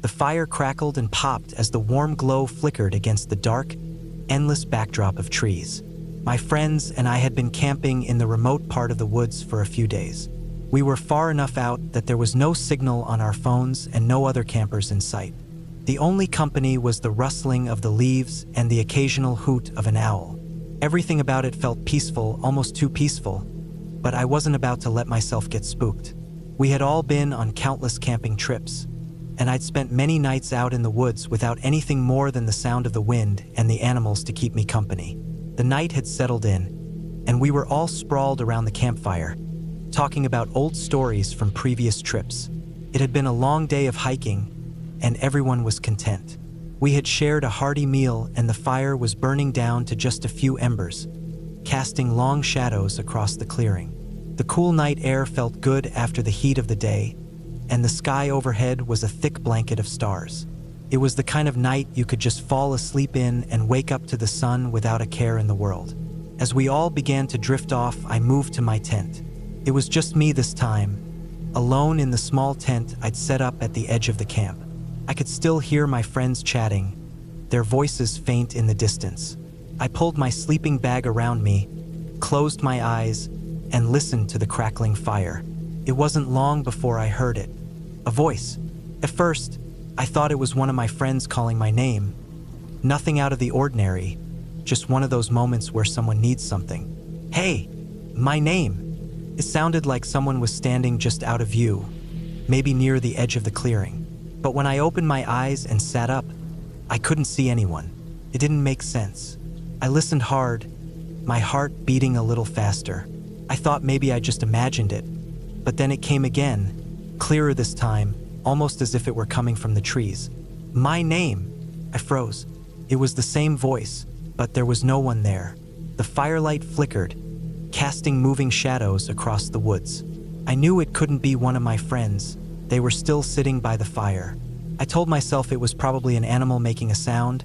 The fire crackled and popped as the warm glow flickered against the dark, endless backdrop of trees. My friends and I had been camping in the remote part of the woods for a few days. We were far enough out that there was no signal on our phones and no other campers in sight. The only company was the rustling of the leaves and the occasional hoot of an owl. Everything about it felt peaceful, almost too peaceful, but I wasn't about to let myself get spooked. We had all been on countless camping trips, and I'd spent many nights out in the woods without anything more than the sound of the wind and the animals to keep me company. The night had settled in, and we were all sprawled around the campfire, talking about old stories from previous trips. It had been a long day of hiking, and everyone was content. We had shared a hearty meal, and the fire was burning down to just a few embers, casting long shadows across the clearing. The cool night air felt good after the heat of the day, and the sky overhead was a thick blanket of stars. It was the kind of night you could just fall asleep in and wake up to the sun without a care in the world. As we all began to drift off, I moved to my tent. It was just me this time, alone in the small tent I'd set up at the edge of the camp. I could still hear my friends chatting, their voices faint in the distance. I pulled my sleeping bag around me, closed my eyes, and listened to the crackling fire. It wasn't long before I heard it. A voice. At first, I thought it was one of my friends calling my name. Nothing out of the ordinary, just one of those moments where someone needs something. Hey, my name. It sounded like someone was standing just out of view, maybe near the edge of the clearing. But when I opened my eyes and sat up, I couldn't see anyone. It didn't make sense. I listened hard, my heart beating a little faster. I thought maybe I just imagined it. But then it came again, clearer this time, almost as if it were coming from the trees. My name! I froze. It was the same voice, but there was no one there. The firelight flickered, casting moving shadows across the woods. I knew it couldn't be one of my friends. They were still sitting by the fire. I told myself it was probably an animal making a sound,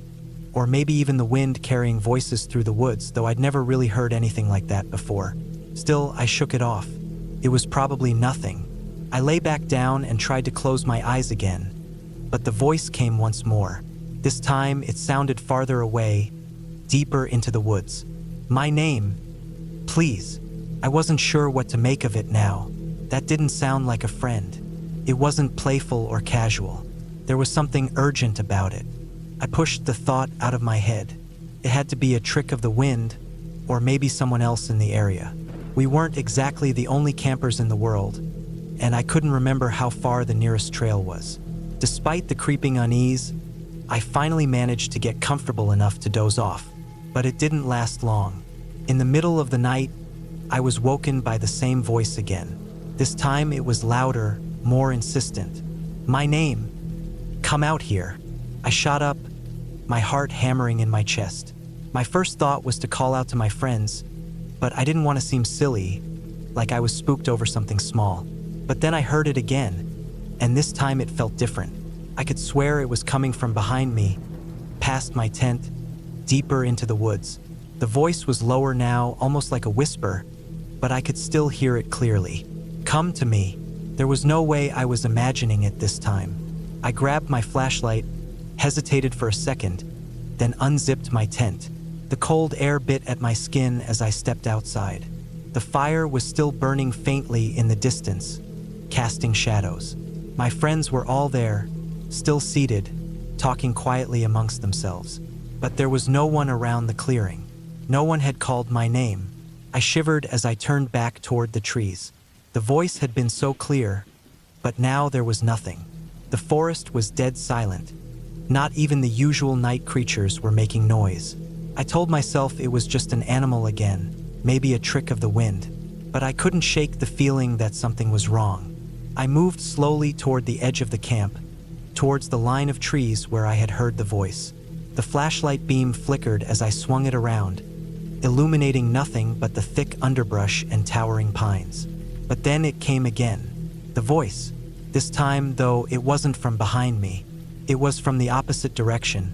or maybe even the wind carrying voices through the woods, though I'd never really heard anything like that before. Still, I shook it off. It was probably nothing. I lay back down and tried to close my eyes again, but the voice came once more. This time, it sounded farther away, deeper into the woods. My name. Please. I wasn't sure what to make of it now. That didn't sound like a friend. It wasn't playful or casual. There was something urgent about it. I pushed the thought out of my head. It had to be a trick of the wind, or maybe someone else in the area. We weren't exactly the only campers in the world, and I couldn't remember how far the nearest trail was. Despite the creeping unease, I finally managed to get comfortable enough to doze off, but it didn't last long. In the middle of the night, I was woken by the same voice again. This time it was louder, more insistent. My name. Come out here. I shot up, my heart hammering in my chest. My first thought was to call out to my friends, but I didn't want to seem silly, like I was spooked over something small. But then I heard it again, and this time it felt different. I could swear it was coming from behind me, past my tent, deeper into the woods. The voice was lower now, almost like a whisper, but I could still hear it clearly. Come to me. There was no way I was imagining it this time. I grabbed my flashlight, hesitated for a second, then unzipped my tent. The cold air bit at my skin as I stepped outside. The fire was still burning faintly in the distance, casting shadows. My friends were all there, still seated, talking quietly amongst themselves. But there was no one around the clearing. No one had called my name. I shivered as I turned back toward the trees. The voice had been so clear, but now there was nothing. The forest was dead silent. Not even the usual night creatures were making noise. I told myself it was just an animal again, maybe a trick of the wind, but I couldn't shake the feeling that something was wrong. I moved slowly toward the edge of the camp, towards the line of trees where I had heard the voice. The flashlight beam flickered as I swung it around, illuminating nothing but the thick underbrush and towering pines. But then it came again. The voice. This time, though, it wasn't from behind me. It was from the opposite direction,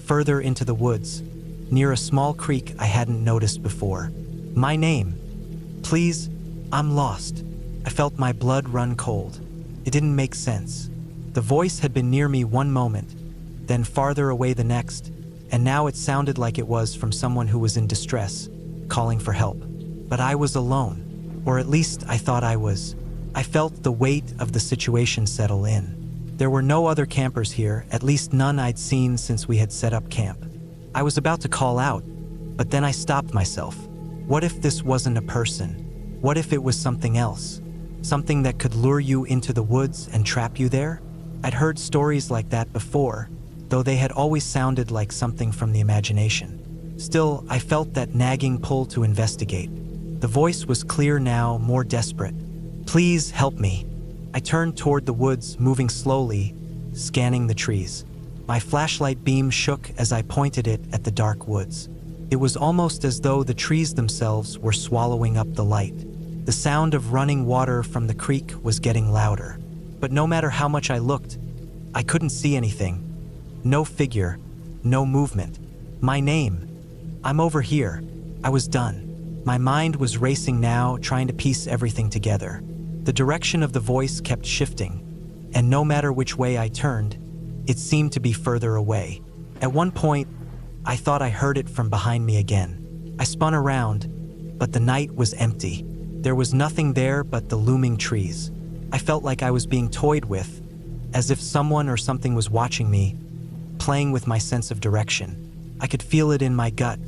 further into the woods, near a small creek I hadn't noticed before. My name. Please, I'm lost. I felt my blood run cold. It didn't make sense. The voice had been near me one moment, then farther away the next, and now it sounded like it was from someone who was in distress, calling for help. But I was alone, or at least I thought I was. I felt the weight of the situation settle in. There were no other campers here, at least none I'd seen since we had set up camp. I was about to call out, but then I stopped myself. What if this wasn't a person? What if it was something else? Something that could lure you into the woods and trap you there? I'd heard stories like that before, though they had always sounded like something from the imagination. Still, I felt that nagging pull to investigate. The voice was clear now, more desperate. "Please help me." I turned toward the woods, moving slowly, scanning the trees. My flashlight beam shook as I pointed it at the dark woods. It was almost as though the trees themselves were swallowing up the light. The sound of running water from the creek was getting louder. But no matter how much I looked, I couldn't see anything. No figure, no movement. My name. "I'm over here." I was done. My mind was racing now, trying to piece everything together. The direction of the voice kept shifting, and no matter which way I turned, it seemed to be further away. At one point, I thought I heard it from behind me again. I spun around, but the night was empty. There was nothing there but the looming trees. I felt like I was being toyed with, as if someone or something was watching me, playing with my sense of direction. I could feel it in my gut,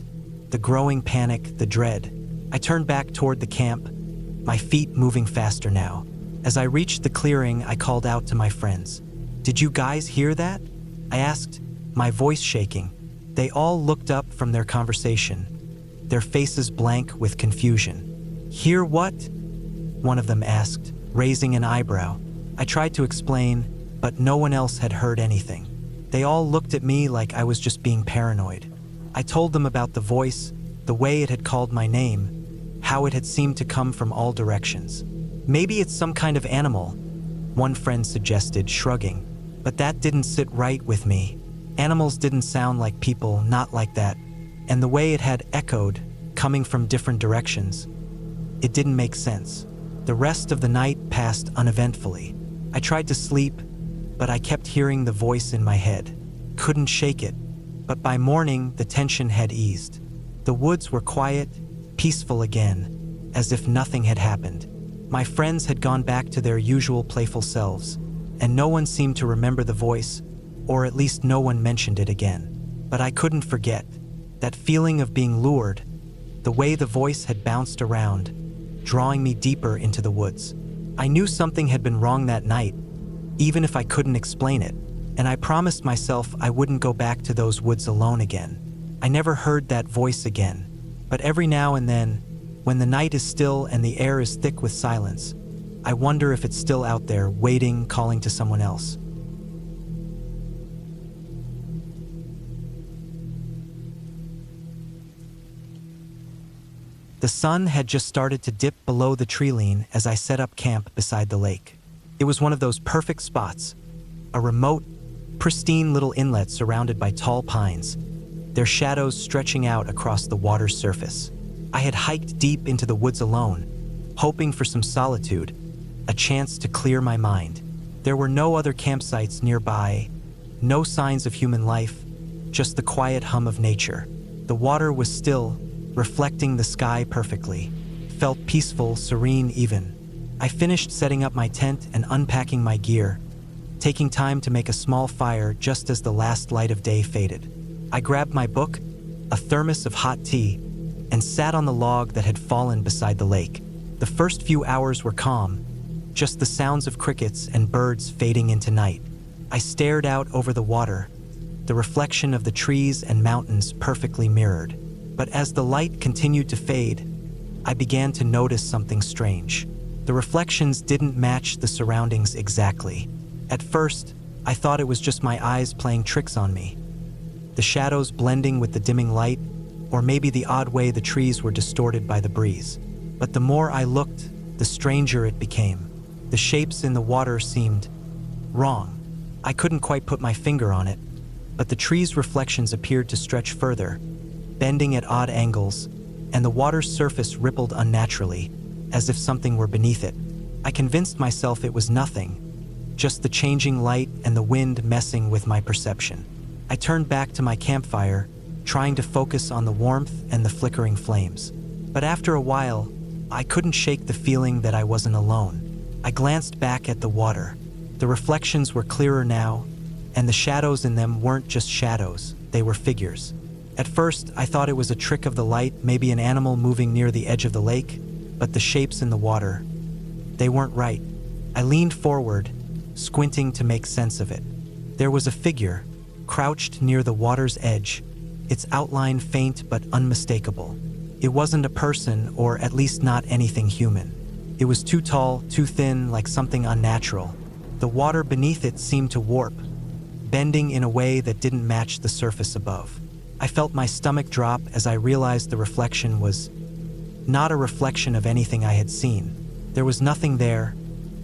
the growing panic, the dread. I turned back toward the camp, my feet moving faster now. As I reached the clearing, I called out to my friends. "Did you guys hear that?" I asked, my voice shaking. They all looked up from their conversation, their faces blank with confusion. "Hear what?" one of them asked, raising an eyebrow. I tried to explain, but no one else had heard anything. They all looked at me like I was just being paranoid. I told them about the voice, the way it had called my name, how it had seemed to come from all directions. "Maybe it's some kind of animal," one friend suggested, shrugging. But that didn't sit right with me. Animals didn't sound like people, not like that. And the way it had echoed, coming from different directions, it didn't make sense. The rest of the night passed uneventfully. I tried to sleep, but I kept hearing the voice in my head. Couldn't shake it. But by morning, the tension had eased. The woods were quiet, peaceful again, as if nothing had happened. My friends had gone back to their usual playful selves, and no one seemed to remember the voice, or at least no one mentioned it again. But I couldn't forget that feeling of being lured, the way the voice had bounced around, drawing me deeper into the woods. I knew something had been wrong that night, even if I couldn't explain it, and I promised myself I wouldn't go back to those woods alone again. I never heard that voice again, but every now and then, when the night is still and the air is thick with silence, I wonder if it's still out there, waiting, calling to someone else. The sun had just started to dip below the treeline as I set up camp beside the lake. It was one of those perfect spots, a remote, pristine little inlet surrounded by tall pines, their shadows stretching out across the water's surface. I had hiked deep into the woods alone, hoping for some solitude, a chance to clear my mind. There were no other campsites nearby, no signs of human life, just the quiet hum of nature. The water was still, reflecting the sky perfectly. Felt peaceful, serene even. I finished setting up my tent and unpacking my gear, taking time to make a small fire just as the last light of day faded. I grabbed my book, a thermos of hot tea, and sat on the log that had fallen beside the lake. The first few hours were calm, just the sounds of crickets and birds fading into night. I stared out over the water, the reflection of the trees and mountains perfectly mirrored. But as the light continued to fade, I began to notice something strange. The reflections didn't match the surroundings exactly. At first, I thought it was just my eyes playing tricks on me, the shadows blending with the dimming light, or maybe the odd way the trees were distorted by the breeze. But the more I looked, the stranger it became. The shapes in the water seemed wrong. I couldn't quite put my finger on it, but the trees' reflections appeared to stretch further, bending at odd angles, and the water's surface rippled unnaturally, as if something were beneath it. I convinced myself it was nothing, just the changing light and the wind messing with my perception. I turned back to my campfire, trying to focus on the warmth and the flickering flames. But after a while, I couldn't shake the feeling that I wasn't alone. I glanced back at the water. The reflections were clearer now, and the shadows in them weren't just shadows, they were figures. At first, I thought it was a trick of the light, maybe an animal moving near the edge of the lake, but the shapes in the water, they weren't right. I leaned forward, squinting to make sense of it. There was a figure, crouched near the water's edge, its outline faint but unmistakable. It wasn't a person, or at least not anything human. It was too tall, too thin, like something unnatural. The water beneath it seemed to warp, bending in a way that didn't match the surface above. I felt my stomach drop as I realized the reflection was not a reflection of anything I had seen. There was nothing there,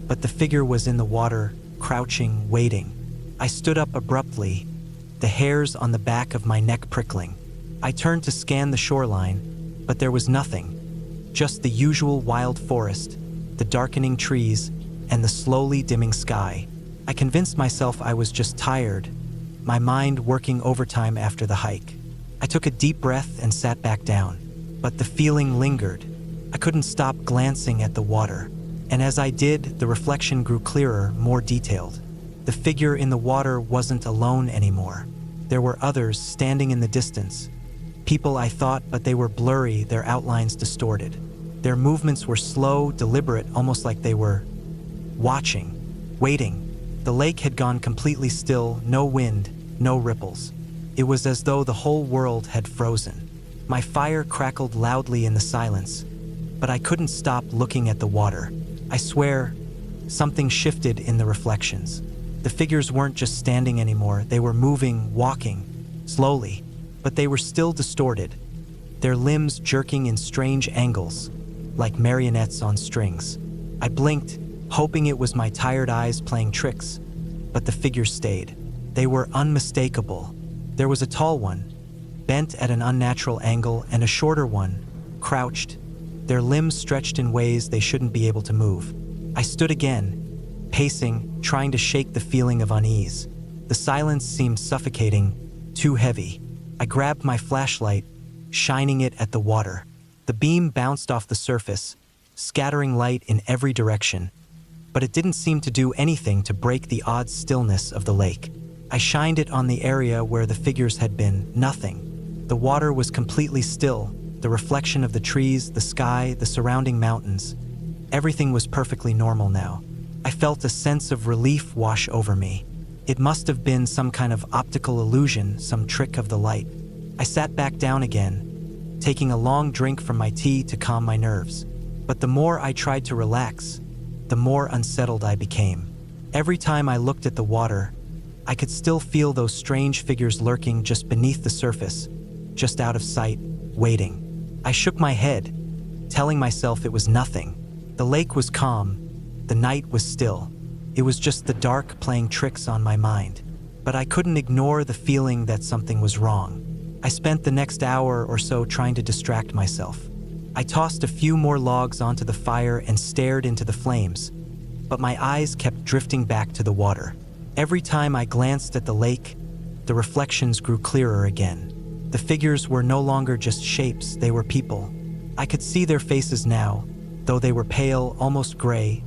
but the figure was in the water, crouching, waiting. I stood up abruptly, the hairs on the back of my neck prickling. I turned to scan the shoreline, but there was nothing. Just the usual wild forest, the darkening trees, and the slowly dimming sky. I convinced myself I was just tired, my mind working overtime after the hike. I took a deep breath and sat back down, but the feeling lingered. I couldn't stop glancing at the water, and as I did, the reflection grew clearer, more detailed. The figure in the water wasn't alone anymore. There were others standing in the distance. People I thought, but they were blurry, their outlines distorted. Their movements were slow, deliberate, almost like they were watching, waiting. The lake had gone completely still, no wind, no ripples. It was as though the whole world had frozen. My fire crackled loudly in the silence, but I couldn't stop looking at the water. I swear, something shifted in the reflections. The figures weren't just standing anymore, they were moving, walking, slowly, but they were still distorted, their limbs jerking in strange angles, like marionettes on strings. I blinked, hoping it was my tired eyes playing tricks, but the figures stayed. They were unmistakable. There was a tall one, bent at an unnatural angle, and a shorter one, crouched, their limbs stretched in ways they shouldn't be able to move. I stood again, pacing, trying to shake the feeling of unease. The silence seemed suffocating, too heavy. I grabbed my flashlight, shining it at the water. The beam bounced off the surface, scattering light in every direction, but it didn't seem to do anything to break the odd stillness of the lake. I shined it on the area where the figures had been. Nothing. The water was completely still, the reflection of the trees, the sky, the surrounding mountains. Everything was perfectly normal now. I felt a sense of relief wash over me. It must have been some kind of optical illusion, some trick of the light. I sat back down again, taking a long drink from my tea to calm my nerves. But the more I tried to relax, the more unsettled I became. Every time I looked at the water, I could still feel those strange figures lurking just beneath the surface, just out of sight, waiting. I shook my head, telling myself it was nothing. The lake was calm, the night was still. It was just the dark playing tricks on my mind. But I couldn't ignore the feeling that something was wrong. I spent the next hour or so trying to distract myself. I tossed a few more logs onto the fire and stared into the flames, but my eyes kept drifting back to the water. Every time I glanced at the lake, the reflections grew clearer again. The figures were no longer just shapes, they were people. I could see their faces now, though they were pale, almost gray,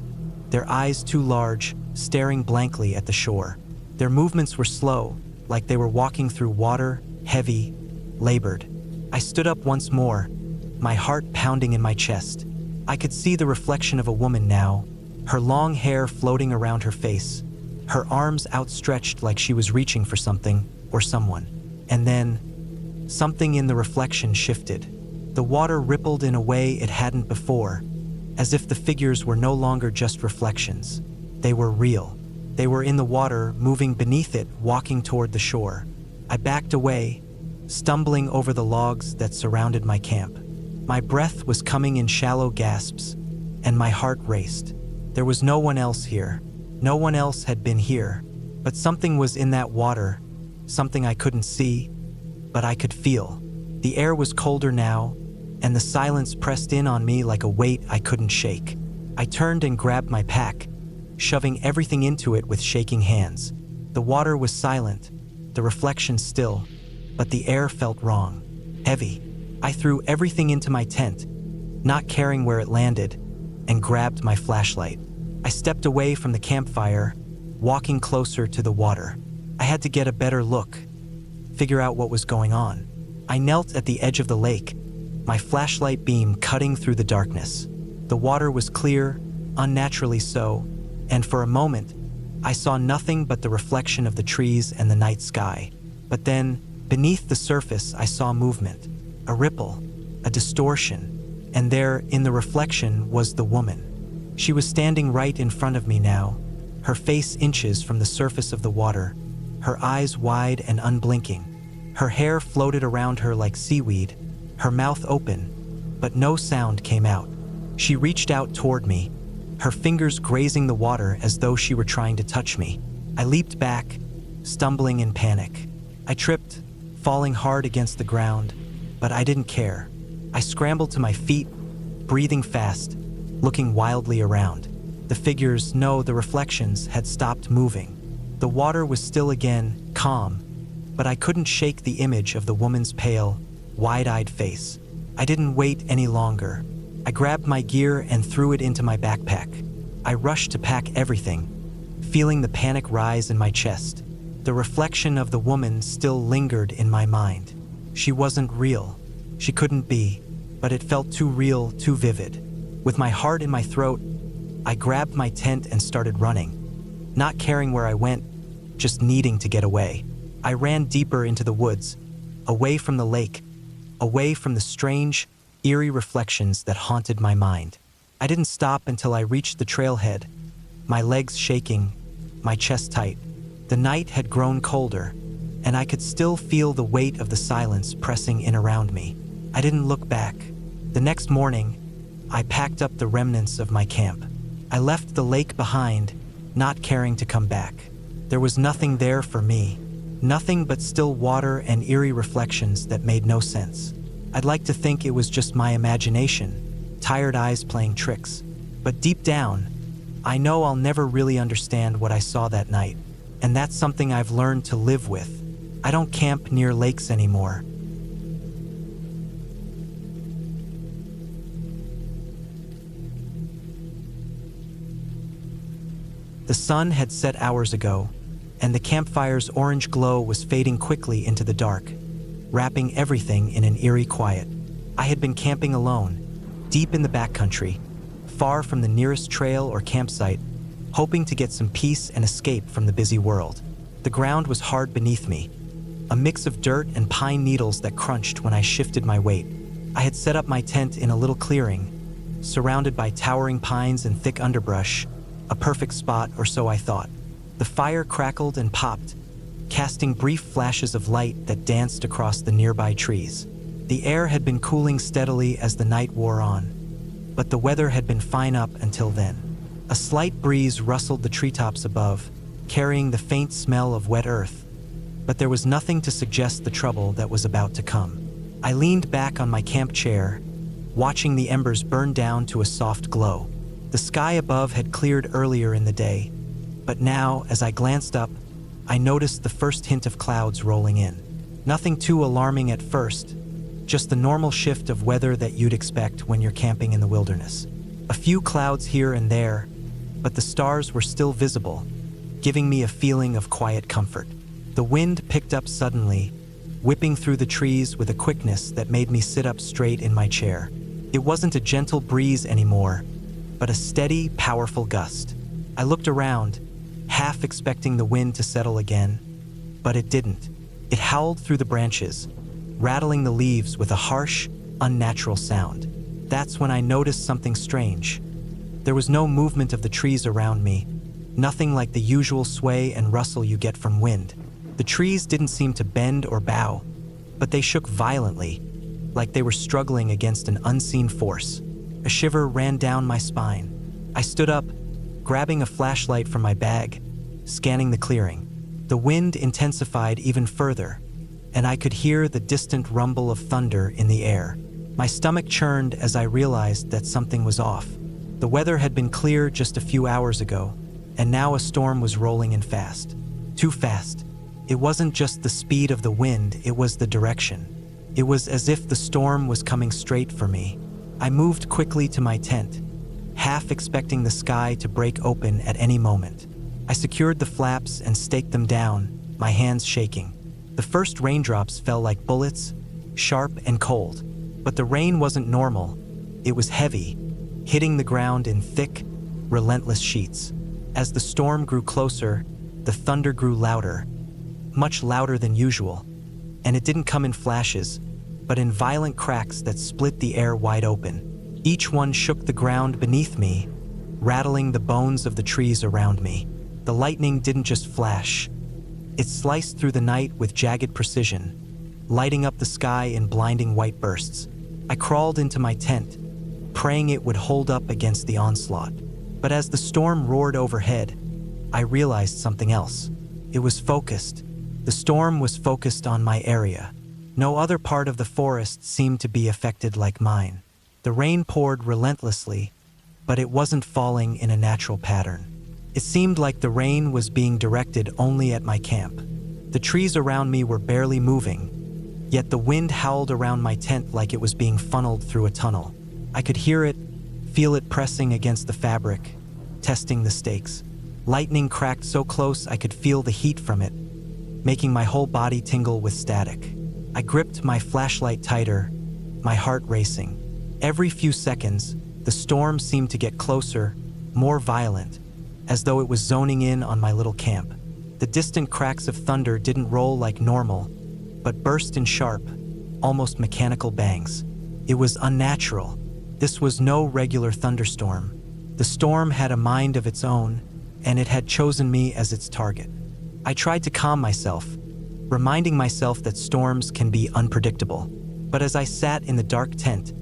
their eyes too large, staring blankly at the shore. Their movements were slow, like they were walking through water, heavy, labored. I stood up once more, my heart pounding in my chest. I could see the reflection of a woman now, her long hair floating around her face, her arms outstretched like she was reaching for something or someone. And then, something in the reflection shifted. The water rippled in a way it hadn't before, as if the figures were no longer just reflections. They were real. They were in the water, moving beneath it, walking toward the shore. I backed away, stumbling over the logs that surrounded my camp. My breath was coming in shallow gasps, and my heart raced. There was no one else here. No one else had been here, but something was in that water, something I couldn't see, but I could feel. The air was colder now, and the silence pressed in on me like a weight I couldn't shake. I turned and grabbed my pack, shoving everything into it with shaking hands. The water was silent, the reflection still, but the air felt wrong, heavy. I threw everything into my tent, not caring where it landed, and grabbed my flashlight. I stepped away from the campfire, walking closer to the water. I had to get a better look, figure out what was going on. I knelt at the edge of the lake, my flashlight beam cutting through the darkness. The water was clear, unnaturally so, and for a moment, I saw nothing but the reflection of the trees and the night sky. But then, beneath the surface, I saw movement, a ripple, a distortion, and there, in the reflection, was the woman. She was standing right in front of me now, her face inches from the surface of the water, her eyes wide and unblinking. Her hair floated around her like seaweed, her mouth open, but no sound came out. She reached out toward me, her fingers grazing the water as though she were trying to touch me. I leaped back, stumbling in panic. I tripped, falling hard against the ground, but I didn't care. I scrambled to my feet, breathing fast, looking wildly around. The reflections had stopped moving. The water was still again, calm, but I couldn't shake the image of the woman's pale, wide-eyed face. I didn't wait any longer. I grabbed my gear and threw it into my backpack. I rushed to pack everything, feeling the panic rise in my chest. The reflection of the woman still lingered in my mind. She wasn't real. She couldn't be, but it felt too real, too vivid. With my heart in my throat, I grabbed my tent and started running, not caring where I went, just needing to get away. I ran deeper into the woods, away from the lake, away from the strange, eerie reflections that haunted my mind. I didn't stop until I reached the trailhead, my legs shaking, my chest tight. The night had grown colder, and I could still feel the weight of the silence pressing in around me. I didn't look back. The next morning, I packed up the remnants of my camp. I left the lake behind, not caring to come back. There was nothing there for me, nothing but still water and eerie reflections that made no sense. I'd like to think it was just my imagination, tired eyes playing tricks. But deep down, I know I'll never really understand what I saw that night, and that's something I've learned to live with. I don't camp near lakes anymore. The sun had set hours ago, and the campfire's orange glow was fading quickly into the dark, wrapping everything in an eerie quiet. I had been camping alone, deep in the backcountry, far from the nearest trail or campsite, hoping to get some peace and escape from the busy world. The ground was hard beneath me, a mix of dirt and pine needles that crunched when I shifted my weight. I had set up my tent in a little clearing, surrounded by towering pines and thick underbrush, a perfect spot, or so I thought. The fire crackled and popped, casting brief flashes of light that danced across the nearby trees. The air had been cooling steadily as the night wore on, but the weather had been fine up until then. A slight breeze rustled the treetops above, carrying the faint smell of wet earth, but there was nothing to suggest the trouble that was about to come. I leaned back on my camp chair, watching the embers burn down to a soft glow. The sky above had cleared earlier in the day, but now, as I glanced up, I noticed the first hint of clouds rolling in. Nothing too alarming at first, just the normal shift of weather that you'd expect when you're camping in the wilderness. A few clouds here and there, but the stars were still visible, giving me a feeling of quiet comfort. The wind picked up suddenly, whipping through the trees with a quickness that made me sit up straight in my chair. It wasn't a gentle breeze anymore, but a steady, powerful gust. I looked around, half expecting the wind to settle again, but it didn't. It howled through the branches, rattling the leaves with a harsh, unnatural sound. That's when I noticed something strange. There was no movement of the trees around me, nothing like the usual sway and rustle you get from wind. The trees didn't seem to bend or bow, but they shook violently, like they were struggling against an unseen force. A shiver ran down my spine. I stood up, grabbing a flashlight from my bag, scanning the clearing. The wind intensified even further, and I could hear the distant rumble of thunder in the air. My stomach churned as I realized that something was off. The weather had been clear just a few hours ago, and now a storm was rolling in fast. Too fast. It wasn't just the speed of the wind, it was the direction. It was as if the storm was coming straight for me. I moved quickly to my tent, half expecting the sky to break open at any moment. I secured the flaps and staked them down, my hands shaking. The first raindrops fell like bullets, sharp and cold. But the rain wasn't normal. It was heavy, hitting the ground in thick, relentless sheets. As the storm grew closer, the thunder grew louder, much louder than usual. And it didn't come in flashes, but in violent cracks that split the air wide open. Each one shook the ground beneath me, rattling the bones of the trees around me. The lightning didn't just flash. It sliced through the night with jagged precision, lighting up the sky in blinding white bursts. I crawled into my tent, praying it would hold up against the onslaught. But as the storm roared overhead, I realized something else. It was focused. The storm was focused on my area. No other part of the forest seemed to be affected like mine. The rain poured relentlessly, but it wasn't falling in a natural pattern. It seemed like the rain was being directed only at my camp. The trees around me were barely moving, yet the wind howled around my tent like it was being funneled through a tunnel. I could hear it, feel it pressing against the fabric, testing the stakes. Lightning cracked so close I could feel the heat from it, making my whole body tingle with static. I gripped my flashlight tighter, my heart racing. Every few seconds, the storm seemed to get closer, more violent, as though it was zoning in on my little camp. The distant cracks of thunder didn't roll like normal, but burst in sharp, almost mechanical bangs. It was unnatural. This was no regular thunderstorm. The storm had a mind of its own, and it had chosen me as its target. I tried to calm myself, reminding myself that storms can be unpredictable. But as I sat in the dark tent,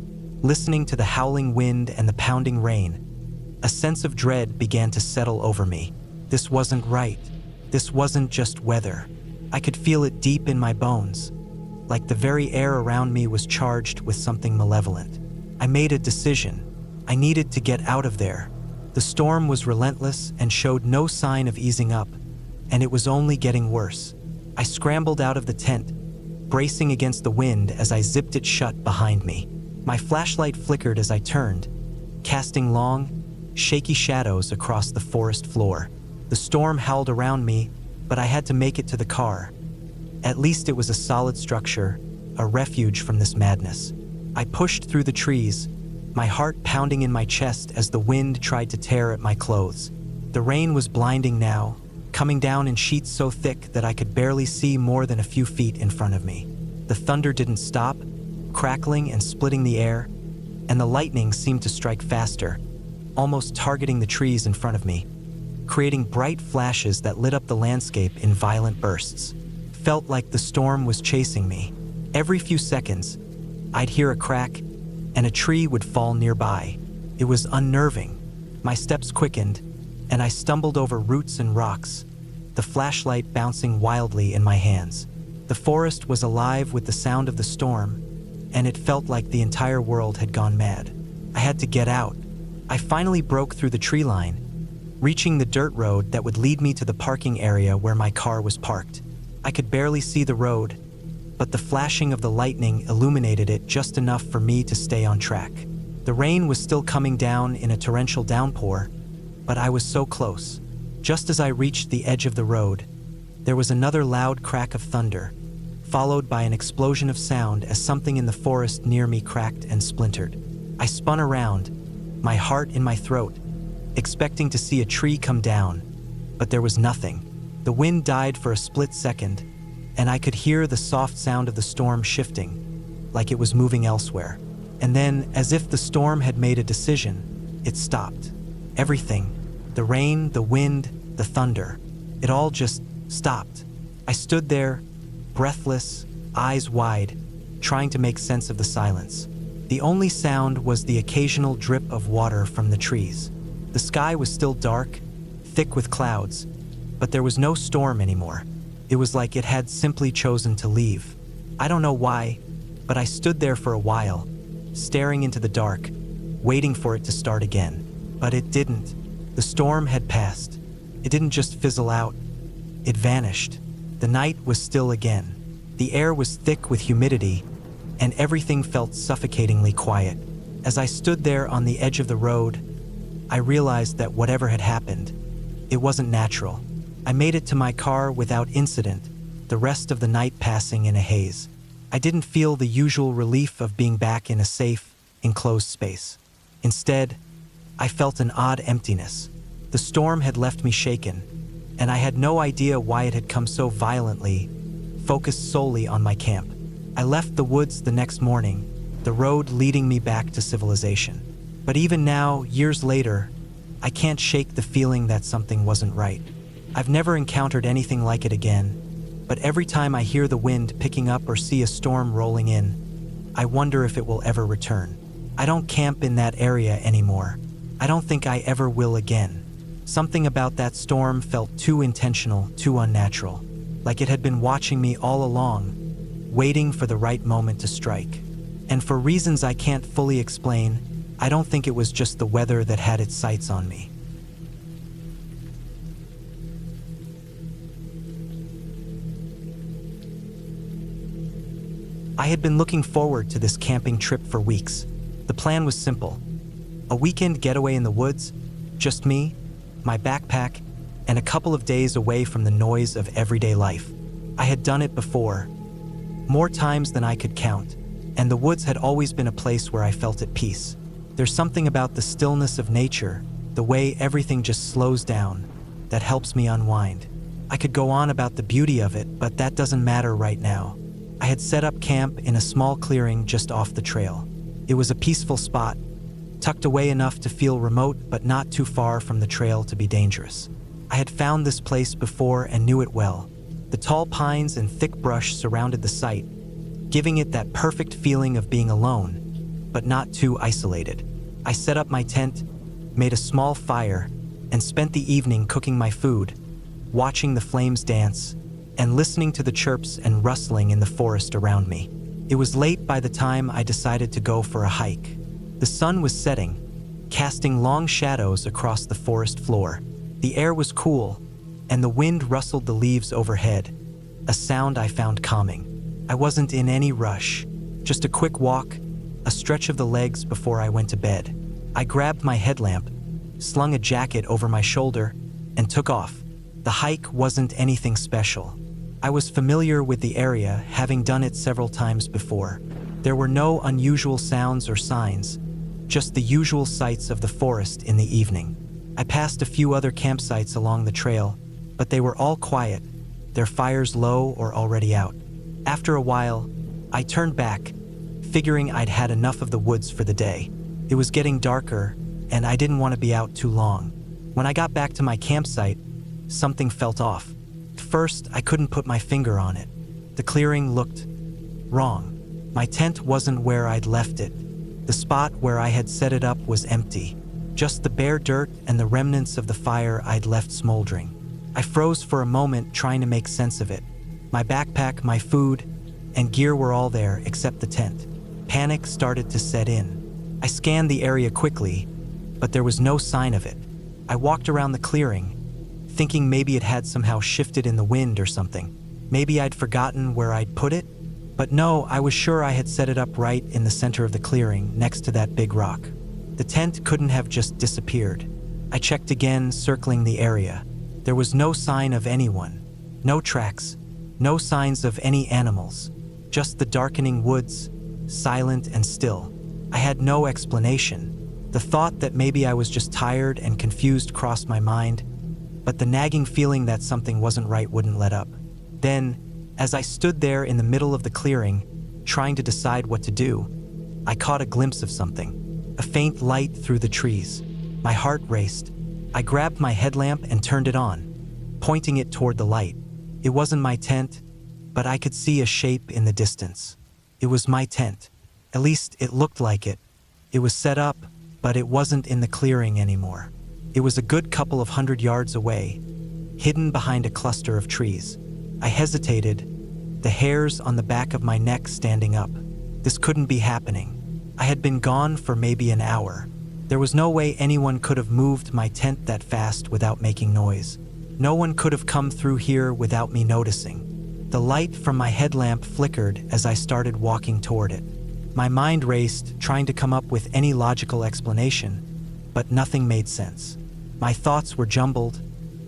listening to the howling wind and the pounding rain, a sense of dread began to settle over me. This wasn't right. This wasn't just weather. I could feel it deep in my bones, like the very air around me was charged with something malevolent. I made a decision. I needed to get out of there. The storm was relentless and showed no sign of easing up, and it was only getting worse. I scrambled out of the tent, bracing against the wind as I zipped it shut behind me. My flashlight flickered as I turned, casting long, shaky shadows across the forest floor. The storm howled around me, but I had to make it to the car. At least it was a solid structure, a refuge from this madness. I pushed through the trees, my heart pounding in my chest as the wind tried to tear at my clothes. The rain was blinding now, coming down in sheets so thick that I could barely see more than a few feet in front of me. The thunder didn't stop, crackling and splitting the air, and the lightning seemed to strike faster, almost targeting the trees in front of me, creating bright flashes that lit up the landscape in violent bursts. Felt like the storm was chasing me. Every few seconds, I'd hear a crack, and a tree would fall nearby. It was unnerving. My steps quickened, and I stumbled over roots and rocks, the flashlight bouncing wildly in my hands. The forest was alive with the sound of the storm, and it felt like the entire world had gone mad. I had to get out. I finally broke through the tree line, reaching the dirt road that would lead me to the parking area where my car was parked. I could barely see the road, but the flashing of the lightning illuminated it just enough for me to stay on track. The rain was still coming down in a torrential downpour, but I was so close. Just as I reached the edge of the road, there was another loud crack of thunder, followed by an explosion of sound as something in the forest near me cracked and splintered. I spun around, my heart in my throat, expecting to see a tree come down, but there was nothing. The wind died for a split second, and I could hear the soft sound of the storm shifting, like it was moving elsewhere. And then, as if the storm had made a decision, it stopped. Everything, the rain, the wind, the thunder, it all just stopped. I stood there, breathless, eyes wide, trying to make sense of the silence. The only sound was the occasional drip of water from the trees. The sky was still dark, thick with clouds, but there was no storm anymore. It was like it had simply chosen to leave. I don't know why, but I stood there for a while, staring into the dark, waiting for it to start again. But it didn't. The storm had passed. It didn't just fizzle out, it vanished. The night was still again. The air was thick with humidity, and everything felt suffocatingly quiet. As I stood there on the edge of the road, I realized that whatever had happened, it wasn't natural. I made it to my car without incident, the rest of the night passing in a haze. I didn't feel the usual relief of being back in a safe, enclosed space. Instead, I felt an odd emptiness. The storm had left me shaken, and I had no idea why it had come so violently, focused solely on my camp. I left the woods the next morning, the road leading me back to civilization. But even now, years later, I can't shake the feeling that something wasn't right. I've never encountered anything like it again, but every time I hear the wind picking up or see a storm rolling in, I wonder if it will ever return. I don't camp in that area anymore. I don't think I ever will again. Something about that storm felt too intentional, too unnatural, like it had been watching me all along, waiting for the right moment to strike. And for reasons I can't fully explain, I don't think it was just the weather that had its sights on me. I had been looking forward to this camping trip for weeks. The plan was simple. A weekend getaway in the woods, just me, my backpack, and a couple of days away from the noise of everyday life. I had done it before, more times than I could count, and the woods had always been a place where I felt at peace. There's something about the stillness of nature, the way everything just slows down, that helps me unwind. I could go on about the beauty of it, but that doesn't matter right now. I had set up camp in a small clearing just off the trail. It was a peaceful spot, tucked away enough to feel remote but not too far from the trail to be dangerous. I had found this place before and knew it well. The tall pines and thick brush surrounded the site, giving it that perfect feeling of being alone, but not too isolated. I set up my tent, made a small fire, and spent the evening cooking my food, watching the flames dance, and listening to the chirps and rustling in the forest around me. It was late by the time I decided to go for a hike. The sun was setting, casting long shadows across the forest floor. The air was cool, and the wind rustled the leaves overhead, a sound I found calming. I wasn't in any rush, just a quick walk, a stretch of the legs before I went to bed. I grabbed my headlamp, slung a jacket over my shoulder, and took off. The hike wasn't anything special. I was familiar with the area, having done it several times before. There were no unusual sounds or signs, just the usual sights of the forest in the evening. I passed a few other campsites along the trail, but they were all quiet, their fires low or already out. After a while, I turned back, figuring I'd had enough of the woods for the day. It was getting darker, and I didn't want to be out too long. When I got back to my campsite, something felt off. At first, I couldn't put my finger on it. The clearing looked wrong. My tent wasn't where I'd left it. The spot where I had set it up was empty. Just the bare dirt and the remnants of the fire I'd left smoldering. I froze for a moment trying to make sense of it. My backpack, my food, and gear were all there except the tent. Panic started to set in. I scanned the area quickly, but there was no sign of it. I walked around the clearing, thinking maybe it had somehow shifted in the wind or something. Maybe I'd forgotten where I'd put it. But no, I was sure I had set it up right in the center of the clearing, next to that big rock. The tent couldn't have just disappeared. I checked again, circling the area. There was no sign of anyone, no tracks, no signs of any animals, just the darkening woods, silent and still. I had no explanation. The thought that maybe I was just tired and confused crossed my mind, but the nagging feeling that something wasn't right wouldn't let up. Then, as I stood there in the middle of the clearing, trying to decide what to do, I caught a glimpse of something, a faint light through the trees. My heart raced. I grabbed my headlamp and turned it on, pointing it toward the light. It wasn't my tent, but I could see a shape in the distance. It was my tent. At least it looked like it. It was set up, but it wasn't in the clearing anymore. It was a good couple of 100 yards away, hidden behind a cluster of trees. I hesitated, the hairs on the back of my neck standing up. This couldn't be happening. I had been gone for maybe an hour. There was no way anyone could have moved my tent that fast without making noise. No one could have come through here without me noticing. The light from my headlamp flickered as I started walking toward it. My mind raced, trying to come up with any logical explanation, but nothing made sense. My thoughts were jumbled,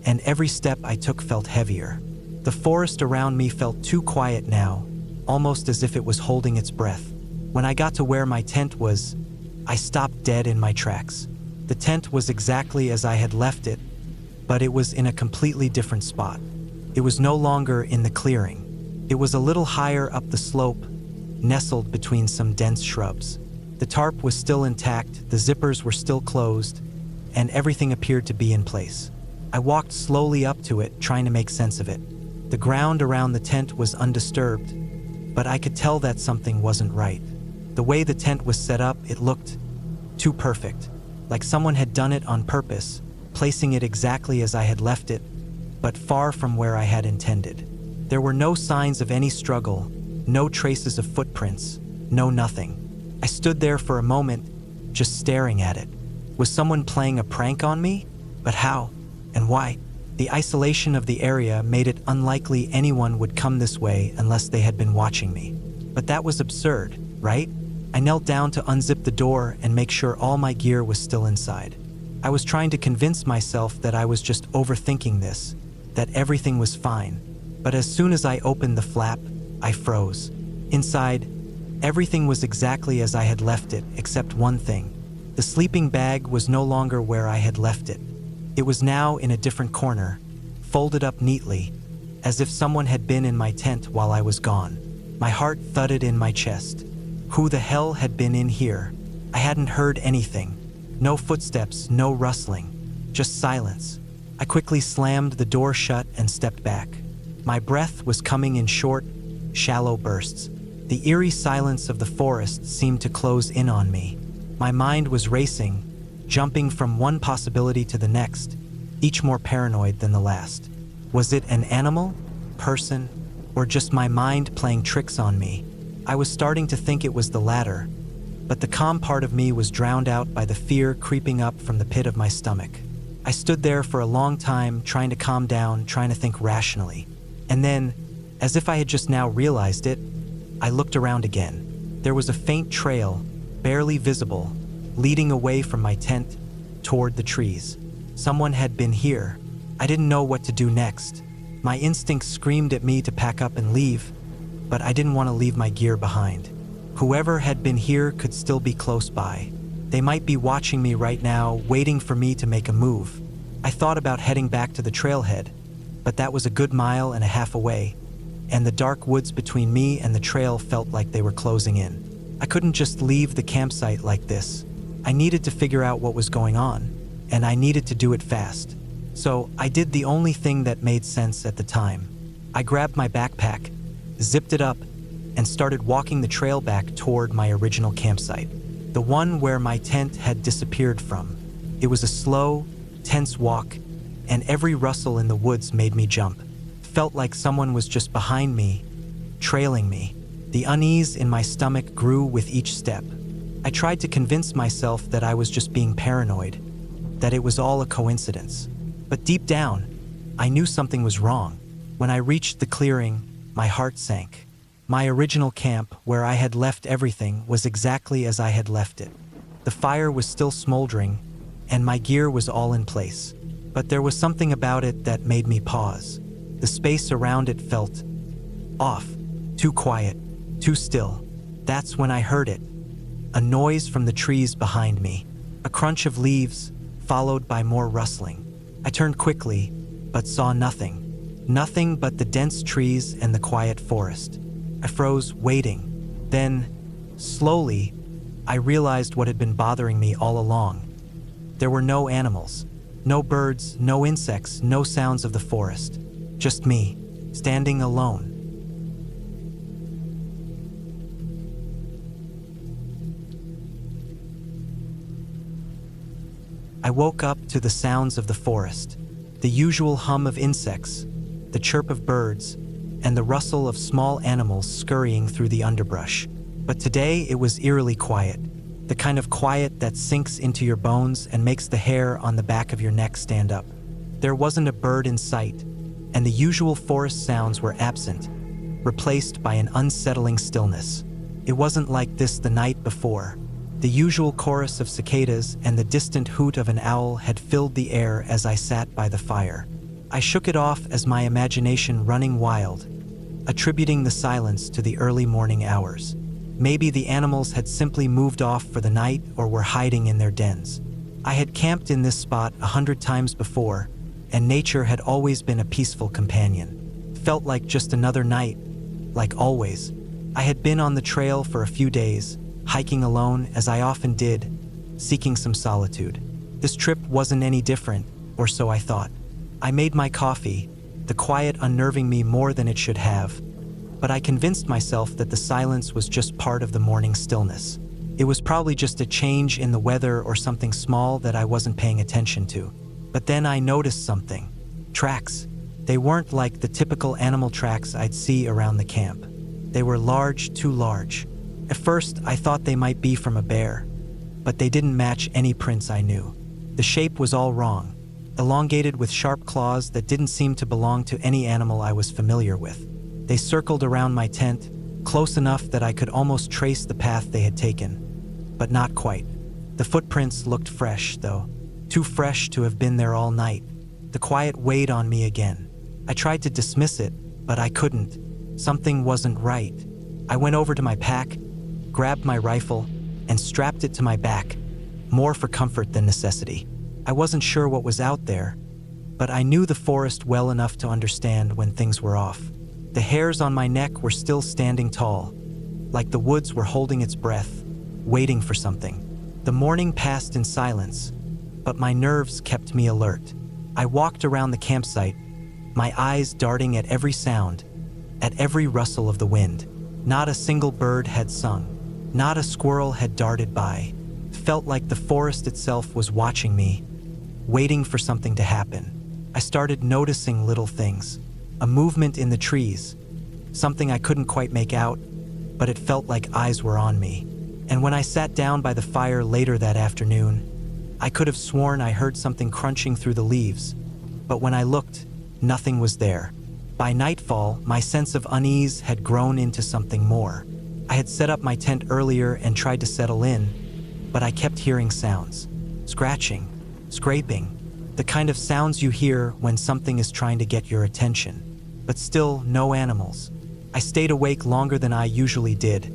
and every step I took felt heavier. The forest around me felt too quiet now, almost as if it was holding its breath. When I got to where my tent was, I stopped dead in my tracks. The tent was exactly as I had left it, but it was in a completely different spot. It was no longer in the clearing. It was a little higher up the slope, nestled between some dense shrubs. The tarp was still intact, the zippers were still closed, and everything appeared to be in place. I walked slowly up to it, trying to make sense of it. The ground around the tent was undisturbed, but I could tell that something wasn't right. The way the tent was set up, it looked too perfect, like someone had done it on purpose, placing it exactly as I had left it, but far from where I had intended. There were no signs of any struggle, no traces of footprints, no nothing. I stood there for a moment, just staring at it. Was someone playing a prank on me? But how? And why? The isolation of the area made it unlikely anyone would come this way unless they had been watching me. But that was absurd, right? I knelt down to unzip the door and make sure all my gear was still inside. I was trying to convince myself that I was just overthinking this, that everything was fine. But as soon as I opened the flap, I froze. Inside, everything was exactly as I had left it, except one thing. The sleeping bag was no longer where I had left it. It was now in a different corner, folded up neatly, as if someone had been in my tent while I was gone. My heart thudded in my chest. Who the hell had been in here? I hadn't heard anything. No footsteps, no rustling, just silence. I quickly slammed the door shut and stepped back. My breath was coming in short, shallow bursts. The eerie silence of the forest seemed to close in on me. My mind was racing, jumping from one possibility to the next, each more paranoid than the last. Was it an animal, person, or just my mind playing tricks on me? I was starting to think it was the latter, but the calm part of me was drowned out by the fear creeping up from the pit of my stomach. I stood there for a long time, trying to calm down, trying to think rationally. And then, as if I had just now realized it, I looked around again. There was a faint trail, barely visible, leading away from my tent toward the trees. Someone had been here. I didn't know what to do next. My instincts screamed at me to pack up and leave, but I didn't want to leave my gear behind. Whoever had been here could still be close by. They might be watching me right now, waiting for me to make a move. I thought about heading back to the trailhead, but that was a good mile and a half away, and the dark woods between me and the trail felt like they were closing in. I couldn't just leave the campsite like this. I needed to figure out what was going on, and I needed to do it fast. So I did the only thing that made sense at the time. I grabbed my backpack, zipped it up, and started walking the trail back toward my original campsite, the one where my tent had disappeared from. It was a slow, tense walk, and every rustle in the woods made me jump. Felt like someone was just behind me, trailing me. The unease in my stomach grew with each step. I tried to convince myself that I was just being paranoid, that it was all a coincidence. But deep down, I knew something was wrong. When I reached the clearing, my heart sank. My original camp, where I had left everything, was exactly as I had left it. The fire was still smoldering, and my gear was all in place. But there was something about it that made me pause. The space around it felt off, too quiet, too still. That's when I heard it. A noise from the trees behind me. A crunch of leaves, followed by more rustling. I turned quickly, but saw nothing. Nothing but the dense trees and the quiet forest. I froze, waiting. Then, slowly, I realized what had been bothering me all along. There were no animals, no birds, no insects, no sounds of the forest. Just me, standing alone. I woke up to the sounds of the forest, the usual hum of insects, the chirp of birds, and the rustle of small animals scurrying through the underbrush. But today it was eerily quiet, the kind of quiet that sinks into your bones and makes the hair on the back of your neck stand up. There wasn't a bird in sight, and the usual forest sounds were absent, replaced by an unsettling stillness. It wasn't like this the night before. The usual chorus of cicadas and the distant hoot of an owl had filled the air as I sat by the fire. I shook it off as my imagination running wild, attributing the silence to the early morning hours. Maybe the animals had simply moved off for the night or were hiding in their dens. I had camped in this spot 100 times before, and nature had always been a peaceful companion. Felt like just another night, like always. I had been on the trail for a few days, hiking alone as I often did, seeking some solitude. This trip wasn't any different, or so I thought. I made my coffee, the quiet unnerving me more than it should have, but I convinced myself that the silence was just part of the morning stillness. It was probably just a change in the weather or something small that I wasn't paying attention to. But then I noticed something. Tracks. They weren't like the typical animal tracks I'd see around the camp. They were large, too large. At first, I thought they might be from a bear, but they didn't match any prints I knew. The shape was all wrong, elongated with sharp claws that didn't seem to belong to any animal I was familiar with. They circled around my tent, close enough that I could almost trace the path they had taken, but not quite. The footprints looked fresh, though, too fresh to have been there all night. The quiet weighed on me again. I tried to dismiss it, but I couldn't. Something wasn't right. I went over to my pack, grabbed my rifle, and strapped it to my back, more for comfort than necessity. I wasn't sure what was out there, but I knew the forest well enough to understand when things were off. The hairs on my neck were still standing tall, like the woods were holding its breath, waiting for something. The morning passed in silence, but my nerves kept me alert. I walked around the campsite, my eyes darting at every sound, at every rustle of the wind. Not a single bird had sung. Not a squirrel had darted by. It felt like the forest itself was watching me, waiting for something to happen. I started noticing little things. A movement in the trees, something I couldn't quite make out, but it felt like eyes were on me. And when I sat down by the fire later that afternoon, I could have sworn I heard something crunching through the leaves, but when I looked, nothing was there. By nightfall, my sense of unease had grown into something more. I had set up my tent earlier and tried to settle in, but I kept hearing sounds. Scratching, scraping, the kind of sounds you hear when something is trying to get your attention. But still, no animals. I stayed awake longer than I usually did.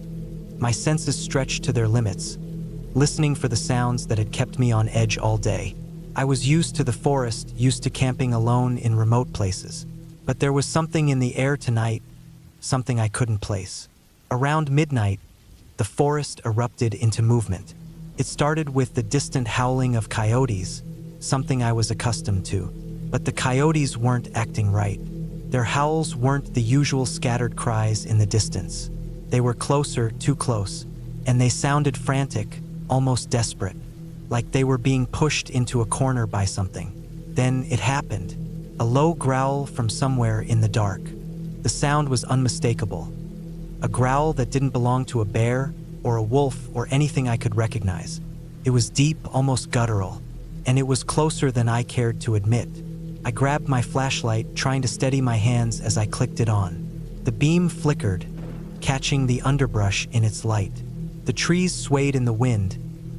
My senses stretched to their limits, listening for the sounds that had kept me on edge all day. I was used to the forest, used to camping alone in remote places. But there was something in the air tonight, something I couldn't place. Around midnight, the forest erupted into movement. It started with the distant howling of coyotes, something I was accustomed to. But the coyotes weren't acting right. Their howls weren't the usual scattered cries in the distance. They were closer, too close, and they sounded frantic, almost desperate, like they were being pushed into a corner by something. Then it happened. A low growl from somewhere in the dark. The sound was unmistakable. A growl that didn't belong to a bear or a wolf or anything I could recognize. It was deep, almost guttural, and it was closer than I cared to admit. I grabbed my flashlight, trying to steady my hands as I clicked it on. The beam flickered, catching the underbrush in its light. The trees swayed in the wind,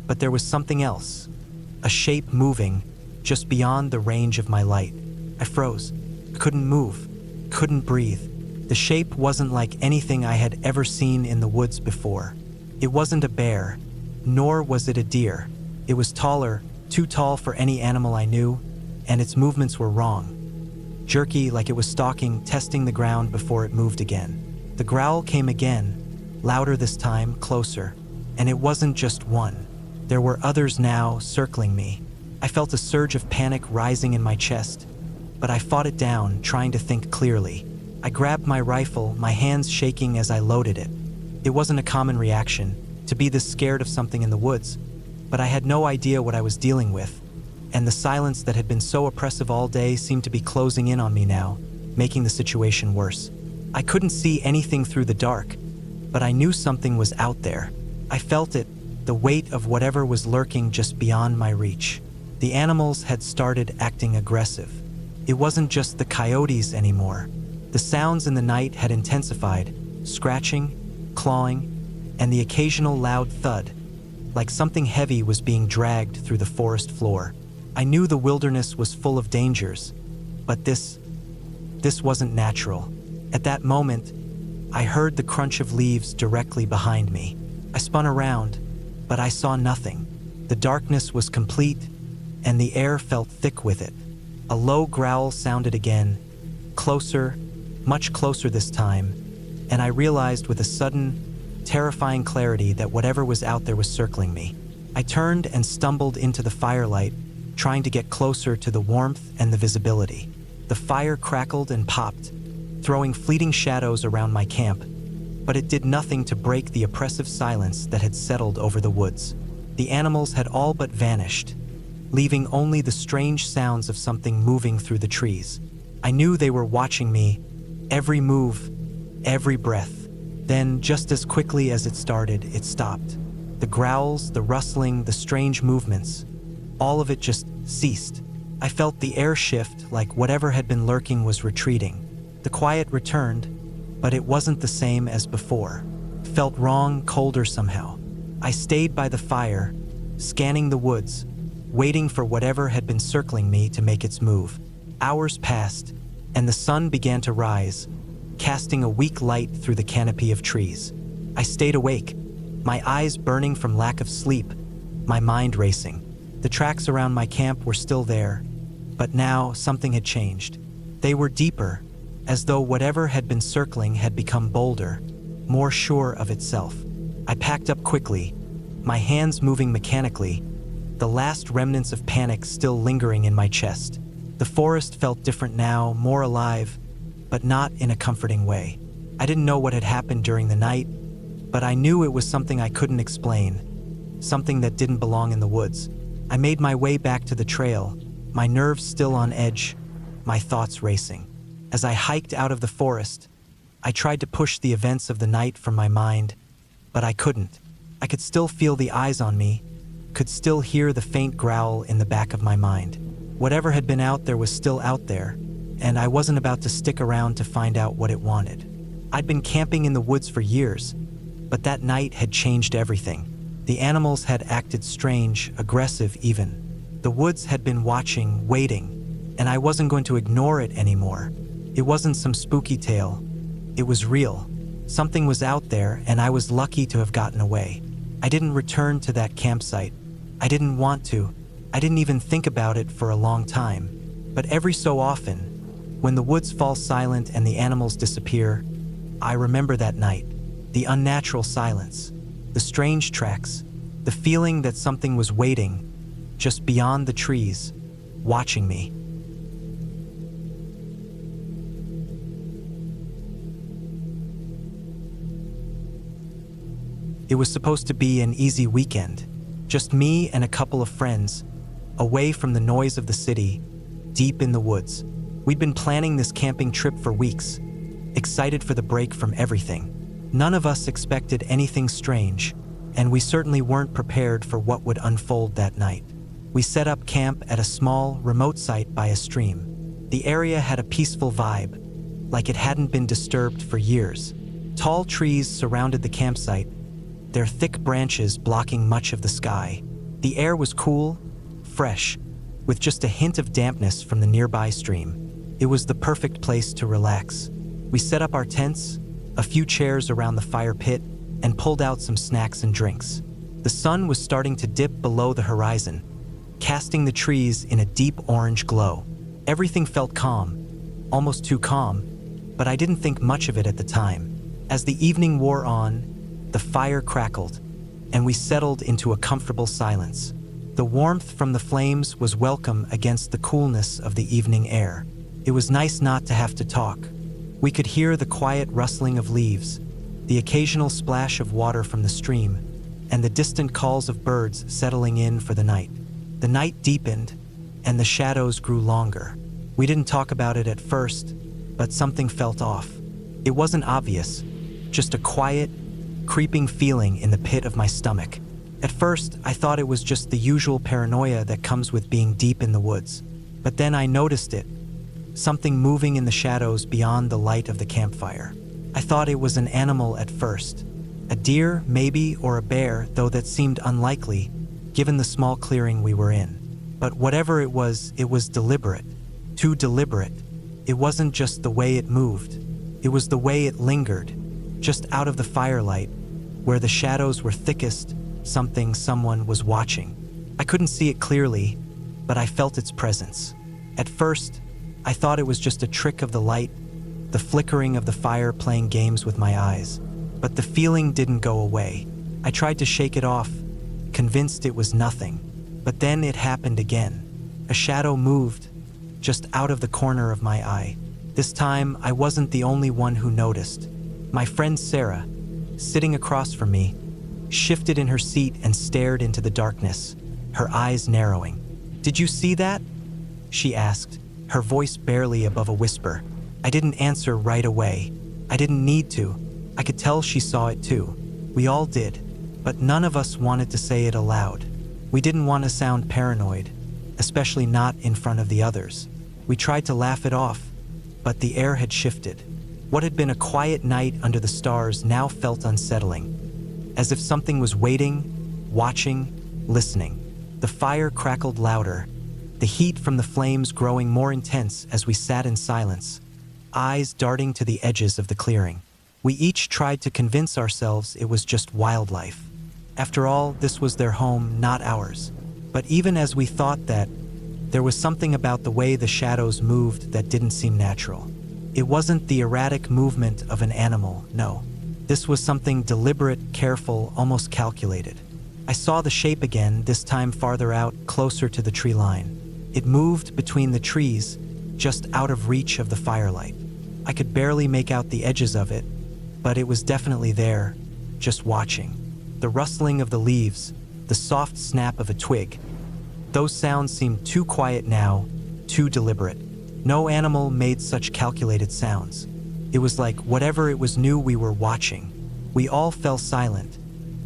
but there was something else. A shape moving just beyond the range of my light. I froze. Couldn't move. Couldn't breathe. The shape wasn't like anything I had ever seen in the woods before. It wasn't a bear, nor was it a deer. It was taller, too tall for any animal I knew, and its movements were wrong. Jerky, like it was stalking, testing the ground before it moved again. The growl came again, louder this time, closer, and it wasn't just one. There were others now circling me. I felt a surge of panic rising in my chest, but I fought it down, trying to think clearly. I grabbed my rifle, my hands shaking as I loaded it. It wasn't a common reaction, to be this scared of something in the woods, but I had no idea what I was dealing with, and the silence that had been so oppressive all day seemed to be closing in on me now, making the situation worse. I couldn't see anything through the dark, but I knew something was out there. I felt it, the weight of whatever was lurking just beyond my reach. The animals had started acting aggressive. It wasn't just the coyotes anymore. The sounds in the night had intensified, scratching, clawing, and the occasional loud thud, like something heavy was being dragged through the forest floor. I knew the wilderness was full of dangers, but this wasn't natural. At that moment, I heard the crunch of leaves directly behind me. I spun around, but I saw nothing. The darkness was complete, and the air felt thick with it. A low growl sounded again, closer, much closer this time, and I realized with a sudden, terrifying clarity that whatever was out there was circling me. I turned and stumbled into the firelight, trying to get closer to the warmth and the visibility. The fire crackled and popped, throwing fleeting shadows around my camp, but it did nothing to break the oppressive silence that had settled over the woods. The animals had all but vanished, leaving only the strange sounds of something moving through the trees. I knew they were watching me, every move, every breath. Then, just as quickly as it started, it stopped. The growls, the rustling, the strange movements, all of it just ceased. I felt the air shift, like whatever had been lurking was retreating. The quiet returned, but it wasn't the same as before. It felt wrong, colder somehow. I stayed by the fire, scanning the woods, waiting for whatever had been circling me to make its move. Hours passed, and the sun began to rise, casting a weak light through the canopy of trees. I stayed awake, my eyes burning from lack of sleep, my mind racing. The tracks around my camp were still there, but now something had changed. They were deeper, as though whatever had been circling had become bolder, more sure of itself. I packed up quickly, my hands moving mechanically, the last remnants of panic still lingering in my chest. The forest felt different now, more alive, but not in a comforting way. I didn't know what had happened during the night, but I knew it was something I couldn't explain, something that didn't belong in the woods. I made my way back to the trail, my nerves still on edge, my thoughts racing. As I hiked out of the forest, I tried to push the events of the night from my mind, but I couldn't. I could still feel the eyes on me, could still hear the faint growl in the back of my mind. Whatever had been out there was still out there, and I wasn't about to stick around to find out what it wanted. I'd been camping in the woods for years, but that night had changed everything. The animals had acted strange, aggressive even. The woods had been watching, waiting, and I wasn't going to ignore it anymore. It wasn't some spooky tale. It was real. Something was out there, and I was lucky to have gotten away. I didn't return to that campsite. I didn't want to. I didn't even think about it for a long time. But every so often, when the woods fall silent and the animals disappear, I remember that night, the unnatural silence, the strange tracks, the feeling that something was waiting just beyond the trees, watching me. It was supposed to be an easy weekend, just me and a couple of friends, away from the noise of the city, deep in the woods. We'd been planning this camping trip for weeks, excited for the break from everything. None of us expected anything strange, and we certainly weren't prepared for what would unfold that night. We set up camp at a small, remote site by a stream. The area had a peaceful vibe, like it hadn't been disturbed for years. Tall trees surrounded the campsite, their thick branches blocking much of the sky. The air was cool, fresh, with just a hint of dampness from the nearby stream. It was the perfect place to relax. We set up our tents, a few chairs around the fire pit, and pulled out some snacks and drinks. The sun was starting to dip below the horizon, casting the trees in a deep orange glow. Everything felt calm, almost too calm, but I didn't think much of it at the time. As the evening wore on, the fire crackled, and we settled into a comfortable silence. The warmth from the flames was welcome against the coolness of the evening air. It was nice not to have to talk. We could hear the quiet rustling of leaves, the occasional splash of water from the stream, and the distant calls of birds settling in for the night. The night deepened, and the shadows grew longer. We didn't talk about it at first, but something felt off. It wasn't obvious, just a quiet, creeping feeling in the pit of my stomach. At first, I thought it was just the usual paranoia that comes with being deep in the woods. But then I noticed it, something moving in the shadows beyond the light of the campfire. I thought it was an animal at first. A deer, maybe, or a bear, though that seemed unlikely, given the small clearing we were in. But whatever it was deliberate. Too deliberate. It wasn't just the way it moved. It was the way it lingered, just out of the firelight, where the shadows were thickest. Someone was watching. I couldn't see it clearly, but I felt its presence. At first, I thought it was just a trick of the light, the flickering of the fire playing games with my eyes. But the feeling didn't go away. I tried to shake it off, convinced it was nothing. But then it happened again. A shadow moved, just out of the corner of my eye. This time, I wasn't the only one who noticed. My friend Sarah, sitting across from me, shifted in her seat and stared into the darkness, her eyes narrowing. "Did you see that?" she asked, her voice barely above a whisper. I didn't answer right away. I didn't need to. I could tell she saw it too. We all did, but none of us wanted to say it aloud. We didn't want to sound paranoid, especially not in front of the others. We tried to laugh it off, but the air had shifted. What had been a quiet night under the stars now felt unsettling, as if something was waiting, watching, listening. The fire crackled louder, the heat from the flames growing more intense as we sat in silence, eyes darting to the edges of the clearing. We each tried to convince ourselves it was just wildlife. After all, this was their home, not ours. But even as we thought that, there was something about the way the shadows moved that didn't seem natural. It wasn't the erratic movement of an animal, no. This was something deliberate, careful, almost calculated. I saw the shape again, this time farther out, closer to the tree line. It moved between the trees, just out of reach of the firelight. I could barely make out the edges of it, but it was definitely there, just watching. The rustling of the leaves, the soft snap of a twig. Those sounds seemed too quiet now, too deliberate. No animal made such calculated sounds. It was like whatever it was knew we were watching. We all fell silent,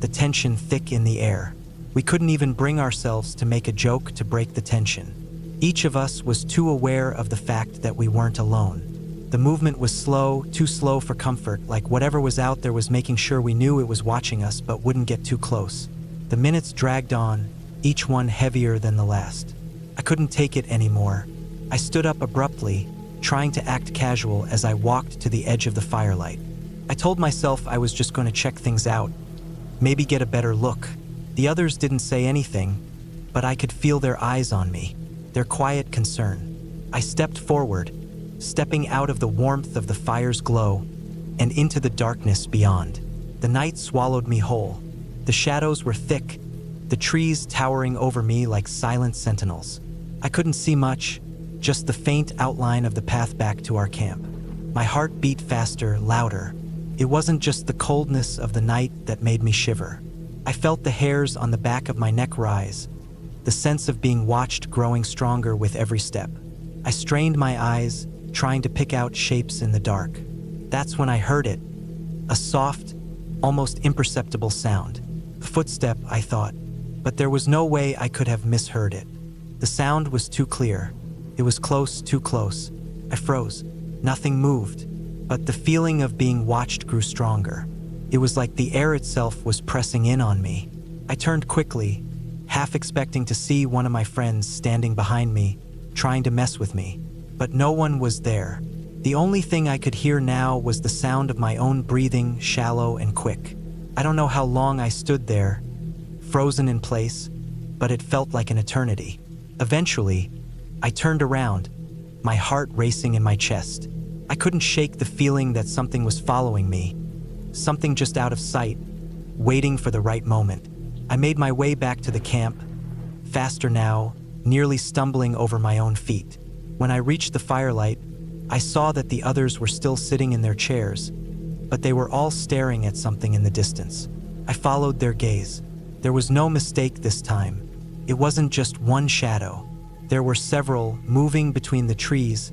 the tension thick in the air. We couldn't even bring ourselves to make a joke to break the tension. Each of us was too aware of the fact that we weren't alone. The movement was slow, too slow for comfort, like whatever was out there was making sure we knew it was watching us but wouldn't get too close. The minutes dragged on, each one heavier than the last. I couldn't take it anymore. I stood up abruptly, trying to act casual as I walked to the edge of the firelight. I told myself I was just going to check things out, maybe get a better look. The others didn't say anything, but I could feel their eyes on me, their quiet concern. I stepped forward, stepping out of the warmth of the fire's glow and into the darkness beyond. The night swallowed me whole. The shadows were thick, the trees towering over me like silent sentinels. I couldn't see much, just the faint outline of the path back to our camp. My heart beat faster, louder. It wasn't just the coldness of the night that made me shiver. I felt the hairs on the back of my neck rise, the sense of being watched growing stronger with every step. I strained my eyes, trying to pick out shapes in the dark. That's when I heard it. A soft, almost imperceptible sound. A footstep, I thought, but there was no way I could have misheard it. The sound was too clear. It was close, too close. I froze. Nothing moved, but the feeling of being watched grew stronger. It was like the air itself was pressing in on me. I turned quickly, half expecting to see one of my friends standing behind me, trying to mess with me. But no one was there. The only thing I could hear now was the sound of my own breathing, shallow and quick. I don't know how long I stood there, frozen in place, but it felt like an eternity. Eventually, I turned around, my heart racing in my chest. I couldn't shake the feeling that something was following me, something just out of sight, waiting for the right moment. I made my way back to the camp, faster now, nearly stumbling over my own feet. When I reached the firelight, I saw that the others were still sitting in their chairs, but they were all staring at something in the distance. I followed their gaze. There was no mistake this time. It wasn't just one shadow. There were several, moving between the trees,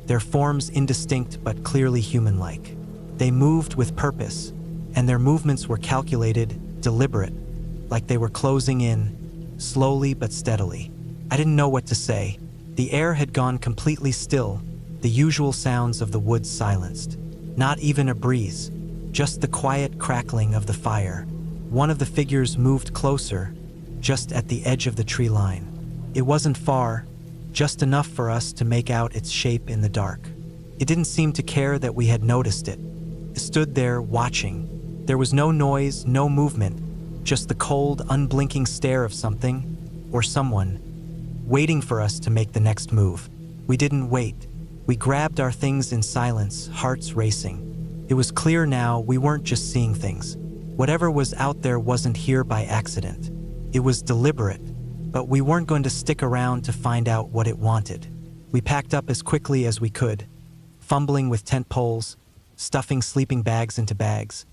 their forms indistinct but clearly human-like. They moved with purpose, and their movements were calculated, deliberate, like they were closing in, slowly but steadily. I didn't know what to say. The air had gone completely still, The usual sounds of the woods silenced. Not even a breeze, just the quiet crackling of the fire. One of the figures moved closer, just at the edge of the tree line. It wasn't far, just enough for us to make out its shape in the dark. It didn't seem to care that we had noticed it. It stood there watching. There was no noise, no movement, just the cold, unblinking stare of something, or someone, waiting for us to make the next move. We didn't wait. We grabbed our things in silence, hearts racing. It was clear now we weren't just seeing things. Whatever was out there wasn't here by accident. It was deliberate, but we weren't going to stick around to find out what it wanted. We packed up as quickly as we could, fumbling with tent poles, stuffing sleeping bags into bags,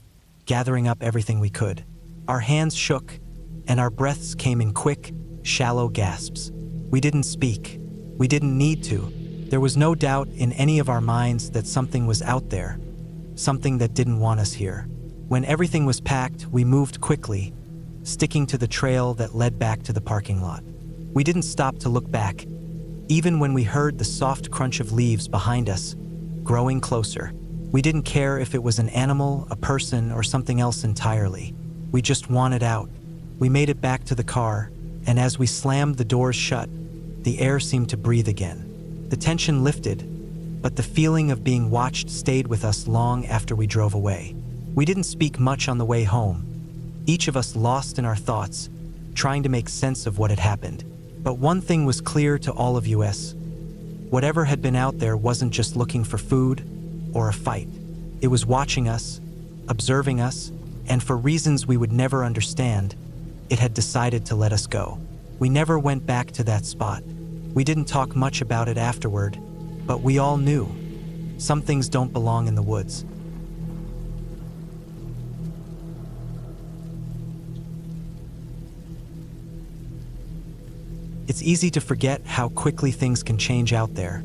gathering up everything we could. Our hands shook, and our breaths came in quick, shallow gasps. We didn't speak. We didn't need to. There was no doubt in any of our minds that something was out there, something that didn't want us here. When everything was packed, we moved quickly, sticking to the trail that led back to the parking lot. We didn't stop to look back, even when we heard the soft crunch of leaves behind us, growing closer. We didn't care if it was an animal, a person, or something else entirely. We just wanted out. We made it back to the car, and as we slammed the doors shut, the air seemed to breathe again. The tension lifted, but the feeling of being watched stayed with us long after we drove away. We didn't speak much on the way home, each of us lost in our thoughts, trying to make sense of what had happened. But one thing was clear to all of us. Whatever had been out there wasn't just looking for food or a fight. It was watching us, observing us, and for reasons we would never understand, it had decided to let us go. We never went back to that spot. We didn't talk much about it afterward, but we all knew. Some things don't belong in the woods. It's easy to forget how quickly things can change out there,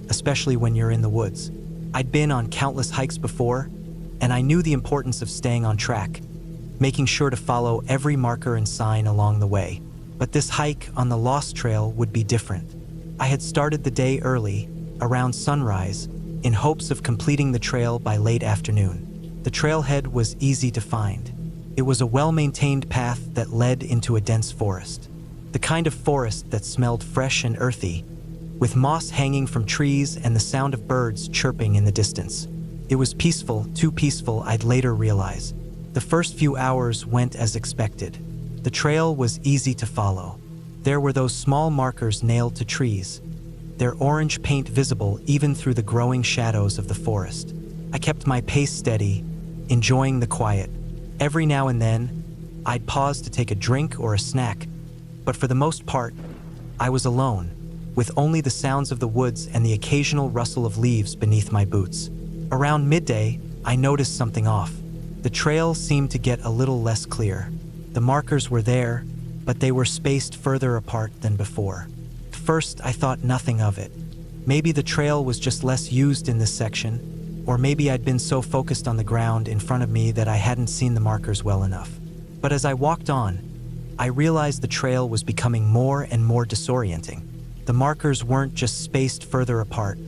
especially when you're in the woods. I'd been on countless hikes before, and I knew the importance of staying on track, making sure to follow every marker and sign along the way. But this hike on the Lost Trail would be different. I had started the day early, around sunrise, in hopes of completing the trail by late afternoon. The trailhead was easy to find. It was a well-maintained path that led into a dense forest. The kind of forest that smelled fresh and earthy, with moss hanging from trees and the sound of birds chirping in the distance. It was peaceful, too peaceful I'd later realize. The first few hours went as expected. The trail was easy to follow. There were those small markers nailed to trees, their orange paint visible even through the growing shadows of the forest. I kept my pace steady, enjoying the quiet. Every now and then, I'd pause to take a drink or a snack, but for the most part, I was alone, with only the sounds of the woods and the occasional rustle of leaves beneath my boots. Around midday, I noticed something off. The trail seemed to get a little less clear. The markers were there, but they were spaced further apart than before. At first, I thought nothing of it. Maybe the trail was just less used in this section, or maybe I'd been so focused on the ground in front of me that I hadn't seen the markers well enough. But as I walked on, I realized the trail was becoming more and more disorienting. The markers weren't just spaced further apart.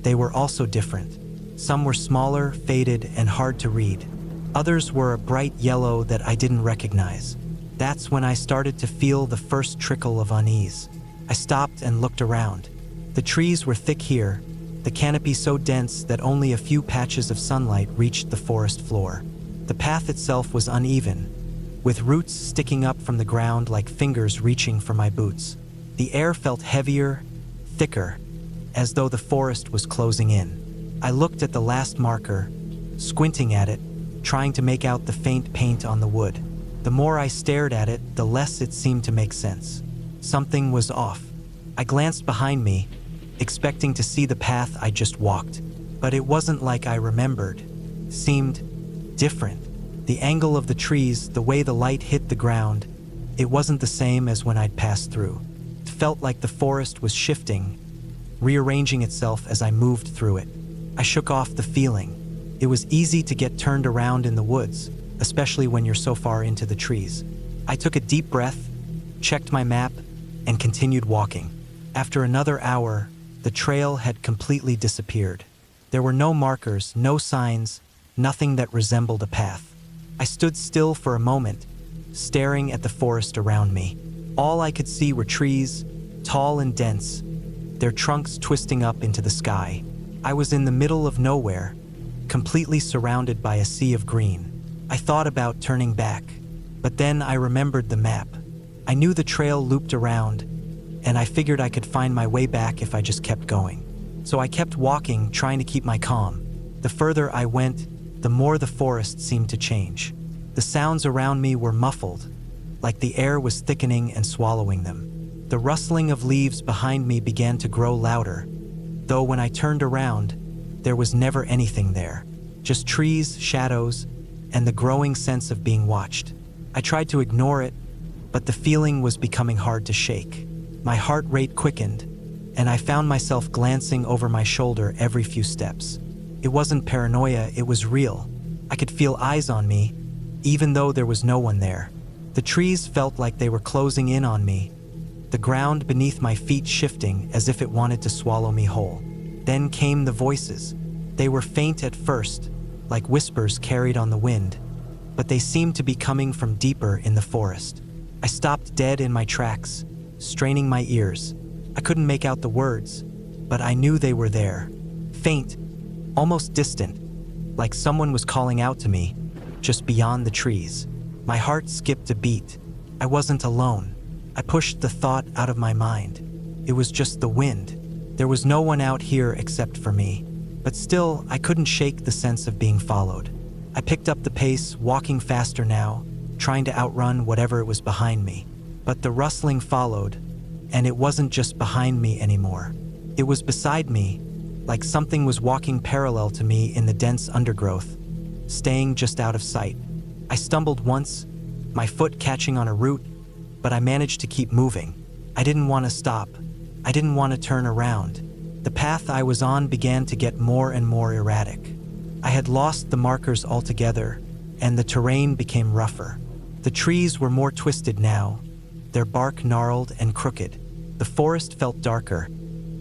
They were also different. Some were smaller, faded, and hard to read. Others were a bright yellow that I didn't recognize. That's when I started to feel the first trickle of unease. I stopped and looked around. The trees were thick here, the canopy so dense that only a few patches of sunlight reached the forest floor. The path itself was uneven, with roots sticking up from the ground like fingers reaching for my boots. The air felt heavier, thicker, as though the forest was closing in. I looked at the last marker, squinting at it, trying to make out the faint paint on the wood. The more I stared at it, the less it seemed to make sense. Something was off. I glanced behind me, expecting to see the path I just walked, but it wasn't like I remembered. It seemed different. The angle of the trees, the way the light hit the ground, it wasn't the same as when I'd passed through. It felt like the forest was shifting, rearranging itself as I moved through it. I shook off the feeling. It was easy to get turned around in the woods, especially when you're so far into the trees. I took a deep breath, checked my map, and continued walking. After another hour, The trail had completely disappeared. There were no markers, no signs, nothing that resembled a path. I stood still for a moment, staring at the forest around me. All I could see were trees, tall and dense, their trunks twisting up into the sky. I was in the middle of nowhere, completely surrounded by a sea of green. I thought about turning back, but then I remembered the map. I knew the trail looped around, and I figured I could find my way back if I just kept going. So I kept walking, trying to keep my calm. The further I went, the more the forest seemed to change. The sounds around me were muffled, like the air was thickening and swallowing them. The rustling of leaves behind me began to grow louder, though when I turned around, there was never anything there. Just trees, shadows, and the growing sense of being watched. I tried to ignore it, but the feeling was becoming hard to shake. My heart rate quickened, and I found myself glancing over my shoulder every few steps. It wasn't paranoia, it was real. I could feel eyes on me, even though there was no one there. The trees felt like they were closing in on me, the ground beneath my feet shifting as if it wanted to swallow me whole. Then came the voices. They were faint at first, like whispers carried on the wind, but they seemed to be coming from deeper in the forest. I stopped dead in my tracks, straining my ears. I couldn't make out the words, but I knew they were there. Faint, almost distant, like someone was calling out to me, just beyond the trees. My heart skipped a beat. I wasn't alone. I pushed the thought out of my mind. It was just the wind. There was no one out here except for me. But still, I couldn't shake the sense of being followed. I picked up the pace, walking faster now, trying to outrun whatever was behind me. But the rustling followed, and it wasn't just behind me anymore. It was beside me, like something was walking parallel to me in the dense undergrowth, staying just out of sight. I stumbled once, my foot catching on a root, but I managed to keep moving. I didn't want to stop. I didn't want to turn around. The path I was on began to get more and more erratic. I had lost the markers altogether, and the terrain became rougher. The trees were more twisted now, their bark gnarled and crooked. The forest felt darker,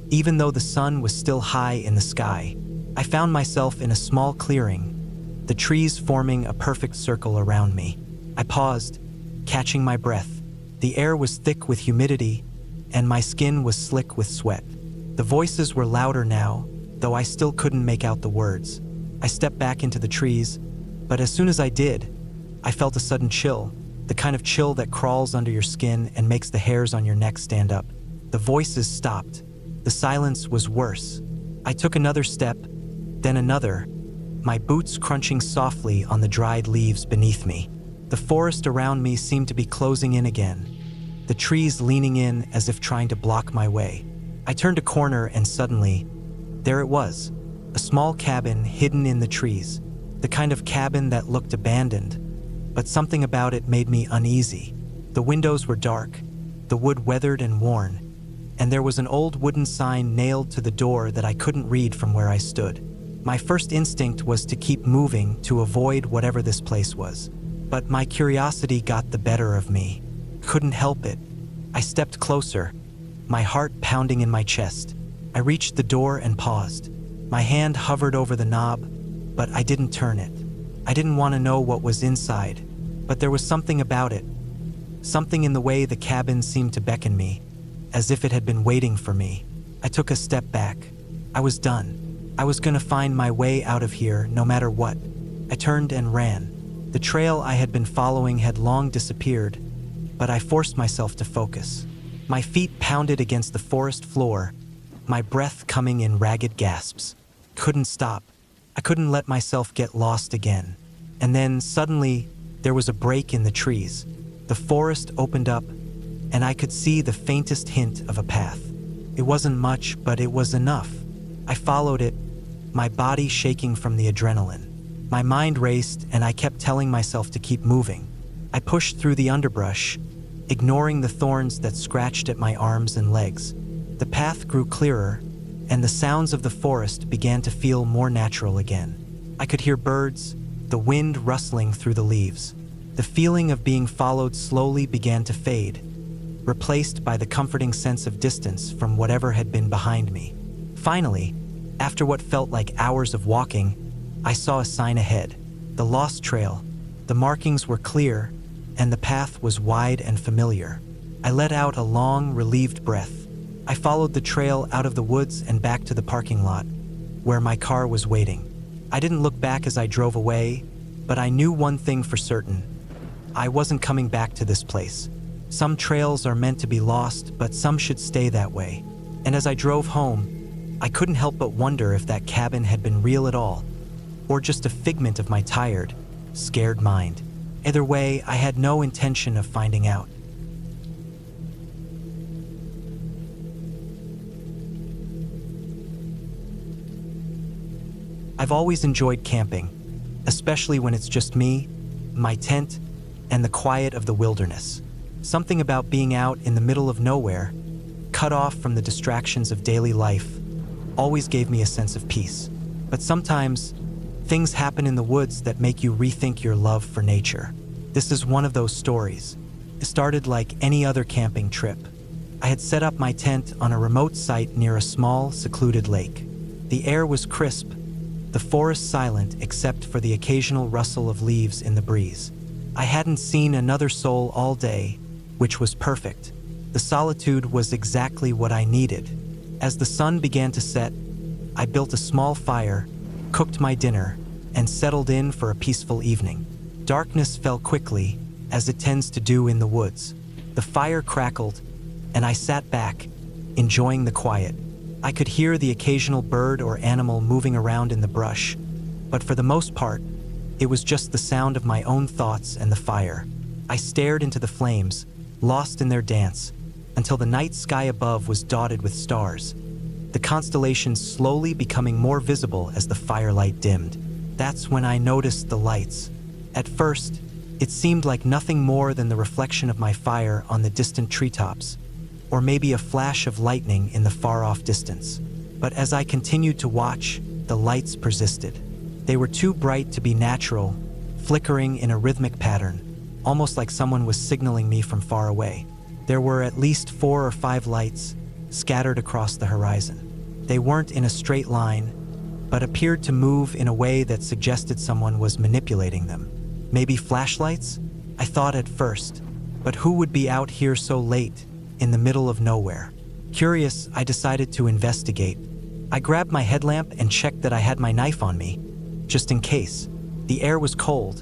even though the sun was still high in the sky. I found myself in a small clearing, the trees forming a perfect circle around me. I paused, catching my breath. The air was thick with humidity, and my skin was slick with sweat. The voices were louder now, though I still couldn't make out the words. I stepped back into the trees, but as soon as I did, I felt a sudden chill, the kind of chill that crawls under your skin and makes the hairs on your neck stand up. The voices stopped. The silence was worse. I took another step, then another, my boots crunching softly on the dried leaves beneath me. The forest around me seemed to be closing in again, the trees leaning in as if trying to block my way. I turned a corner and suddenly, there it was, a small cabin hidden in the trees, the kind of cabin that looked abandoned, but something about it made me uneasy. The windows were dark, the wood weathered and worn, and there was an old wooden sign nailed to the door that I couldn't read from where I stood. My first instinct was to keep moving to avoid whatever this place was, but my curiosity got the better of me. Couldn't help it. I stepped closer, my heart pounding in my chest. I reached the door and paused. My hand hovered over the knob, but I didn't turn it. I didn't want to know what was inside, but there was something about it, something in the way the cabin seemed to beckon me, as if it had been waiting for me. I took a step back. I was done. I was going to find my way out of here no matter what. I turned and ran. The trail I had been following had long disappeared, but I forced myself to focus. My feet pounded against the forest floor, my breath coming in ragged gasps. Couldn't stop. I couldn't let myself get lost again. And then suddenly, there was a break in the trees. The forest opened up, and I could see the faintest hint of a path. It wasn't much, but it was enough. I followed it, my body shaking from the adrenaline. My mind raced, and I kept telling myself to keep moving. I pushed through the underbrush, ignoring the thorns that scratched at my arms and legs. The path grew clearer, and the sounds of the forest began to feel more natural again. I could hear birds, the wind rustling through the leaves. The feeling of being followed slowly began to fade, replaced by the comforting sense of distance from whatever had been behind me. Finally, after what felt like hours of walking, I saw a sign ahead. The lost trail. The markings were clear, and the path was wide and familiar. I let out a long, relieved breath. I followed the trail out of the woods and back to the parking lot, where my car was waiting. I didn't look back as I drove away, but I knew one thing for certain. I wasn't coming back to this place. Some trails are meant to be lost, but some should stay that way. And as I drove home, I couldn't help but wonder if that cabin had been real at all, or just a figment of my tired, scared mind. Either way, I had no intention of finding out. I've always enjoyed camping, especially when it's just me, my tent, and the quiet of the wilderness. Something about being out in the middle of nowhere, cut off from the distractions of daily life, always gave me a sense of peace. But sometimes, things happen in the woods that make you rethink your love for nature. This is one of those stories. It started like any other camping trip. I had set up my tent on a remote site near a small, secluded lake. The air was crisp, the forest silent except for the occasional rustle of leaves in the breeze. I hadn't seen another soul all day, which was perfect. The solitude was exactly what I needed. As the sun began to set, I built a small fire, cooked my dinner, and settled in for a peaceful evening. Darkness fell quickly, as it tends to do in the woods. The fire crackled, and I sat back, enjoying the quiet. I could hear the occasional bird or animal moving around in the brush, but for the most part, it was just the sound of my own thoughts and the fire. I stared into the flames, lost in their dance, until the night sky above was dotted with stars, the constellations slowly becoming more visible as the firelight dimmed. That's when I noticed the lights. At first, it seemed like nothing more than the reflection of my fire on the distant treetops, or maybe a flash of lightning in the far-off distance. But as I continued to watch, the lights persisted. They were too bright to be natural, flickering in a rhythmic pattern, almost like someone was signaling me from far away. There were at least 4 or 5 lights scattered across the horizon. They weren't in a straight line, but appeared to move in a way that suggested someone was manipulating them. Maybe flashlights? I thought at first, but who would be out here so late, in the middle of nowhere? Curious, I decided to investigate. I grabbed my headlamp and checked that I had my knife on me, just in case. The air was cold,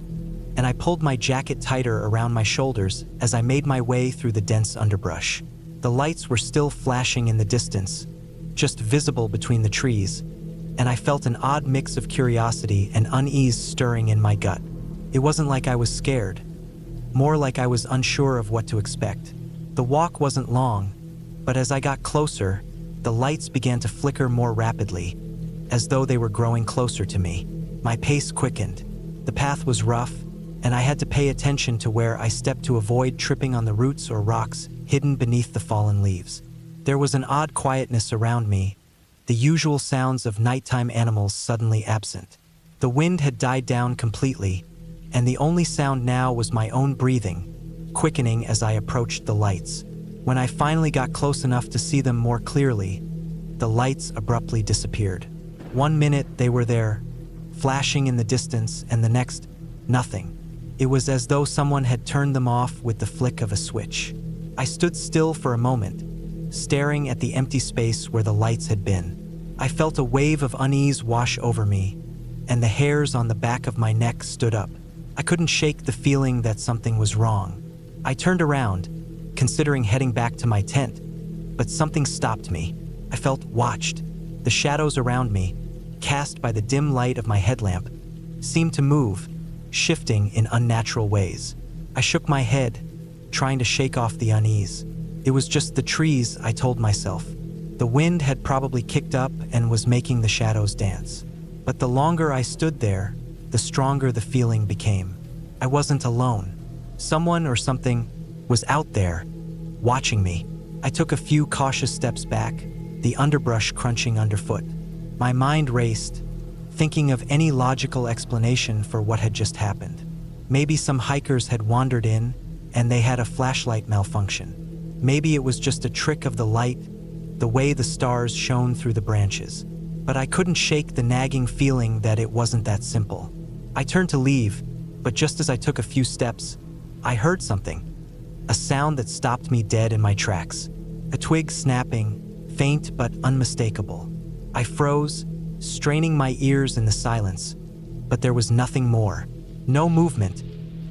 and I pulled my jacket tighter around my shoulders as I made my way through the dense underbrush. The lights were still flashing in the distance, just visible between the trees, and I felt an odd mix of curiosity and unease stirring in my gut. It wasn't like I was scared, more like I was unsure of what to expect. The walk wasn't long, but as I got closer, the lights began to flicker more rapidly, as though they were growing closer to me. My pace quickened. The path was rough, and I had to pay attention to where I stepped to avoid tripping on the roots or rocks hidden beneath the fallen leaves. There was an odd quietness around me, the usual sounds of nighttime animals suddenly absent. The wind had died down completely, and the only sound now was my own breathing, quickening as I approached the lights. When I finally got close enough to see them more clearly, the lights abruptly disappeared. 1 minute they were there, flashing in the distance, and the next, nothing. It was as though someone had turned them off with the flick of a switch. I stood still for a moment, staring at the empty space where the lights had been. I felt a wave of unease wash over me, and the hairs on the back of my neck stood up. I couldn't shake the feeling that something was wrong. I turned around, considering heading back to my tent, but something stopped me. I felt watched. The shadows around me, cast by the dim light of my headlamp, seemed to move, shifting in unnatural ways. I shook my head, trying to shake off the unease. It was just the trees, I told myself. The wind had probably kicked up and was making the shadows dance. But the longer I stood there, the stronger the feeling became. I wasn't alone. Someone or something was out there, watching me. I took a few cautious steps back, the underbrush crunching underfoot. My mind raced, thinking of any logical explanation for what had just happened. Maybe some hikers had wandered in, and they had a flashlight malfunction. Maybe it was just a trick of the light, the way the stars shone through the branches. But I couldn't shake the nagging feeling that it wasn't that simple. I turned to leave, but just as I took a few steps, I heard something. A sound that stopped me dead in my tracks. A twig snapping, faint but unmistakable. I froze, straining my ears in the silence, but there was nothing more. No movement,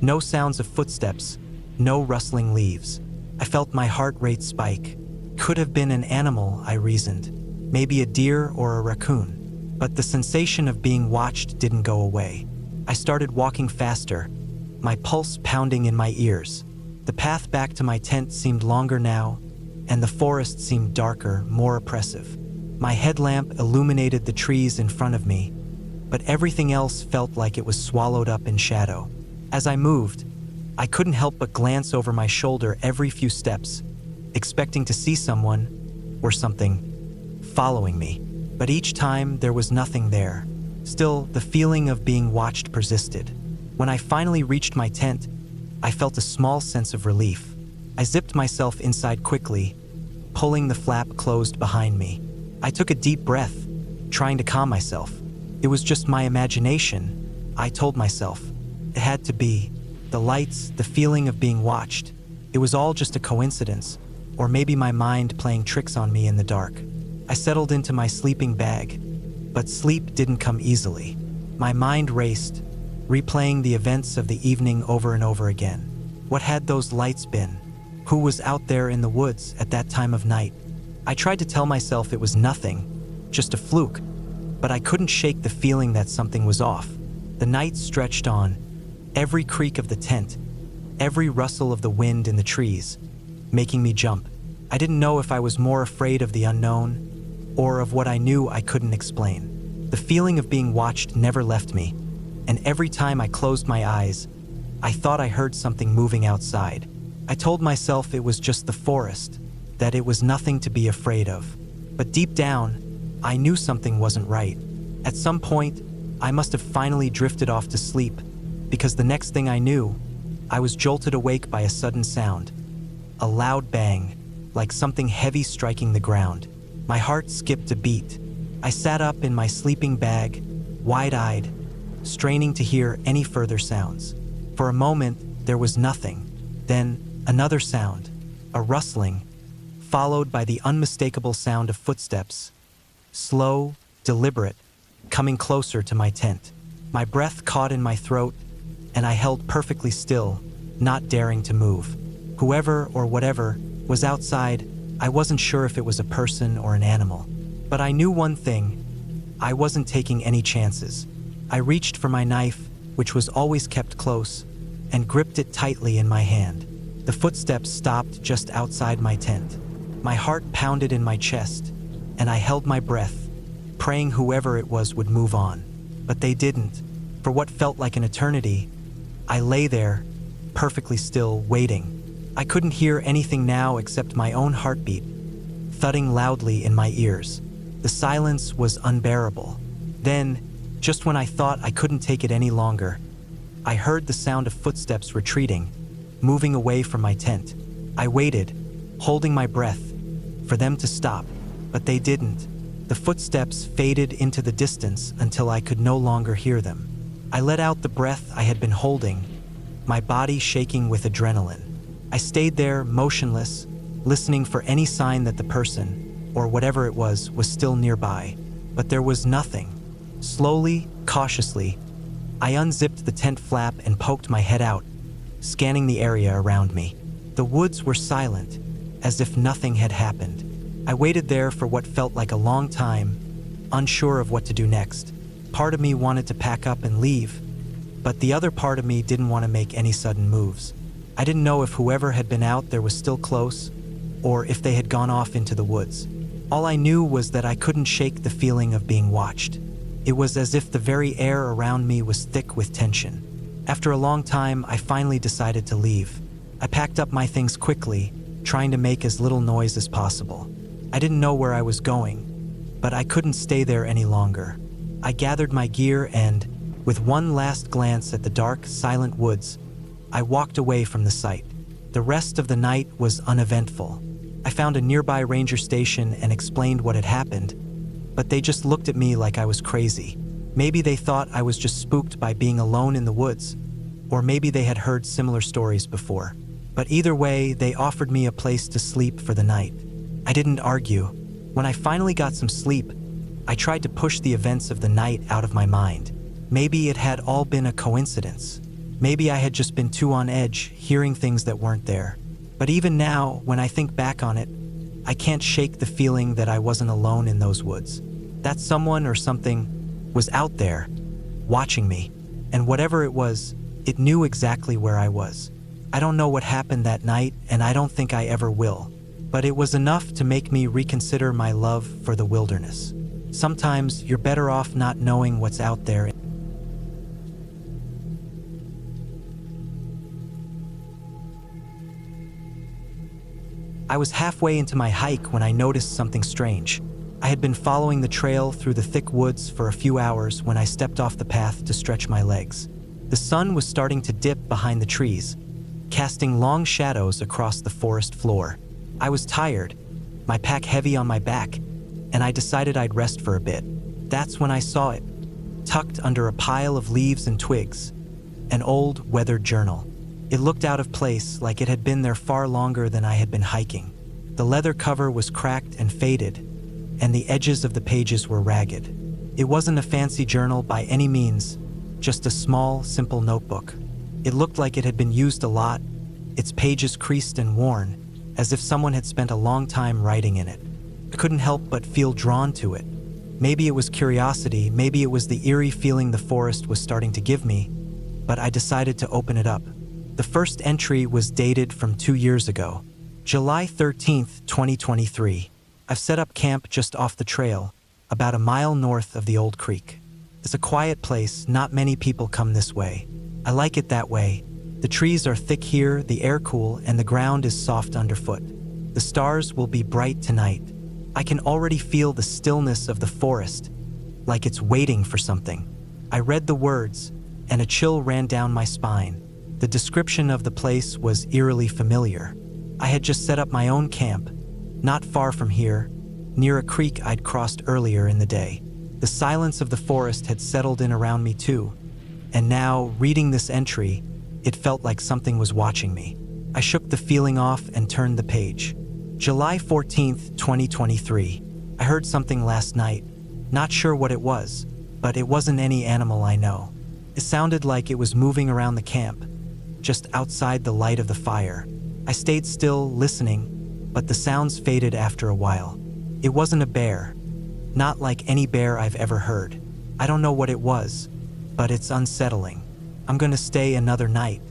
no sounds of footsteps, no rustling leaves. I felt my heart rate spike. Could have been an animal, I reasoned. Maybe a deer or a raccoon. But the sensation of being watched didn't go away. I started walking faster, my pulse pounding in my ears. The path back to my tent seemed longer now, and the forest seemed darker, more oppressive. My headlamp illuminated the trees in front of me, but everything else felt like it was swallowed up in shadow. As I moved, I couldn't help but glance over my shoulder every few steps, expecting to see someone or something following me. But each time there was nothing there. Still, the feeling of being watched persisted. When I finally reached my tent, I felt a small sense of relief. I zipped myself inside quickly, pulling the flap closed behind me. I took a deep breath, trying to calm myself. It was just my imagination, I told myself. It had to be. The lights, the feeling of being watched. It was all just a coincidence, or maybe my mind playing tricks on me in the dark. I settled into my sleeping bag, but sleep didn't come easily. My mind raced, replaying the events of the evening over and over again. What had those lights been? Who was out there in the woods at that time of night? I tried to tell myself it was nothing, just a fluke, but I couldn't shake the feeling that something was off. The night stretched on, every creak of the tent, every rustle of the wind in the trees, making me jump. I didn't know if I was more afraid of the unknown or of what I knew I couldn't explain. The feeling of being watched never left me, and every time I closed my eyes, I thought I heard something moving outside. I told myself it was just the forest, that it was nothing to be afraid of. But deep down, I knew something wasn't right. At some point, I must have finally drifted off to sleep, because the next thing I knew, I was jolted awake by a sudden sound. A loud bang, like something heavy striking the ground. My heart skipped a beat. I sat up in my sleeping bag, wide-eyed, straining to hear any further sounds. For a moment, there was nothing. Then, another sound, a rustling, followed by the unmistakable sound of footsteps. Slow, deliberate, coming closer to my tent. My breath caught in my throat, and I held perfectly still, not daring to move. Whoever or whatever was outside, I wasn't sure if it was a person or an animal. But I knew one thing, I wasn't taking any chances. I reached for my knife, which was always kept close, and gripped it tightly in my hand. The footsteps stopped just outside my tent. My heart pounded in my chest, and I held my breath, praying whoever it was would move on. But they didn't. For what felt like an eternity, I lay there, perfectly still, waiting. I couldn't hear anything now except my own heartbeat, thudding loudly in my ears. The silence was unbearable. Then, just when I thought I couldn't take it any longer, I heard the sound of footsteps retreating, moving away from my tent. I waited, holding my breath, for them to stop, but they didn't. The footsteps faded into the distance until I could no longer hear them. I let out the breath I had been holding, my body shaking with adrenaline. I stayed there, motionless, listening for any sign that the person, or whatever it was still nearby. But there was nothing. Slowly, cautiously, I unzipped the tent flap and poked my head out, scanning the area around me. The woods were silent, as if nothing had happened. I waited there for what felt like a long time, unsure of what to do next. Part of me wanted to pack up and leave, but the other part of me didn't want to make any sudden moves. I didn't know if whoever had been out there was still close, or if they had gone off into the woods. All I knew was that I couldn't shake the feeling of being watched. It was as if the very air around me was thick with tension. After a long time, I finally decided to leave. I packed up my things quickly, trying to make as little noise as possible. I didn't know where I was going, but I couldn't stay there any longer. I gathered my gear and, with one last glance at the dark, silent woods, I walked away from the site. The rest of the night was uneventful. I found a nearby ranger station and explained what had happened, but they just looked at me like I was crazy. Maybe they thought I was just spooked by being alone in the woods, or maybe they had heard similar stories before. But either way, they offered me a place to sleep for the night. I didn't argue. When I finally got some sleep, I tried to push the events of the night out of my mind. Maybe it had all been a coincidence. Maybe I had just been too on edge, hearing things that weren't there. But even now, when I think back on it, I can't shake the feeling that I wasn't alone in those woods. That someone or something was out there, watching me. And whatever it was, it knew exactly where I was. I don't know what happened that night, and I don't think I ever will. But it was enough to make me reconsider my love for the wilderness. Sometimes you're better off not knowing what's out there. I was halfway into my hike when I noticed something strange. I had been following the trail through the thick woods for a few hours when I stepped off the path to stretch my legs. The sun was starting to dip behind the trees, casting long shadows across the forest floor. I was tired, my pack heavy on my back, and I decided I'd rest for a bit. That's when I saw it, tucked under a pile of leaves and twigs, an old, weathered journal. It looked out of place, like it had been there far longer than I had been hiking. The leather cover was cracked and faded, and the edges of the pages were ragged. It wasn't a fancy journal by any means, just a small, simple notebook. It looked like it had been used a lot, its pages creased and worn, as if someone had spent a long time writing in it. I couldn't help but feel drawn to it. Maybe it was curiosity, maybe it was the eerie feeling the forest was starting to give me, but I decided to open it up. The first entry was dated from 2 years ago, July 13th, 2023. I've set up camp just off the trail, about a mile north of the old creek. It's a quiet place, not many people come this way. I like it that way. The trees are thick here, the air cool, and the ground is soft underfoot. The stars will be bright tonight. I can already feel the stillness of the forest, like it's waiting for something. I read the words, and a chill ran down my spine. The description of the place was eerily familiar. I had just set up my own camp, not far from here, near a creek I'd crossed earlier in the day. The silence of the forest had settled in around me too, and now, reading this entry, it felt like something was watching me. I shook the feeling off and turned the page. July 14th, 2023. I heard something last night. Not sure what it was, but it wasn't any animal I know. It sounded like it was moving around the camp, just outside the light of the fire. I stayed still, listening, but the sounds faded after a while. It wasn't a bear, not like any bear I've ever heard. I don't know what it was, but it's unsettling. I'm gonna stay another night.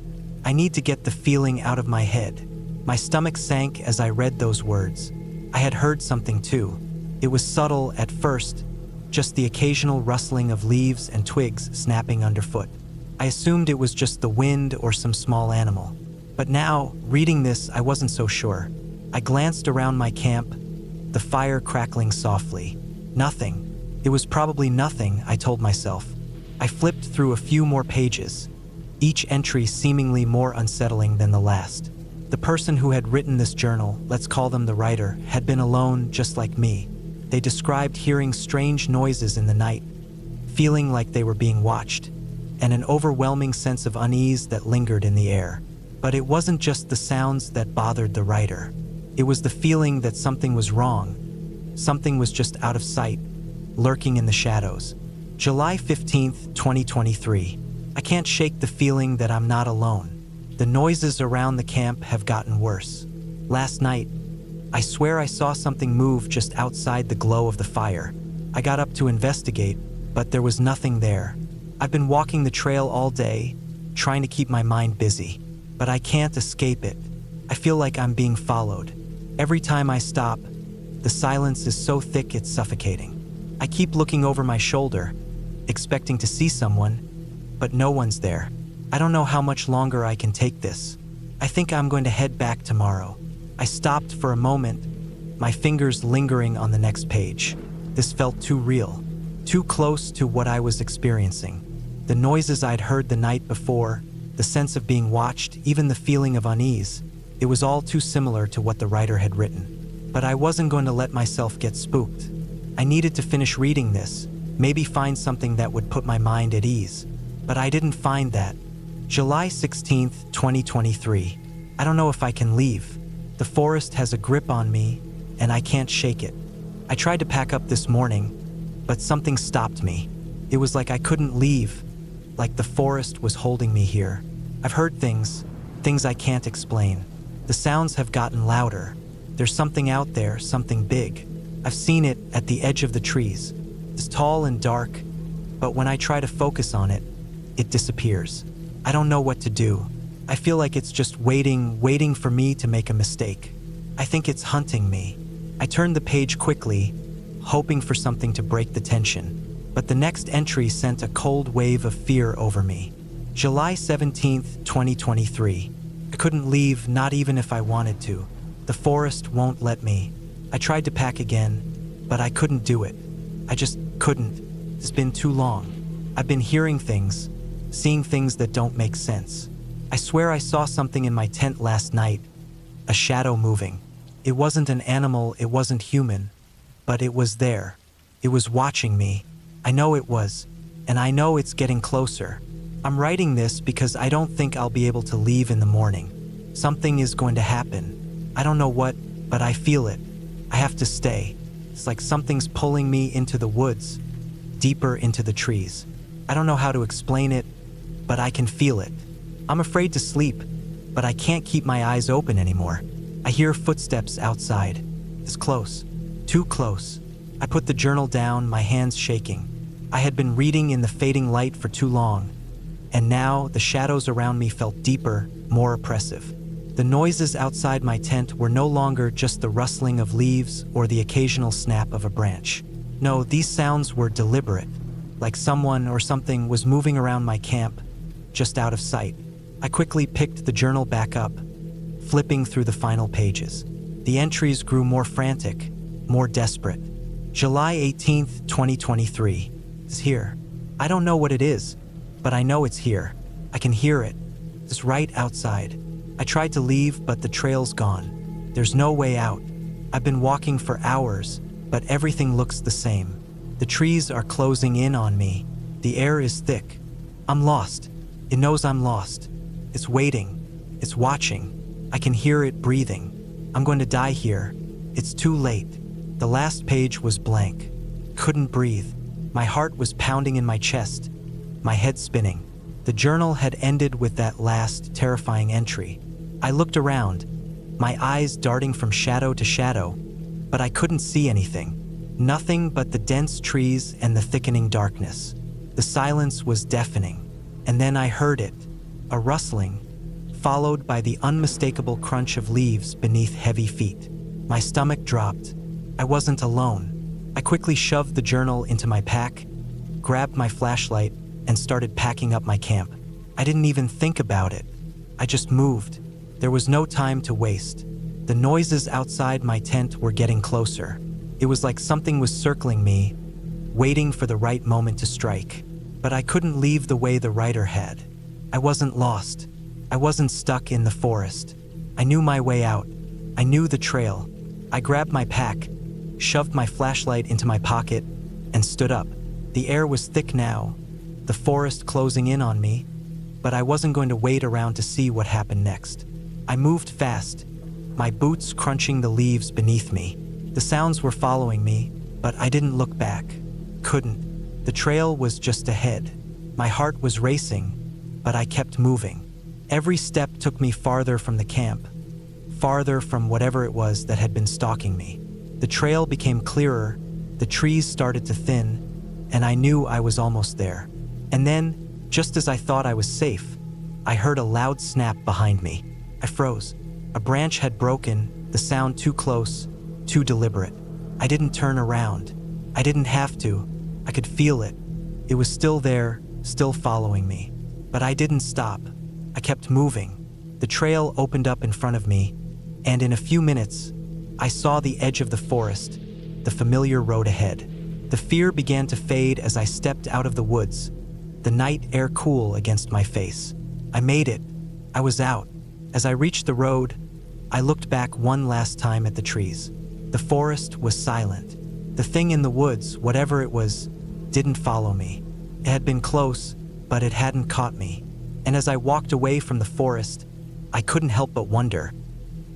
I need to get the feeling out of my head. My stomach sank as I read those words. I had heard something too. It was subtle at first, just the occasional rustling of leaves and twigs snapping underfoot. I assumed it was just the wind or some small animal. But now, reading this, I wasn't so sure. I glanced around my camp, the fire crackling softly. Nothing. It was probably nothing, I told myself. I flipped through a few more pages, each entry seemingly more unsettling than the last. The person who had written this journal, let's call them the writer, had been alone just like me. They described hearing strange noises in the night, feeling like they were being watched, and an overwhelming sense of unease that lingered in the air. But it wasn't just the sounds that bothered the writer. It was the feeling that something was wrong. Something was just out of sight, lurking in the shadows. July 15th, 2023. I can't shake the feeling that I'm not alone. The noises around the camp have gotten worse. Last night, I swear I saw something move just outside the glow of the fire. I got up to investigate, but there was nothing there. I've been walking the trail all day, trying to keep my mind busy, but I can't escape it. I feel like I'm being followed. Every time I stop, the silence is so thick it's suffocating. I keep looking over my shoulder, expecting to see someone, but no one's there. I don't know how much longer I can take this. I think I'm going to head back tomorrow. I stopped for a moment, my fingers lingering on the next page. This felt too real, too close to what I was experiencing. The noises I'd heard the night before, the sense of being watched, even the feeling of unease, it was all too similar to what the writer had written. But I wasn't going to let myself get spooked. I needed to finish reading this, maybe find something that would put my mind at ease. But I didn't find that. July 16th, 2023. I don't know if I can leave. The forest has a grip on me, and I can't shake it. I tried to pack up this morning, but something stopped me. It was like I couldn't leave, like the forest was holding me here. I've heard things I can't explain. The sounds have gotten louder. There's something out there, something big. I've seen it at the edge of the trees. It's tall and dark, but when I try to focus on it, it disappears. I don't know what to do. I feel like it's just waiting for me to make a mistake. I think it's hunting me. I turned the page quickly, hoping for something to break the tension. But the next entry sent a cold wave of fear over me. July 17th, 2023. I couldn't leave, not even if I wanted to. The forest won't let me. I tried to pack again, but I couldn't do it. I just couldn't. It's been too long. I've been hearing things, seeing things that don't make sense. I swear I saw something in my tent last night, a shadow moving. It wasn't an animal, it wasn't human, but it was there. It was watching me. I know it was, and I know it's getting closer. I'm writing this because I don't think I'll be able to leave in the morning. Something is going to happen. I don't know what, but I feel it. I have to stay. It's like something's pulling me into the woods, deeper into the trees. I don't know how to explain it, but I can feel it. I'm afraid to sleep, but I can't keep my eyes open anymore. I hear footsteps outside. It's close, too close. I put the journal down, my hands shaking. I had been reading in the fading light for too long, and now the shadows around me felt deeper, more oppressive. The noises outside my tent were no longer just the rustling of leaves or the occasional snap of a branch. No, these sounds were deliberate, like someone or something was moving around my camp, just out of sight. I quickly picked the journal back up, flipping through the final pages. The entries grew more frantic, more desperate. July 18th, 2023. It's here. I don't know what it is, but I know it's here. I can hear it. It's right outside. I tried to leave, but the trail's gone. There's no way out. I've been walking for hours, but everything looks the same. The trees are closing in on me. The air is thick. I'm lost. It knows I'm lost. It's waiting. It's watching. I can hear it breathing. I'm going to die here. It's too late. The last page was blank. Couldn't breathe. My heart was pounding in my chest, my head spinning. The journal had ended with that last, terrifying entry. I looked around, my eyes darting from shadow to shadow, but I couldn't see anything. Nothing but the dense trees and the thickening darkness. The silence was deafening, and then I heard it, a rustling, followed by the unmistakable crunch of leaves beneath heavy feet. My stomach dropped. I wasn't alone. I quickly shoved the journal into my pack, grabbed my flashlight, and started packing up my camp. I didn't even think about it. I just moved. There was no time to waste. The noises outside my tent were getting closer. It was like something was circling me, waiting for the right moment to strike. But I couldn't leave the way the writer had. I wasn't lost. I wasn't stuck in the forest. I knew my way out. I knew the trail. I grabbed my pack, shoved my flashlight into my pocket, and stood up. The air was thick now, the forest closing in on me, but I wasn't going to wait around to see what happened next. I moved fast, my boots crunching the leaves beneath me. The sounds were following me, but I didn't look back. Couldn't. The trail was just ahead. My heart was racing, but I kept moving. Every step took me farther from the camp, farther from whatever it was that had been stalking me. The trail became clearer, the trees started to thin, and I knew I was almost there. And then, just as I thought I was safe, I heard a loud snap behind me. I froze. A branch had broken, the sound too close, too deliberate. I didn't turn around. I didn't have to. I could feel it. It was still there, still following me. But I didn't stop. I kept moving. The trail opened up in front of me, and in a few minutes, I saw the edge of the forest, the familiar road ahead. The fear began to fade as I stepped out of the woods, the night air cool against my face. I made it. I was out. As I reached the road, I looked back one last time at the trees. The forest was silent. The thing in the woods, whatever it was, didn't follow me. It had been close, but it hadn't caught me. And as I walked away from the forest, I couldn't help but wonder,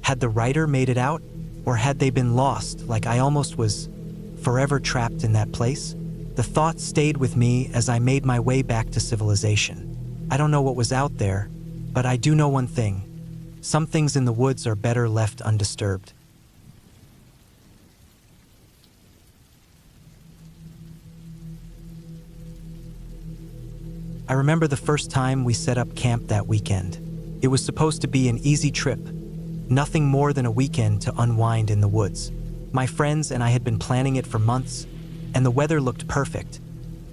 had the writer made it out, or had they been lost, like I almost was forever trapped in that place? The thought stayed with me as I made my way back to civilization. I don't know what was out there, but I do know one thing. Some things in the woods are better left undisturbed. I remember the first time we set up camp that weekend. It was supposed to be an easy trip, nothing more than a weekend to unwind in the woods. My friends and I had been planning it for months, and the weather looked perfect.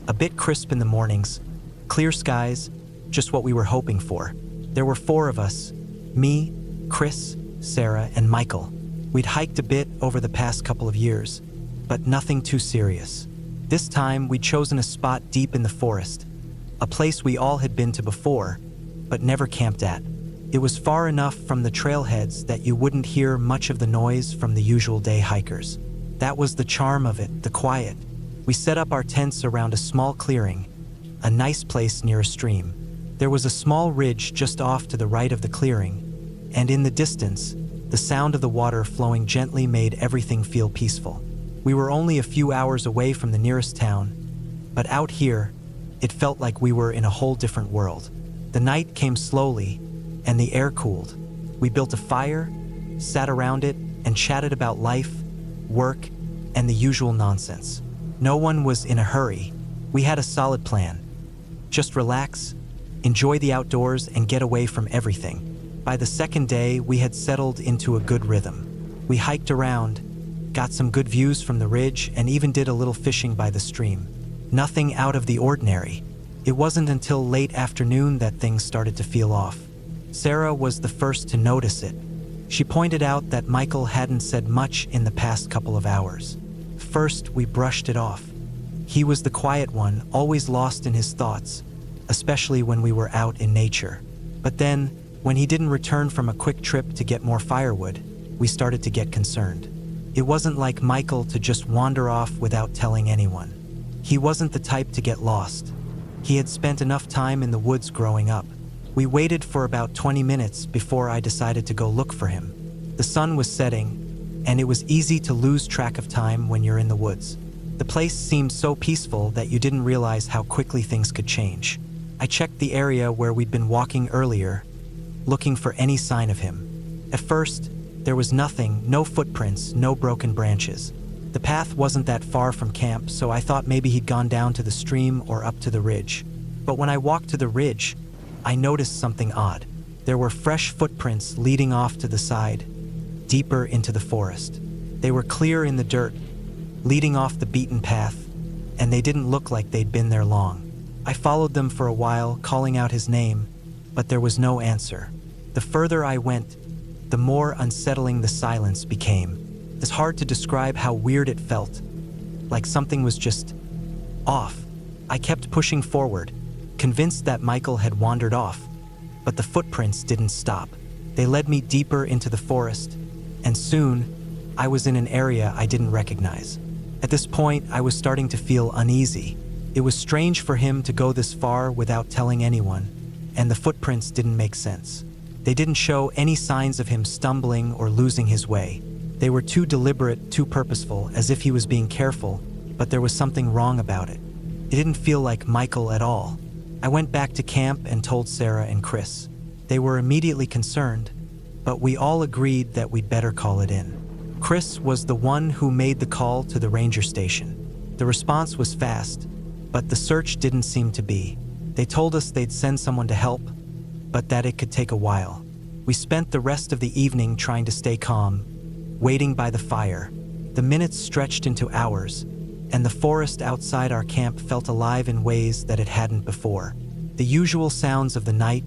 A bit crisp in the mornings, clear skies, just what we were hoping for. There were 4 of us, me, Chris, Sarah, and Michael. We'd hiked a bit over the past couple of years, but nothing too serious. This time, we'd chosen a spot deep in the forest, a place we all had been to before, but never camped at. It was far enough from the trailheads that you wouldn't hear much of the noise from the usual day hikers. That was the charm of it, the quiet. We set up our tents around a small clearing, a nice place near a stream. There was a small ridge just off to the right of the clearing, and in the distance, the sound of the water flowing gently made everything feel peaceful. We were only a few hours away from the nearest town, but out here, it felt like we were in a whole different world. The night came slowly, and the air cooled. We built a fire, sat around it, and chatted about life, work, and the usual nonsense. No one was in a hurry. We had a solid plan. Just relax, enjoy the outdoors, and get away from everything. By the second day, we had settled into a good rhythm. We hiked around, got some good views from the ridge, and even did a little fishing by the stream. Nothing out of the ordinary. It wasn't until late afternoon that things started to feel off. Sarah was the first to notice it. She pointed out that Michael hadn't said much in the past couple of hours. First, we brushed it off. He was the quiet one, always lost in his thoughts, especially when we were out in nature. But then, when he didn't return from a quick trip to get more firewood, we started to get concerned. It wasn't like Michael to just wander off without telling anyone. He wasn't the type to get lost. He had spent enough time in the woods growing up. We waited for about 20 minutes before I decided to go look for him. The sun was setting, and it was easy to lose track of time when you're in the woods. The place seemed so peaceful that you didn't realize how quickly things could change. I checked the area where we'd been walking earlier, looking for any sign of him. At first, there was nothing, no footprints, no broken branches. The path wasn't that far from camp, so I thought maybe he'd gone down to the stream or up to the ridge. But when I walked to the ridge, I noticed something odd. There were fresh footprints leading off to the side, deeper into the forest. They were clear in the dirt, leading off the beaten path, and they didn't look like they'd been there long. I followed them for a while, calling out his name, but there was no answer. The further I went, the more unsettling the silence became. It's hard to describe how weird it felt, like something was just off. I kept pushing forward, convinced that Michael had wandered off, but the footprints didn't stop. They led me deeper into the forest, and soon, I was in an area I didn't recognize. At this point, I was starting to feel uneasy. It was strange for him to go this far without telling anyone, and the footprints didn't make sense. They didn't show any signs of him stumbling or losing his way. They were too deliberate, too purposeful, as if he was being careful, but there was something wrong about it. It didn't feel like Michael at all. I went back to camp and told Sarah and Chris. They were immediately concerned, but we all agreed that we'd better call it in. Chris was the one who made the call to the ranger station. The response was fast, but the search didn't seem to be. They told us they'd send someone to help, but that it could take a while. We spent the rest of the evening trying to stay calm, waiting by the fire. The minutes stretched into hours, and the forest outside our camp felt alive in ways that it hadn't before. The usual sounds of the night,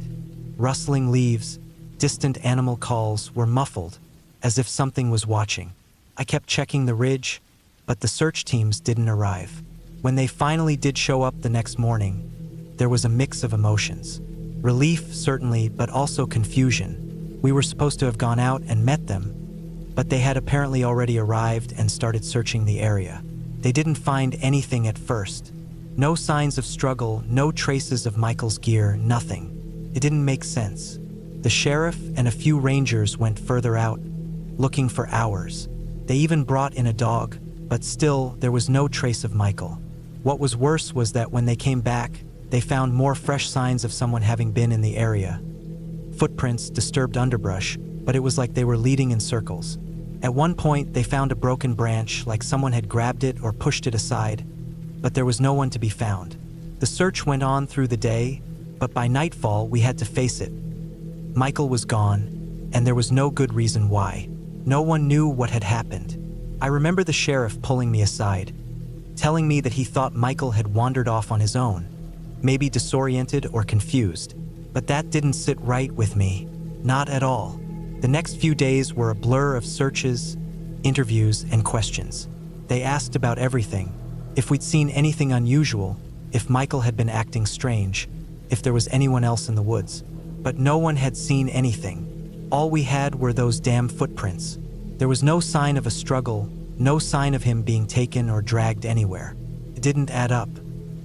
rustling leaves, distant animal calls were muffled, as if something was watching. I kept checking the ridge, but the search teams didn't arrive. When they finally did show up the next morning, there was a mix of emotions. Relief, certainly, but also confusion. We were supposed to have gone out and met them, but they had apparently already arrived and started searching the area. They didn't find anything at first. No signs of struggle, no traces of Michael's gear, nothing. It didn't make sense. The sheriff and a few rangers went further out, looking for hours. They even brought in a dog, but still, there was no trace of Michael. What was worse was that when they came back, they found more fresh signs of someone having been in the area. Footprints, disturbed underbrush, but it was like they were leading in circles. At one point, they found a broken branch, like someone had grabbed it or pushed it aside, but there was no one to be found. The search went on through the day, but by nightfall, we had to face it. Michael was gone, and there was no good reason why. No one knew what had happened. I remember the sheriff pulling me aside, telling me that he thought Michael had wandered off on his own, maybe disoriented or confused. But that didn't sit right with me, not at all. The next few days were a blur of searches, interviews, and questions. They asked about everything: if we'd seen anything unusual, if Michael had been acting strange, if there was anyone else in the woods. But no one had seen anything. All we had were those damn footprints. There was no sign of a struggle, no sign of him being taken or dragged anywhere. It didn't add up.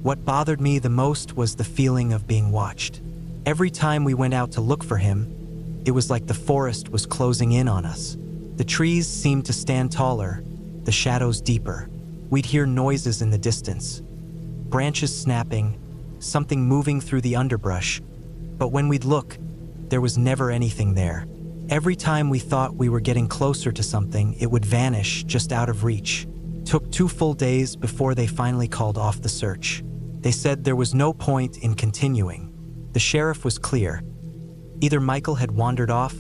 What bothered me the most was the feeling of being watched. Every time we went out to look for him, it was like the forest was closing in on us. The trees seemed to stand taller, the shadows deeper. We'd hear noises in the distance, branches snapping, something moving through the underbrush. But when we'd look, there was never anything there. Every time we thought we were getting closer to something, it would vanish just out of reach. Took 2 full days before they finally called off the search. They said there was no point in continuing. The sheriff was clear. Either Michael had wandered off,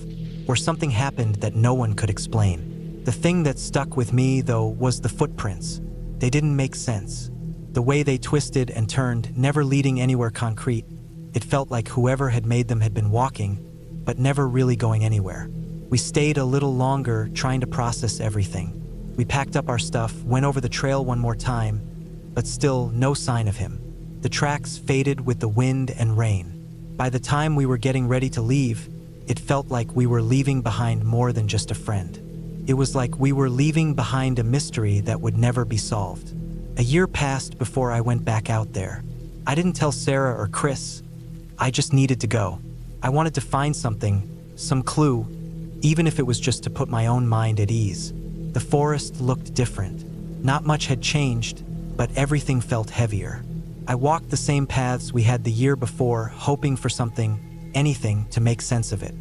or something happened that no one could explain. The thing that stuck with me, though, was the footprints. They didn't make sense. The way they twisted and turned, never leading anywhere concrete. It felt like whoever had made them had been walking, but never really going anywhere. We stayed a little longer, trying to process everything. We packed up our stuff, went over the trail one more time, but still no sign of him. The tracks faded with the wind and rain. By the time we were getting ready to leave, it felt like we were leaving behind more than just a friend. It was like we were leaving behind a mystery that would never be solved. A year passed before I went back out there. I didn't tell Sarah or Chris. I just needed to go. I wanted to find something, some clue, even if it was just to put my own mind at ease. The forest looked different. Not much had changed, but everything felt heavier. I walked the same paths we had the year before, hoping for something, anything, to make sense of it.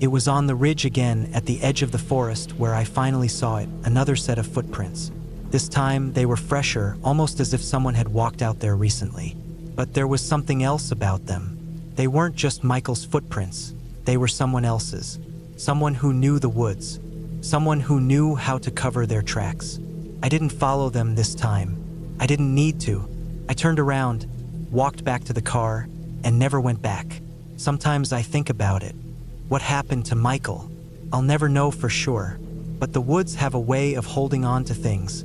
It was on the ridge again, at the edge of the forest, where I finally saw it, another set of footprints. This time, they were fresher, almost as if someone had walked out there recently. But there was something else about them. They weren't just Michael's footprints. They were someone else's. Someone who knew the woods. Someone who knew how to cover their tracks. I didn't follow them this time. I didn't need to. I turned around, walked back to the car, and never went back. Sometimes I think about it. What happened to Michael? I'll never know for sure, but the woods have a way of holding on to things,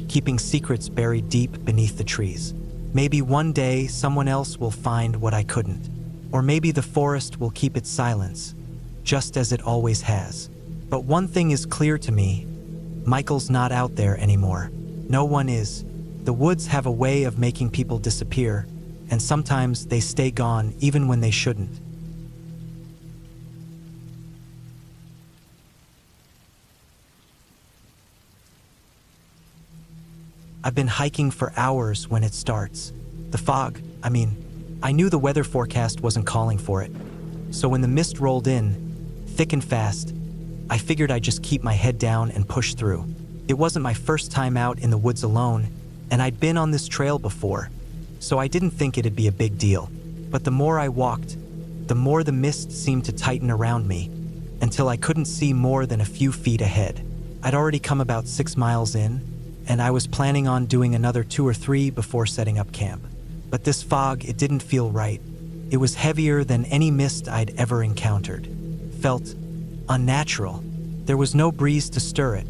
keeping secrets buried deep beneath the trees. Maybe one day someone else will find what I couldn't, or maybe the forest will keep its silence, just as it always has. But one thing is clear to me: Michael's not out there anymore. No one is. The woods have a way of making people disappear, and sometimes they stay gone even when they shouldn't. I've been hiking for hours when it starts. The fog, I knew the weather forecast wasn't calling for it. So when the mist rolled in, thick and fast, I figured I'd just keep my head down and push through. It wasn't my first time out in the woods alone, and I'd been on this trail before, so I didn't think it'd be a big deal. But the more I walked, the more the mist seemed to tighten around me, until I couldn't see more than a few feet ahead. I'd already come about 6 miles in, and I was planning on doing another 2 or 3 before setting up camp. But this fog, it didn't feel right. It was heavier than any mist I'd ever encountered. Felt unnatural. There was no breeze to stir it,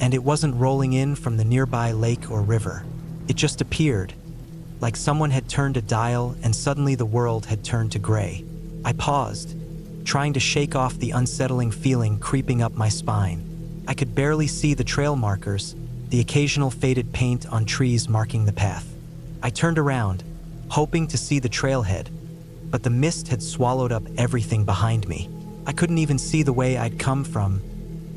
and it wasn't rolling in from the nearby lake or river. It just appeared, like someone had turned a dial and suddenly the world had turned to gray. I paused, trying to shake off the unsettling feeling creeping up my spine. I could barely see the trail markers, the occasional faded paint on trees marking the path. I turned around, hoping to see the trailhead, but the mist had swallowed up everything behind me. I couldn't even see the way I'd come from,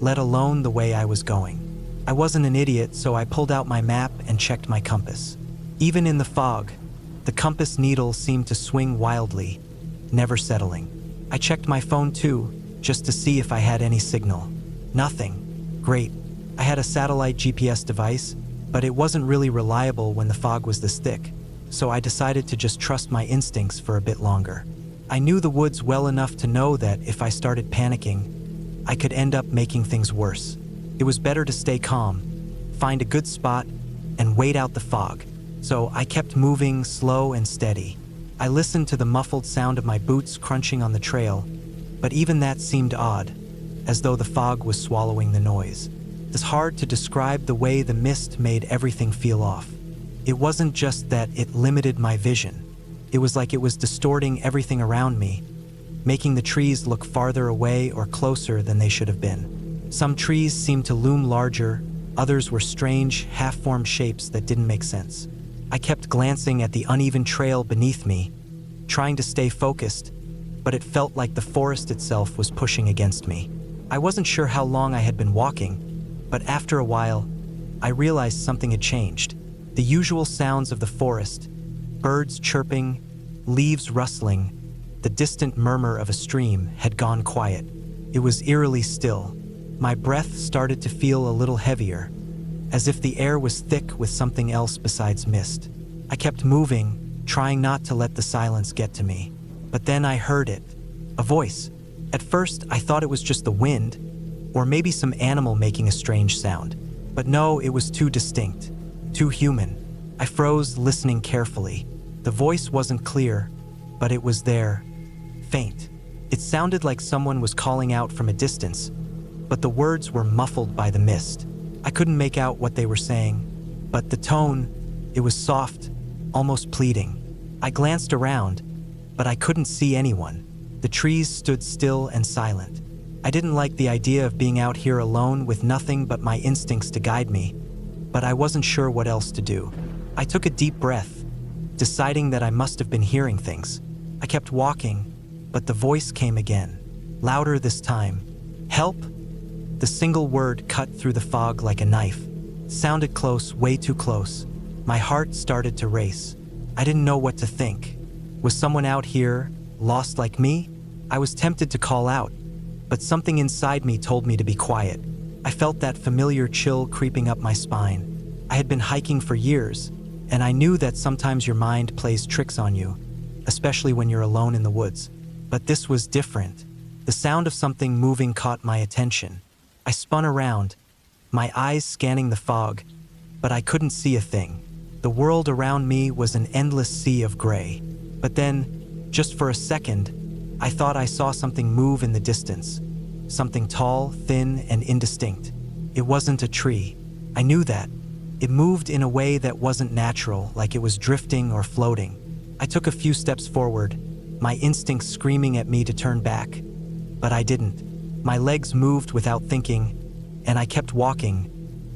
let alone the way I was going. I wasn't an idiot, so I pulled out my map and checked my compass. Even in the fog, the compass needle seemed to swing wildly, never settling. I checked my phone too, just to see if I had any signal. Nothing. Great. I had a satellite GPS device, but it wasn't really reliable when the fog was this thick, so I decided to just trust my instincts for a bit longer. I knew the woods well enough to know that if I started panicking, I could end up making things worse. It was better to stay calm, find a good spot, and wait out the fog. So I kept moving slow and steady. I listened to the muffled sound of my boots crunching on the trail, but even that seemed odd, as though the fog was swallowing the noise. It's hard to describe the way the mist made everything feel off. It wasn't just that it limited my vision. It was like it was distorting everything around me, making the trees look farther away or closer than they should have been. Some trees seemed to loom larger, others were strange, half-formed shapes that didn't make sense. I kept glancing at the uneven trail beneath me, trying to stay focused, but it felt like the forest itself was pushing against me. I wasn't sure how long I had been walking, but after a while, I realized something had changed. The usual sounds of the forest, birds chirping, leaves rustling, the distant murmur of a stream had gone quiet. It was eerily still. My breath started to feel a little heavier, as if the air was thick with something else besides mist. I kept moving, trying not to let the silence get to me. But then I heard it, a voice. At first, I thought it was just the wind, or maybe some animal making a strange sound. But no, it was too distinct, too human. I froze, listening carefully. The voice wasn't clear, but it was there, faint. It sounded like someone was calling out from a distance, but the words were muffled by the mist. I couldn't make out what they were saying, but the tone, it was soft, almost pleading. I glanced around, but I couldn't see anyone. The trees stood still and silent. I didn't like the idea of being out here alone with nothing but my instincts to guide me, but I wasn't sure what else to do. I took a deep breath, deciding that I must have been hearing things. I kept walking, but the voice came again, louder this time. Help? The single word cut through the fog like a knife. It sounded close, way too close. My heart started to race. I didn't know what to think. Was someone out here, lost like me? I was tempted to call out, but something inside me told me to be quiet. I felt that familiar chill creeping up my spine. I had been hiking for years, and I knew that sometimes your mind plays tricks on you, especially when you're alone in the woods. But this was different. The sound of something moving caught my attention. I spun around, my eyes scanning the fog, but I couldn't see a thing. The world around me was an endless sea of gray. But then, just for a second, I thought I saw something move in the distance. Something tall, thin, and indistinct. It wasn't a tree. I knew that. It moved in a way that wasn't natural, like it was drifting or floating. I took a few steps forward, my instincts screaming at me to turn back. But I didn't. My legs moved without thinking, and I kept walking,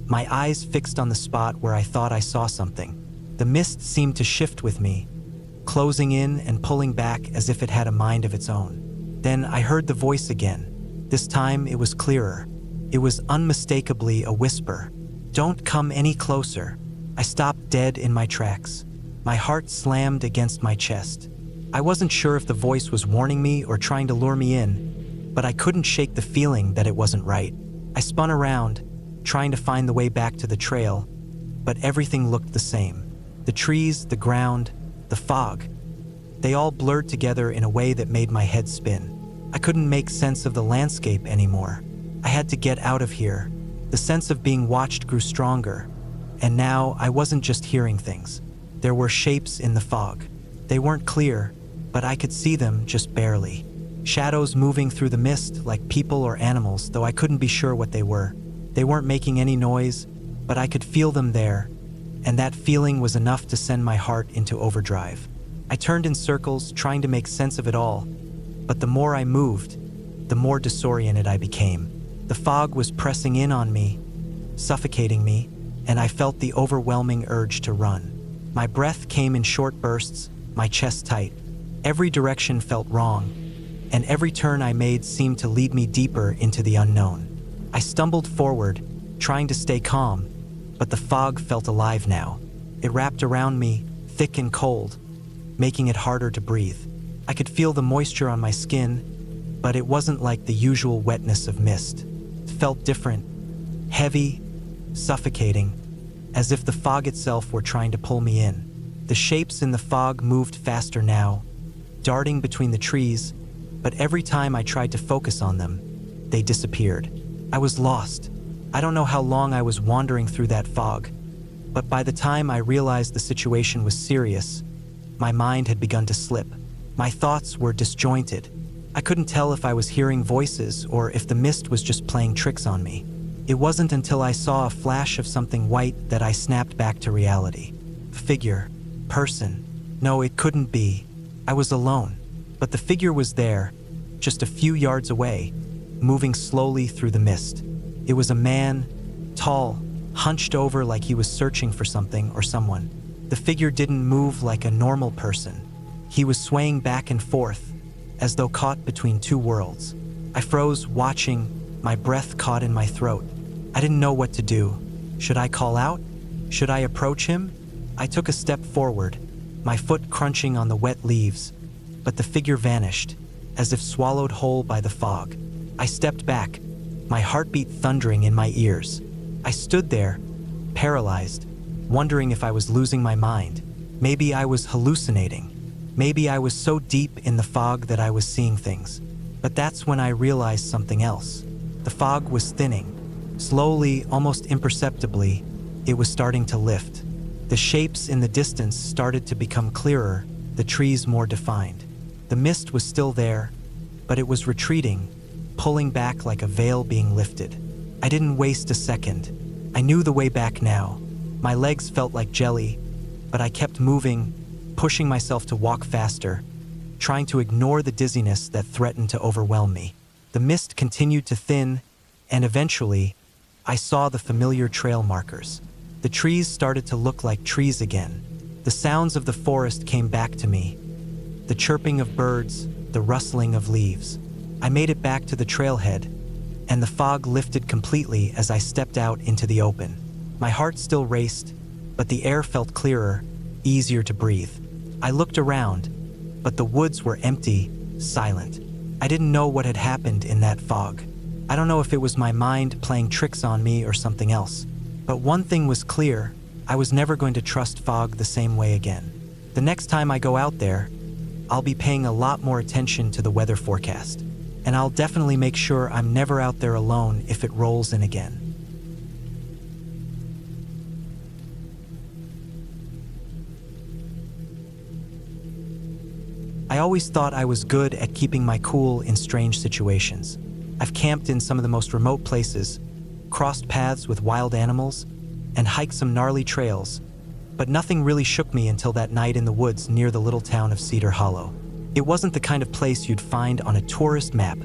my eyes fixed on the spot where I thought I saw something. The mist seemed to shift with me, closing in and pulling back as if it had a mind of its own. Then I heard the voice again. This time it was clearer. It was unmistakably a whisper. "Don't come any closer." I stopped dead in my tracks. My heart slammed against my chest. I wasn't sure if the voice was warning me or trying to lure me in, but I couldn't shake the feeling that it wasn't right. I spun around, trying to find the way back to the trail, but everything looked the same. The trees, the ground, the fog. They all blurred together in a way that made my head spin. I couldn't make sense of the landscape anymore. I had to get out of here. The sense of being watched grew stronger, and now I wasn't just hearing things. There were shapes in the fog. They weren't clear, but I could see them just barely. Shadows moving through the mist like people or animals, though I couldn't be sure what they were. They weren't making any noise, but I could feel them there, and that feeling was enough to send my heart into overdrive. I turned in circles, trying to make sense of it all, but the more I moved, the more disoriented I became. The fog was pressing in on me, suffocating me, and I felt the overwhelming urge to run. My breath came in short bursts, my chest tight. Every direction felt wrong, and every turn I made seemed to lead me deeper into the unknown. I stumbled forward, trying to stay calm, but the fog felt alive now. It wrapped around me, thick and cold, making it harder to breathe. I could feel the moisture on my skin, but it wasn't like the usual wetness of mist. It felt different, heavy, suffocating, as if the fog itself were trying to pull me in. The shapes in the fog moved faster now, darting between the trees, but every time I tried to focus on them, they disappeared. I was lost. I don't know how long I was wandering through that fog, but by the time I realized the situation was serious, my mind had begun to slip. My thoughts were disjointed. I couldn't tell if I was hearing voices or if the mist was just playing tricks on me. It wasn't until I saw a flash of something white that I snapped back to reality. Figure, person. No, it couldn't be. I was alone, but the figure was there, just a few yards away, moving slowly through the mist. It was a man, tall, hunched over like he was searching for something or someone. The figure didn't move like a normal person. He was swaying back and forth, as though caught between two worlds. I froze, watching, my breath caught in my throat. I didn't know what to do. Should I call out? Should I approach him? I took a step forward, my foot crunching on the wet leaves, but the figure vanished, as if swallowed whole by the fog. I stepped back, my heartbeat thundering in my ears. I stood there, paralyzed, wondering if I was losing my mind. Maybe I was hallucinating. Maybe I was so deep in the fog that I was seeing things. But that's when I realized something else. The fog was thinning. Slowly, almost imperceptibly, it was starting to lift. The shapes in the distance started to become clearer, the trees more defined. The mist was still there, but it was retreating, pulling back like a veil being lifted. I didn't waste a second. I knew the way back now. My legs felt like jelly, but I kept moving, pushing myself to walk faster, trying to ignore the dizziness that threatened to overwhelm me. The mist continued to thin, and eventually, I saw the familiar trail markers. The trees started to look like trees again. The sounds of the forest came back to me. The chirping of birds, the rustling of leaves. I made it back to the trailhead, and the fog lifted completely as I stepped out into the open. My heart still raced, but the air felt clearer, easier to breathe. I looked around, but the woods were empty, silent. I didn't know what had happened in that fog. I don't know if it was my mind playing tricks on me or something else. But one thing was clear, I was never going to trust fog the same way again. The next time I go out there, I'll be paying a lot more attention to the weather forecast. And I'll definitely make sure I'm never out there alone if it rolls in again. I always thought I was good at keeping my cool in strange situations. I've camped in some of the most remote places, crossed paths with wild animals, and hiked some gnarly trails, but nothing really shook me until that night in the woods near the little town of Cedar Hollow. It wasn't the kind of place you'd find on a tourist map.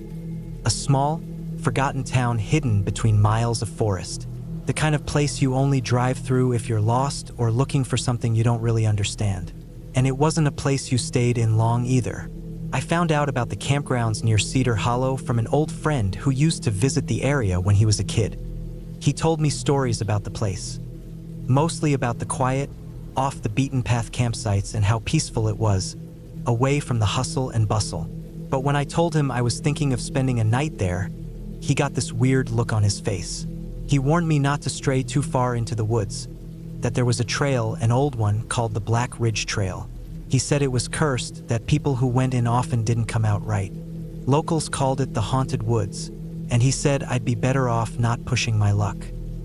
A small, forgotten town hidden between miles of forest. The kind of place you only drive through if you're lost or looking for something you don't really understand. And it wasn't a place you stayed in long either. I found out about the campgrounds near Cedar Hollow from an old friend who used to visit the area when he was a kid. He told me stories about the place, mostly about the quiet, off-the-beaten-path campsites and how peaceful it was, away from the hustle and bustle. But when I told him I was thinking of spending a night there, he got this weird look on his face. He warned me not to stray too far into the woods, that there was a trail, an old one, called the Black Ridge Trail. He said it was cursed, that people who went in often didn't come out right. Locals called it the Haunted Woods, and he said I'd be better off not pushing my luck.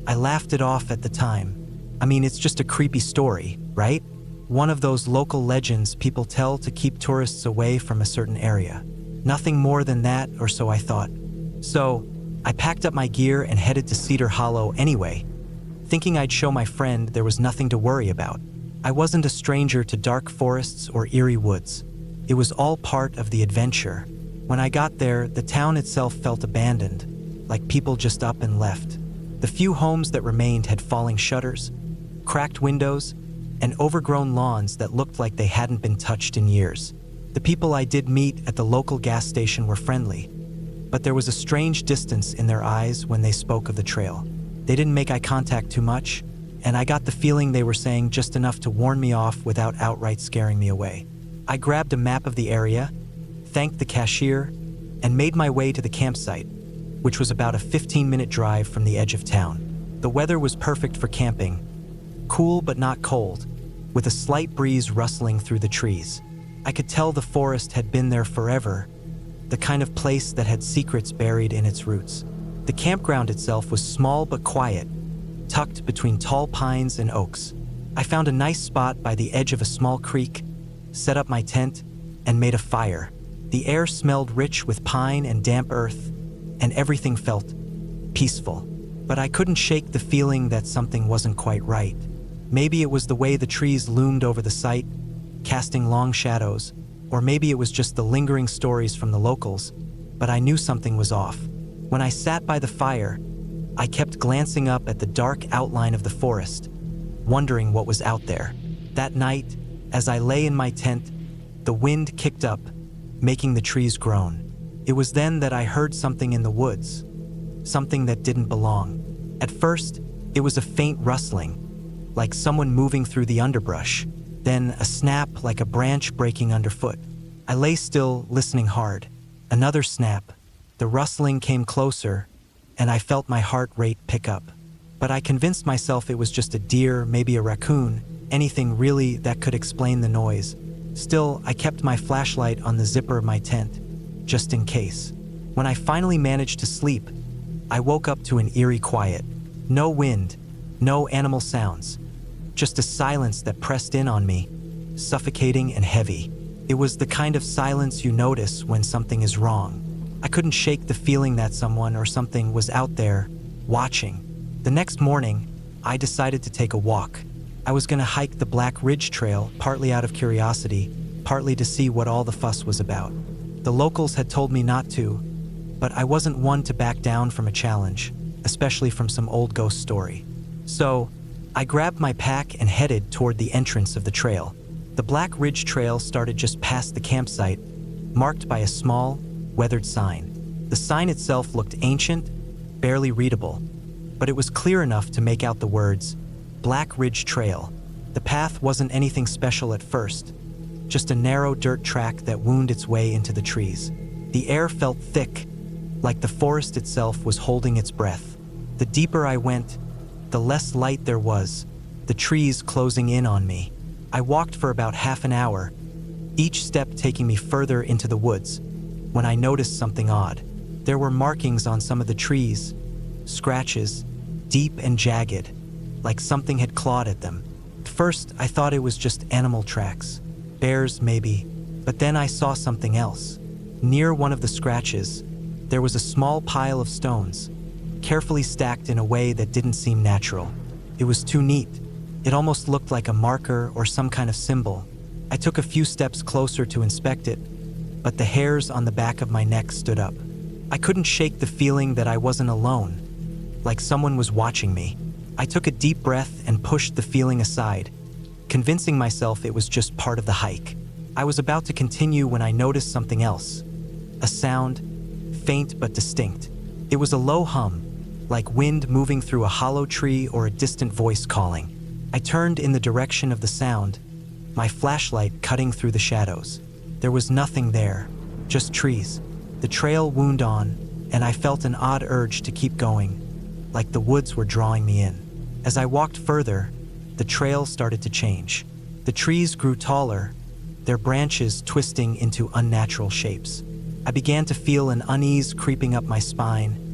I laughed it off at the time. I mean, it's just a creepy story, right? One of those local legends people tell to keep tourists away from a certain area. Nothing more than that, or so I thought. So, I packed up my gear and headed to Cedar Hollow anyway, thinking I'd show my friend there was nothing to worry about. I wasn't a stranger to dark forests or eerie woods. It was all part of the adventure. When I got there, the town itself felt abandoned. like people just up and left. The few homes that remained had falling shutters, cracked windows, and overgrown lawns that looked like they hadn't been touched in years. The people I did meet at the local gas station were friendly, but there was a strange distance in their eyes when they spoke of the trail. They didn't make eye contact too much, and I got the feeling they were saying just enough to warn me off without outright scaring me away. I grabbed a map of the area, thanked the cashier, and made my way to the campsite, which was about a 15-minute drive from the edge of town. The weather was perfect for camping, cool but not cold, with a slight breeze rustling through the trees. I could tell the forest had been there forever, the kind of place that had secrets buried in its roots. The campground itself was small but quiet, tucked between tall pines and oaks. I found a nice spot by the edge of a small creek, set up my tent, and made a fire. The air smelled rich with pine and damp earth, and everything felt peaceful. But I couldn't shake the feeling that something wasn't quite right. Maybe it was the way the trees loomed over the site, casting long shadows, or maybe it was just the lingering stories from the locals, but I knew something was off. When I sat by the fire, I kept glancing up at the dark outline of the forest, wondering what was out there. That night, as I lay in my tent, the wind kicked up, making the trees groan. It was then that I heard something in the woods, something that didn't belong. At first, it was a faint rustling, like someone moving through the underbrush, then a snap like a branch breaking underfoot. I lay still, listening hard. Another snap. The rustling came closer, and I felt my heart rate pick up. But I convinced myself it was just a deer, maybe a raccoon, anything really that could explain the noise. Still, I kept my flashlight on the zipper of my tent, just in case. When I finally managed to sleep, I woke up to an eerie quiet. No wind, no animal sounds, just a silence that pressed in on me, suffocating and heavy. It was the kind of silence you notice when something is wrong. I couldn't shake the feeling that someone or something was out there, watching. The next morning, I decided to take a walk. I was going to hike the Black Ridge Trail, partly out of curiosity, partly to see what all the fuss was about. The locals had told me not to, but I wasn't one to back down from a challenge, especially from some old ghost story. So, I grabbed my pack and headed toward the entrance of the trail. The Black Ridge Trail started just past the campsite, marked by a small, weathered sign. The sign itself looked ancient, barely readable, but it was clear enough to make out the words, Black Ridge Trail. The path wasn't anything special at first, just a narrow dirt track that wound its way into the trees. The air felt thick, like the forest itself was holding its breath. The deeper I went, the less light there was, the trees closing in on me. I walked for about half an hour, each step taking me further into the woods, when I noticed something odd. There were markings on some of the trees, scratches, deep and jagged, like something had clawed at them. At first, I thought it was just animal tracks, bears maybe, but then I saw something else. Near one of the scratches, there was a small pile of stones, carefully stacked in a way that didn't seem natural. It was too neat. It almost looked like a marker or some kind of symbol. I took a few steps closer to inspect it, but the hairs on the back of my neck stood up. I couldn't shake the feeling that I wasn't alone, like someone was watching me. I took a deep breath and pushed the feeling aside, convincing myself it was just part of the hike. I was about to continue when I noticed something else. A sound, faint but distinct. It was a low hum, like wind moving through a hollow tree or a distant voice calling. I turned in the direction of the sound, my flashlight cutting through the shadows. There was nothing there, just trees. The trail wound on, and I felt an odd urge to keep going, like the woods were drawing me in. As I walked further, the trail started to change. The trees grew taller, their branches twisting into unnatural shapes. I began to feel an unease creeping up my spine,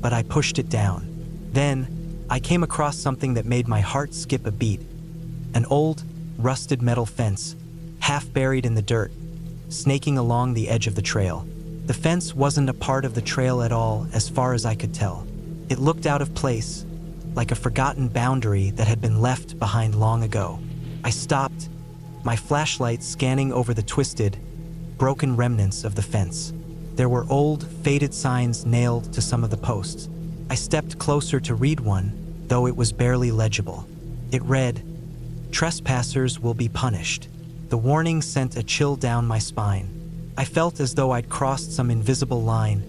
but I pushed it down. Then, I came across something that made my heart skip a beat. An old, rusted metal fence, half buried in the dirt, snaking along the edge of the trail. The fence wasn't a part of the trail at all, as far as I could tell. It looked out of place, like a forgotten boundary that had been left behind long ago. I stopped, my flashlight scanning over the twisted, broken remnants of the fence. There were old, faded signs nailed to some of the posts. I stepped closer to read one, though it was barely legible. It read, "Trespassers will be punished." The warning sent a chill down my spine. I felt as though I'd crossed some invisible line,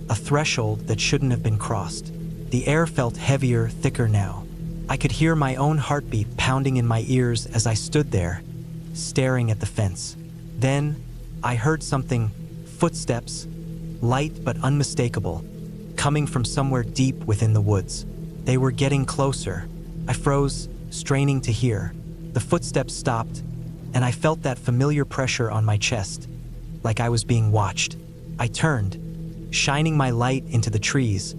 a threshold that shouldn't have been crossed. The air felt heavier, thicker now. I could hear my own heartbeat pounding in my ears as I stood there, staring at the fence. Then, I heard something, footsteps, light but unmistakable, coming from somewhere deep within the woods. They were getting closer. I froze, straining to hear. The footsteps stopped, and I felt that familiar pressure on my chest, like I was being watched. I turned, shining my light into the trees,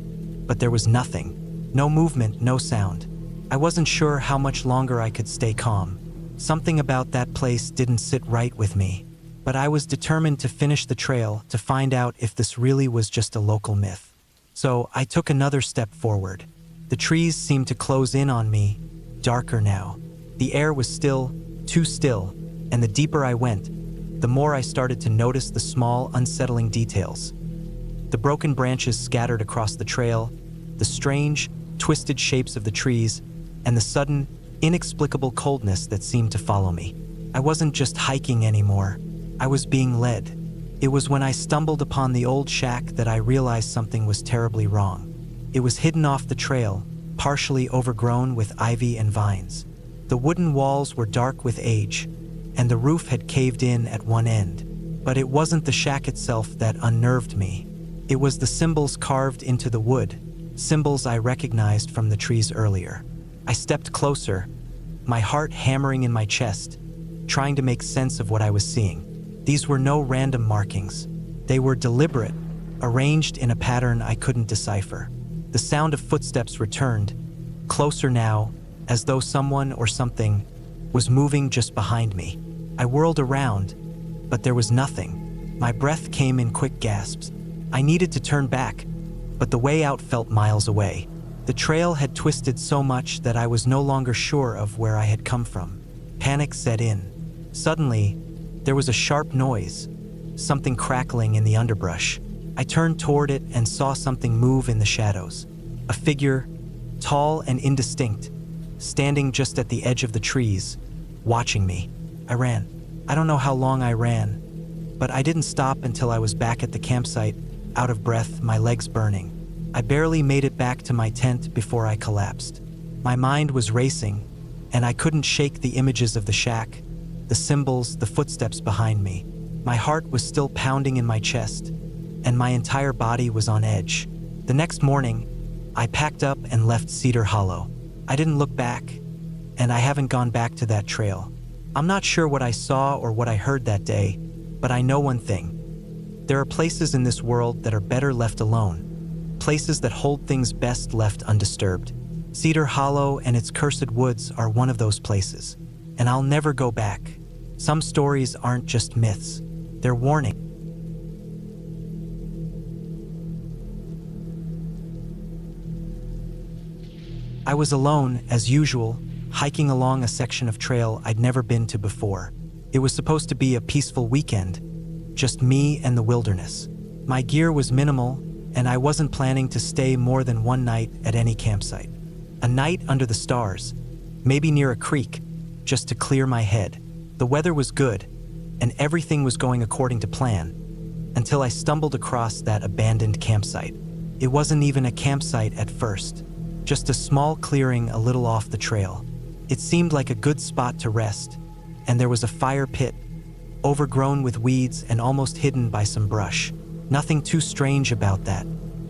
but there was nothing. No movement, no sound. I wasn't sure how much longer I could stay calm. Something about that place didn't sit right with me, but I was determined to finish the trail to find out if this really was just a local myth. So I took another step forward. The trees seemed to close in on me, darker now. The air was still, too still, and the deeper I went, the more I started to notice the small, unsettling details. The broken branches scattered across the trail, the strange, twisted shapes of the trees, and the sudden, inexplicable coldness that seemed to follow me. I wasn't just hiking anymore. I was being led. It was when I stumbled upon the old shack that I realized something was terribly wrong. It was hidden off the trail, partially overgrown with ivy and vines. The wooden walls were dark with age, and the roof had caved in at one end. But it wasn't the shack itself that unnerved me. It was the symbols carved into the wood, symbols I recognized from the trees earlier. I stepped closer, my heart hammering in my chest, trying to make sense of what I was seeing. These were no random markings. They were deliberate, arranged in a pattern I couldn't decipher. The sound of footsteps returned, closer now, as though someone or something was moving just behind me. I whirled around, but there was nothing. My breath came in quick gasps. I needed to turn back, but the way out felt miles away. The trail had twisted so much that I was no longer sure of where I had come from. Panic set in. Suddenly, there was a sharp noise, something crackling in the underbrush. I turned toward it and saw something move in the shadows. A figure, tall and indistinct, standing just at the edge of the trees, watching me. I ran. I don't know how long I ran, but I didn't stop until I was back at the campsite, out of breath, my legs burning. I barely made it back to my tent before I collapsed. My mind was racing, and I couldn't shake the images of the shack, the symbols, the footsteps behind me. My heart was still pounding in my chest, and my entire body was on edge. The next morning, I packed up and left Cedar Hollow. I didn't look back, and I haven't gone back to that trail. I'm not sure what I saw or what I heard that day, but I know one thing. There are places in this world that are better left alone, places that hold things best left undisturbed. Cedar Hollow and its cursed woods are one of those places, and I'll never go back. Some stories aren't just myths, they're warning. I was alone, as usual, hiking along a section of trail I'd never been to before. It was supposed to be a peaceful weekend, just me and the wilderness. My gear was minimal, and I wasn't planning to stay more than one night at any campsite. A night under the stars, maybe near a creek, just to clear my head. The weather was good, and everything was going according to plan, until I stumbled across that abandoned campsite. It wasn't even a campsite at first, just a small clearing a little off the trail. It seemed like a good spot to rest, and there was a fire pit, overgrown with weeds and almost hidden by some brush. Nothing too strange about that,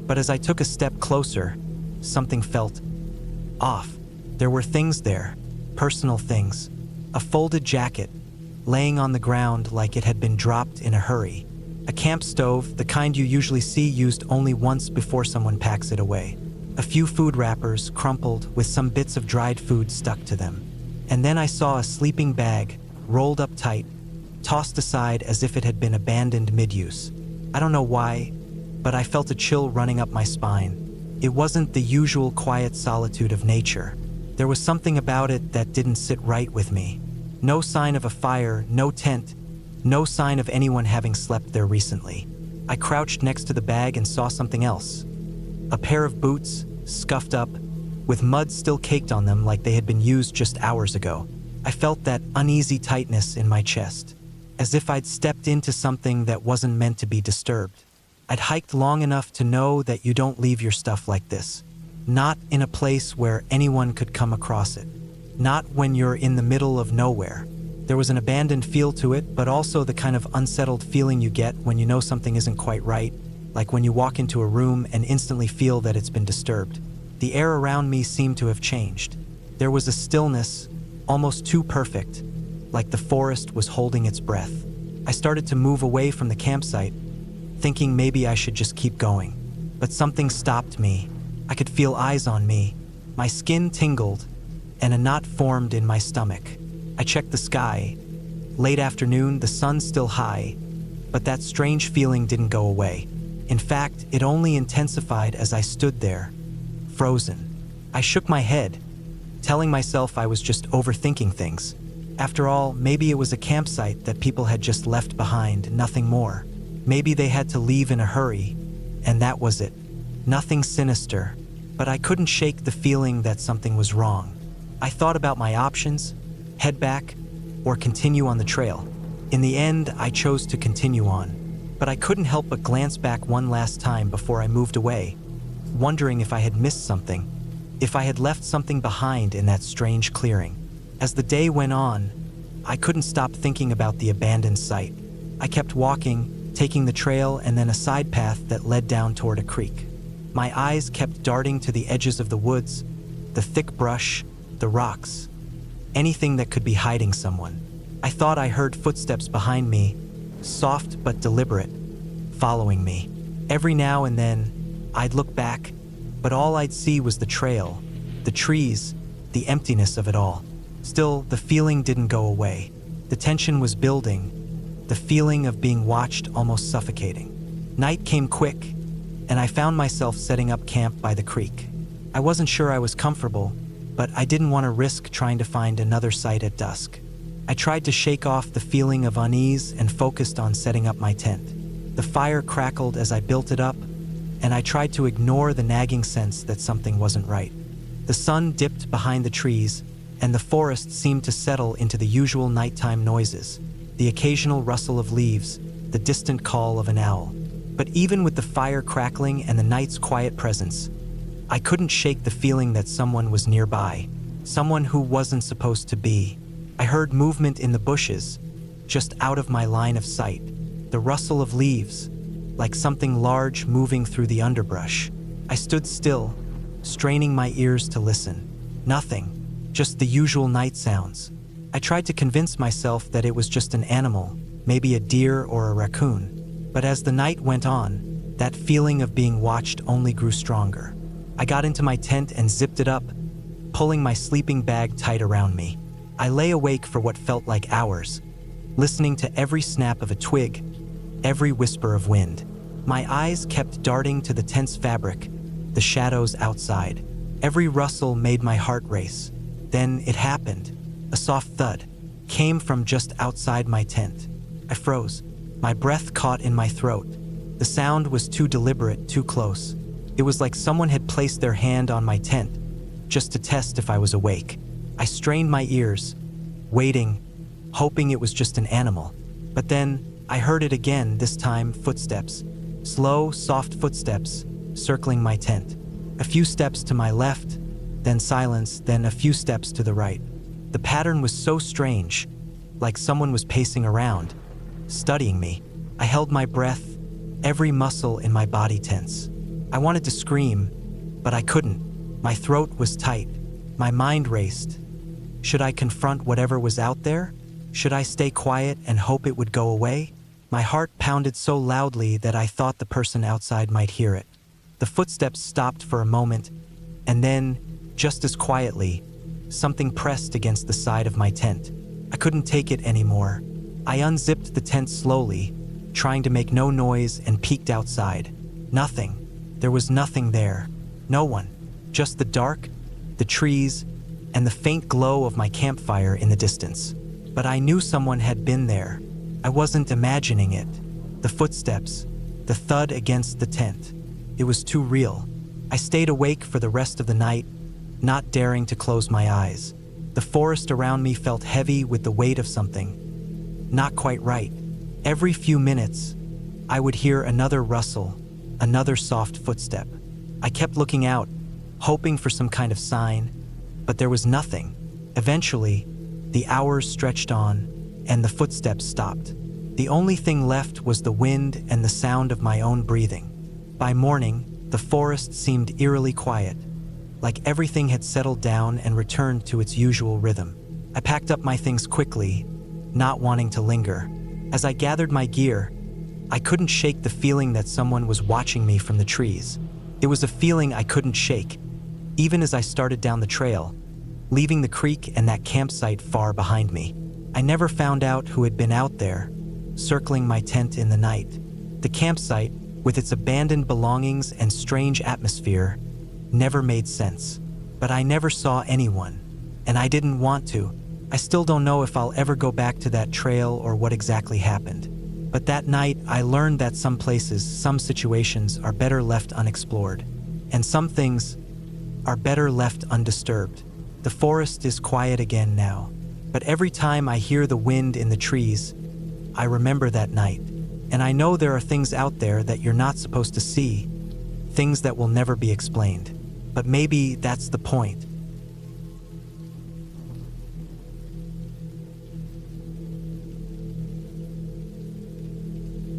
but as I took a step closer, something felt off. There were things there, personal things. A folded jacket, laying on the ground like it had been dropped in a hurry. A camp stove, the kind you usually see used only once before someone packs it away. A few food wrappers, crumpled, with some bits of dried food stuck to them. And then I saw a sleeping bag, rolled up tight, tossed aside as if it had been abandoned mid-use. I don't know why, but I felt a chill running up my spine. It wasn't the usual quiet solitude of nature. There was something about it that didn't sit right with me. No sign of a fire, no tent, no sign of anyone having slept there recently. I crouched next to the bag and saw something else. A pair of boots, scuffed up, with mud still caked on them like they had been used just hours ago. I felt that uneasy tightness in my chest, as if I'd stepped into something that wasn't meant to be disturbed. I'd hiked long enough to know that you don't leave your stuff like this. Not in a place where anyone could come across it. Not when you're in the middle of nowhere. There was an abandoned feel to it, but also the kind of unsettled feeling you get when you know something isn't quite right, like when you walk into a room and instantly feel that it's been disturbed. The air around me seemed to have changed. There was a stillness, almost too perfect, like the forest was holding its breath. I started to move away from the campsite, thinking maybe I should just keep going. But something stopped me. I could feel eyes on me. My skin tingled, and a knot formed in my stomach. I checked the sky. Late afternoon, the sun still high, but that strange feeling didn't go away. In fact, it only intensified as I stood there, frozen. I shook my head, telling myself I was just overthinking things. After all, maybe it was a campsite that people had just left behind, nothing more. Maybe they had to leave in a hurry, and that was it. Nothing sinister, but I couldn't shake the feeling that something was wrong. I thought about my options, head back, or continue on the trail. In the end, I chose to continue on, but I couldn't help but glance back one last time before I moved away, wondering if I had missed something, if I had left something behind in that strange clearing. As the day went on, I couldn't stop thinking about the abandoned site. I kept walking, taking the trail and then a side path that led down toward a creek. My eyes kept darting to the edges of the woods, the thick brush, the rocks, anything that could be hiding someone. I thought I heard footsteps behind me, soft but deliberate, following me. Every now and then, I'd look back, but all I'd see was the trail, the trees, the emptiness of it all. Still, the feeling didn't go away. The tension was building, the feeling of being watched almost suffocating. Night came quick, and I found myself setting up camp by the creek. I wasn't sure I was comfortable, but I didn't want to risk trying to find another site at dusk. I tried to shake off the feeling of unease and focused on setting up my tent. The fire crackled as I built it up, and I tried to ignore the nagging sense that something wasn't right. The sun dipped behind the trees, and the forest seemed to settle into the usual nighttime noises, the occasional rustle of leaves, the distant call of an owl. But even with the fire crackling and the night's quiet presence, I couldn't shake the feeling that someone was nearby, someone who wasn't supposed to be. I heard movement in the bushes, just out of my line of sight, the rustle of leaves, like something large moving through the underbrush. I stood still, straining my ears to listen. Nothing, just the usual night sounds. I tried to convince myself that it was just an animal, maybe a deer or a raccoon. But as the night went on, that feeling of being watched only grew stronger. I got into my tent and zipped it up, pulling my sleeping bag tight around me. I lay awake for what felt like hours, listening to every snap of a twig, every whisper of wind. My eyes kept darting to the tent's fabric, the shadows outside. Every rustle made my heart race. Then it happened. A soft thud came from just outside my tent. I froze. My breath caught in my throat. The sound was too deliberate, too close. It was like someone had placed their hand on my tent, just to test if I was awake. I strained my ears, waiting, hoping it was just an animal. But then, I heard it again, this time footsteps. Slow, soft footsteps, circling my tent. A few steps to my left, then silence, then a few steps to the right. The pattern was so strange, like someone was pacing around, studying me. I held my breath, every muscle in my body tense. I wanted to scream, but I couldn't. My throat was tight. My mind raced. Should I confront whatever was out there? Should I stay quiet and hope it would go away? My heart pounded so loudly that I thought the person outside might hear it. The footsteps stopped for a moment, and then, just as quietly, something pressed against the side of my tent. I couldn't take it anymore. I unzipped the tent slowly, trying to make no noise, and peeked outside. Nothing. There was nothing there. No one. Just the dark, the trees, and the faint glow of my campfire in the distance. But I knew someone had been there. I wasn't imagining it. The footsteps, the thud against the tent. It was too real. I stayed awake for the rest of the night, not daring to close my eyes. The forest around me felt heavy with the weight of something not quite right. Every few minutes, I would hear another rustle, another soft footstep. I kept looking out, hoping for some kind of sign, but there was nothing. Eventually, the hours stretched on, and the footsteps stopped. The only thing left was the wind and the sound of my own breathing. By morning, the forest seemed eerily quiet, like everything had settled down and returned to its usual rhythm. I packed up my things quickly, not wanting to linger. As I gathered my gear, I couldn't shake the feeling that someone was watching me from the trees. It was a feeling I couldn't shake, even as I started down the trail, leaving the creek and that campsite far behind me. I never found out who had been out there, circling my tent in the night. The campsite, with its abandoned belongings and strange atmosphere, never made sense. But I never saw anyone, and I didn't want to. I still don't know if I'll ever go back to that trail or what exactly happened. But that night, I learned that some places, some situations are better left unexplored, and some things are better left undisturbed. The forest is quiet again now, but every time I hear the wind in the trees, I remember that night. And I know there are things out there that you're not supposed to see, things that will never be explained. But maybe that's the point.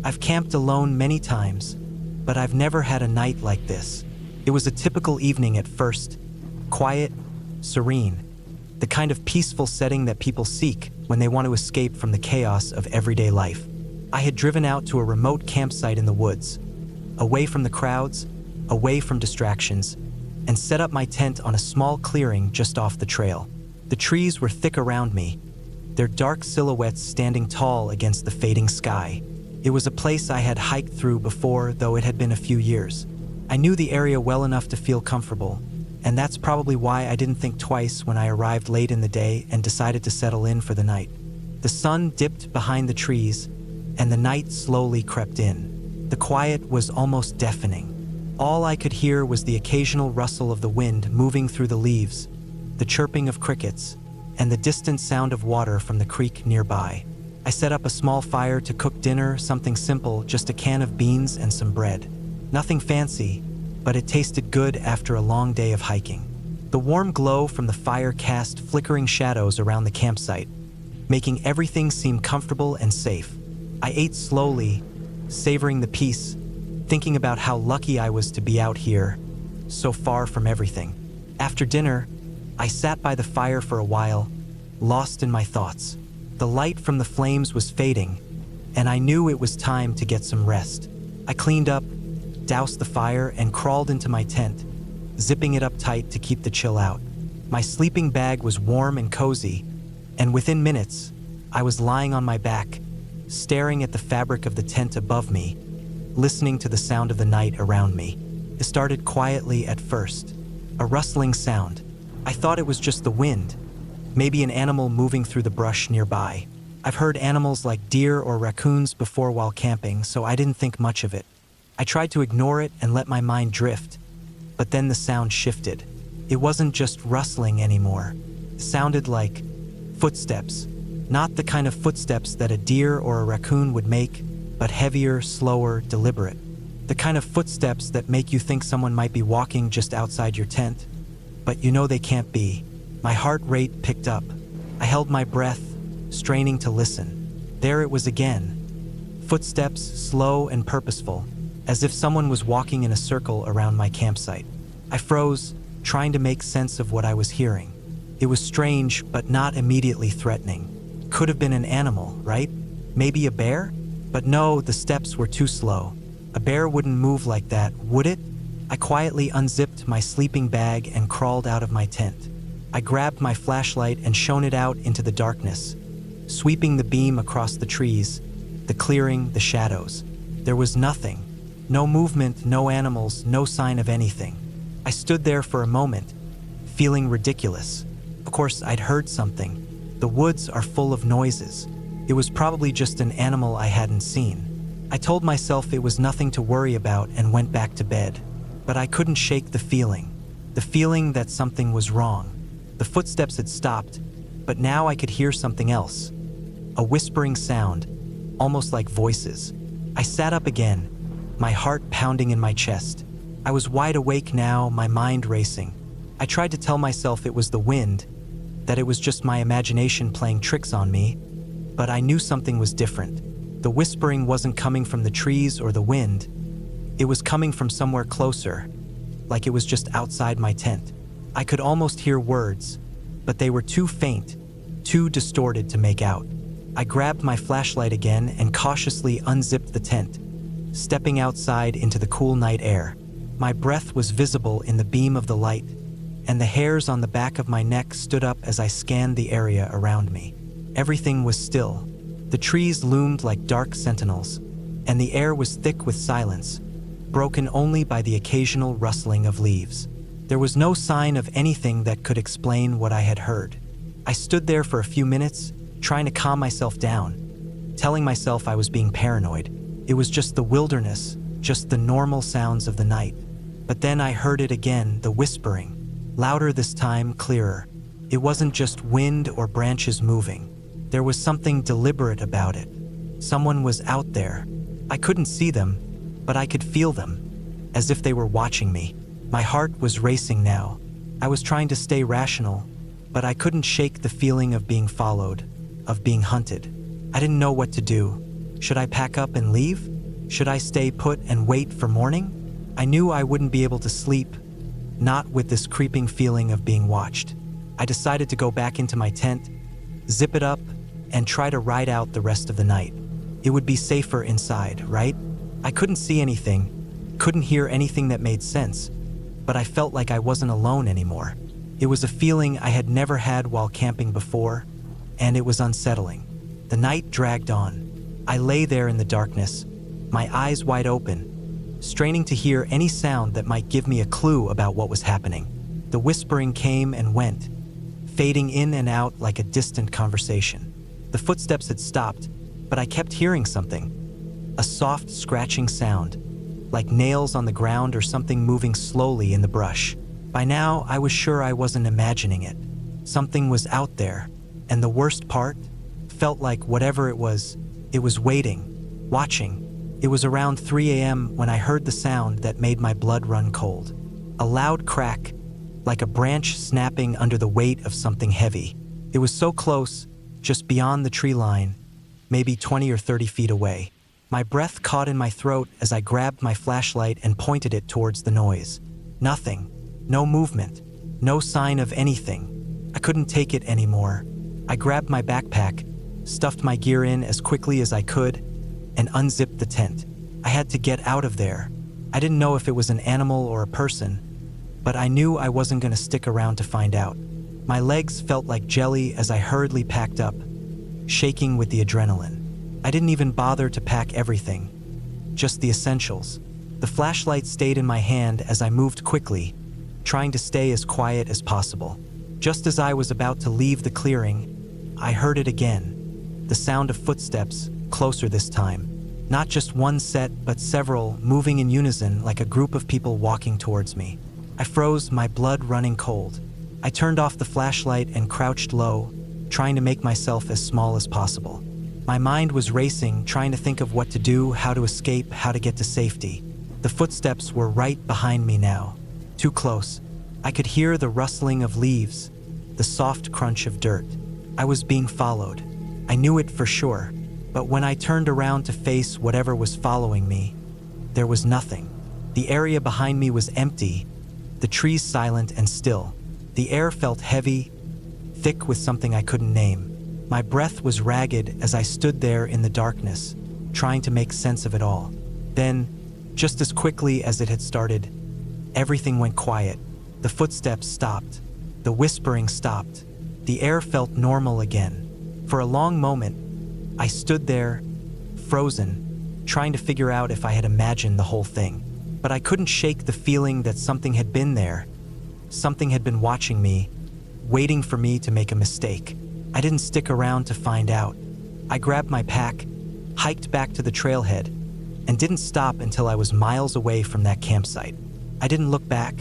I've camped alone many times, but I've never had a night like this. It was a typical evening at first, quiet, serene, the kind of peaceful setting that people seek when they want to escape from the chaos of everyday life. I had driven out to a remote campsite in the woods, away from the crowds, away from distractions, and set up my tent on a small clearing just off the trail. The trees were thick around me, their dark silhouettes standing tall against the fading sky. It was a place I had hiked through before, though it had been a few years. I knew the area well enough to feel comfortable, and that's probably why I didn't think twice when I arrived late in the day and decided to settle in for the night. The sun dipped behind the trees, and the night slowly crept in. The quiet was almost deafening. All I could hear was the occasional rustle of the wind moving through the leaves, the chirping of crickets, and the distant sound of water from the creek nearby. I set up a small fire to cook dinner, something simple, just a can of beans and some bread. Nothing fancy, but it tasted good after a long day of hiking. The warm glow from the fire cast flickering shadows around the campsite, making everything seem comfortable and safe. I ate slowly, savoring the peace, thinking about how lucky I was to be out here, so far from everything. After dinner, I sat by the fire for a while, lost in my thoughts. The light from the flames was fading, and I knew it was time to get some rest. I cleaned up, doused the fire, and crawled into my tent, zipping it up tight to keep the chill out. My sleeping bag was warm and cozy, and within minutes, I was lying on my back, staring at the fabric of the tent above me, listening to the sound of the night around me. It started quietly at first, a rustling sound. I thought it was just the wind, maybe an animal moving through the brush nearby. I've heard animals like deer or raccoons before while camping, so I didn't think much of it. I tried to ignore it and let my mind drift, but then the sound shifted. It wasn't just rustling anymore. It sounded like footsteps. Not the kind of footsteps that a deer or a raccoon would make, but heavier, slower, deliberate. The kind of footsteps that make you think someone might be walking just outside your tent, but you know they can't be. My heart rate picked up. I held my breath, straining to listen. There it was again. Footsteps, slow and purposeful, as if someone was walking in a circle around my campsite. I froze, trying to make sense of what I was hearing. It was strange, but not immediately threatening. Could have been an animal, right? Maybe a bear? But no, the steps were too slow. A bear wouldn't move like that, would it? I quietly unzipped my sleeping bag and crawled out of my tent. I grabbed my flashlight and shone it out into the darkness, sweeping the beam across the trees, the clearing, the shadows. There was nothing. No movement, no animals, no sign of anything. I stood there for a moment, feeling ridiculous. Of course, I'd heard something. The woods are full of noises. It was probably just an animal I hadn't seen. I told myself it was nothing to worry about and went back to bed. But I couldn't shake the feeling that something was wrong. The footsteps had stopped, but now I could hear something else. A whispering sound, almost like voices. I sat up again, my heart pounding in my chest. I was wide awake now, my mind racing. I tried to tell myself it was the wind, that it was just my imagination playing tricks on me, but I knew something was different. The whispering wasn't coming from the trees or the wind. It was coming from somewhere closer, like it was just outside my tent. I could almost hear words, but they were too faint, too distorted to make out. I grabbed my flashlight again and cautiously unzipped the tent, stepping outside into the cool night air. My breath was visible in the beam of the light, and the hairs on the back of my neck stood up as I scanned the area around me. Everything was still. The trees loomed like dark sentinels, and the air was thick with silence, broken only by the occasional rustling of leaves. There was no sign of anything that could explain what I had heard. I stood there for a few minutes, trying to calm myself down, telling myself I was being paranoid. It was just the wilderness, just the normal sounds of the night. But then I heard it again, the whispering, louder this time, clearer. It wasn't just wind or branches moving. There was something deliberate about it. Someone was out there. I couldn't see them, but I could feel them, as if they were watching me. My heart was racing now. I was trying to stay rational, but I couldn't shake the feeling of being followed, of being hunted. I didn't know what to do. Should I pack up and leave? Should I stay put and wait for morning? I knew I wouldn't be able to sleep, not with this creeping feeling of being watched. I decided to go back into my tent, zip it up, and try to ride out the rest of the night. It would be safer inside, right? I couldn't see anything, couldn't hear anything that made sense, but I felt like I wasn't alone anymore. It was a feeling I had never had while camping before, and it was unsettling. The night dragged on. I lay there in the darkness, my eyes wide open, straining to hear any sound that might give me a clue about what was happening. The whispering came and went, fading in and out like a distant conversation. The footsteps had stopped, but I kept hearing something. A soft scratching sound, like nails on the ground or something moving slowly in the brush. By now, I was sure I wasn't imagining it. Something was out there, and the worst part, felt like whatever it was waiting, watching. It was around 3 a.m. when I heard the sound that made my blood run cold. A loud crack, like a branch snapping under the weight of something heavy. It was so close, just beyond the tree line, maybe 20 or 30 feet away. My breath caught in my throat as I grabbed my flashlight and pointed it towards the noise. Nothing, no movement, no sign of anything. I couldn't take it anymore. I grabbed my backpack, stuffed my gear in as quickly as I could, and unzipped the tent. I had to get out of there. I didn't know if it was an animal or a person, but I knew I wasn't going to stick around to find out. My legs felt like jelly as I hurriedly packed up, shaking with the adrenaline. I didn't even bother to pack everything, just the essentials. The flashlight stayed in my hand as I moved quickly, trying to stay as quiet as possible. Just as I was about to leave the clearing, I heard it again. The sound of footsteps, closer this time. Not just one set, but several, moving in unison like a group of people walking towards me. I froze, my blood running cold. I turned off the flashlight and crouched low, trying to make myself as small as possible. My mind was racing, trying to think of what to do, how to escape, how to get to safety. The footsteps were right behind me now, too close. I could hear the rustling of leaves, the soft crunch of dirt. I was being followed. I knew it for sure, but when I turned around to face whatever was following me, there was nothing. The area behind me was empty, the trees silent and still. The air felt heavy, thick with something I couldn't name. My breath was ragged as I stood there in the darkness, trying to make sense of it all. Then, just as quickly as it had started, everything went quiet. The footsteps stopped. The whispering stopped. The air felt normal again. For a long moment, I stood there, frozen, trying to figure out if I had imagined the whole thing. But I couldn't shake the feeling that something had been there. Something had been watching me, waiting for me to make a mistake. I didn't stick around to find out. I grabbed my pack, hiked back to the trailhead, and didn't stop until I was miles away from that campsite. I didn't look back,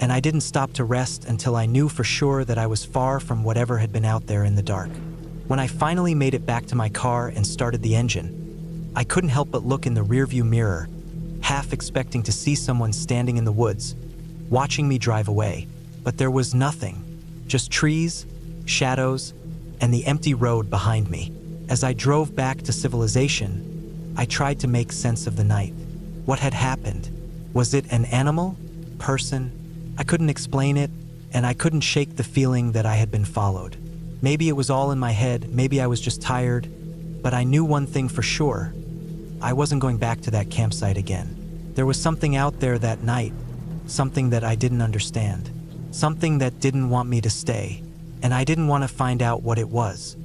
and I didn't stop to rest until I knew for sure that I was far from whatever had been out there in the dark. When I finally made it back to my car and started the engine, I couldn't help but look in the rearview mirror, half expecting to see someone standing in the woods, watching me drive away. But there was nothing, just trees, shadows, and the empty road behind me. As I drove back to civilization, I tried to make sense of the night. What had happened? Was it an animal? Person? I couldn't explain it, and I couldn't shake the feeling that I had been followed. Maybe it was all in my head, maybe I was just tired, but I knew one thing for sure. I wasn't going back to that campsite again. There was something out there that night, something that I didn't understand, something that didn't want me to stay, and I didn't want to find out what it was.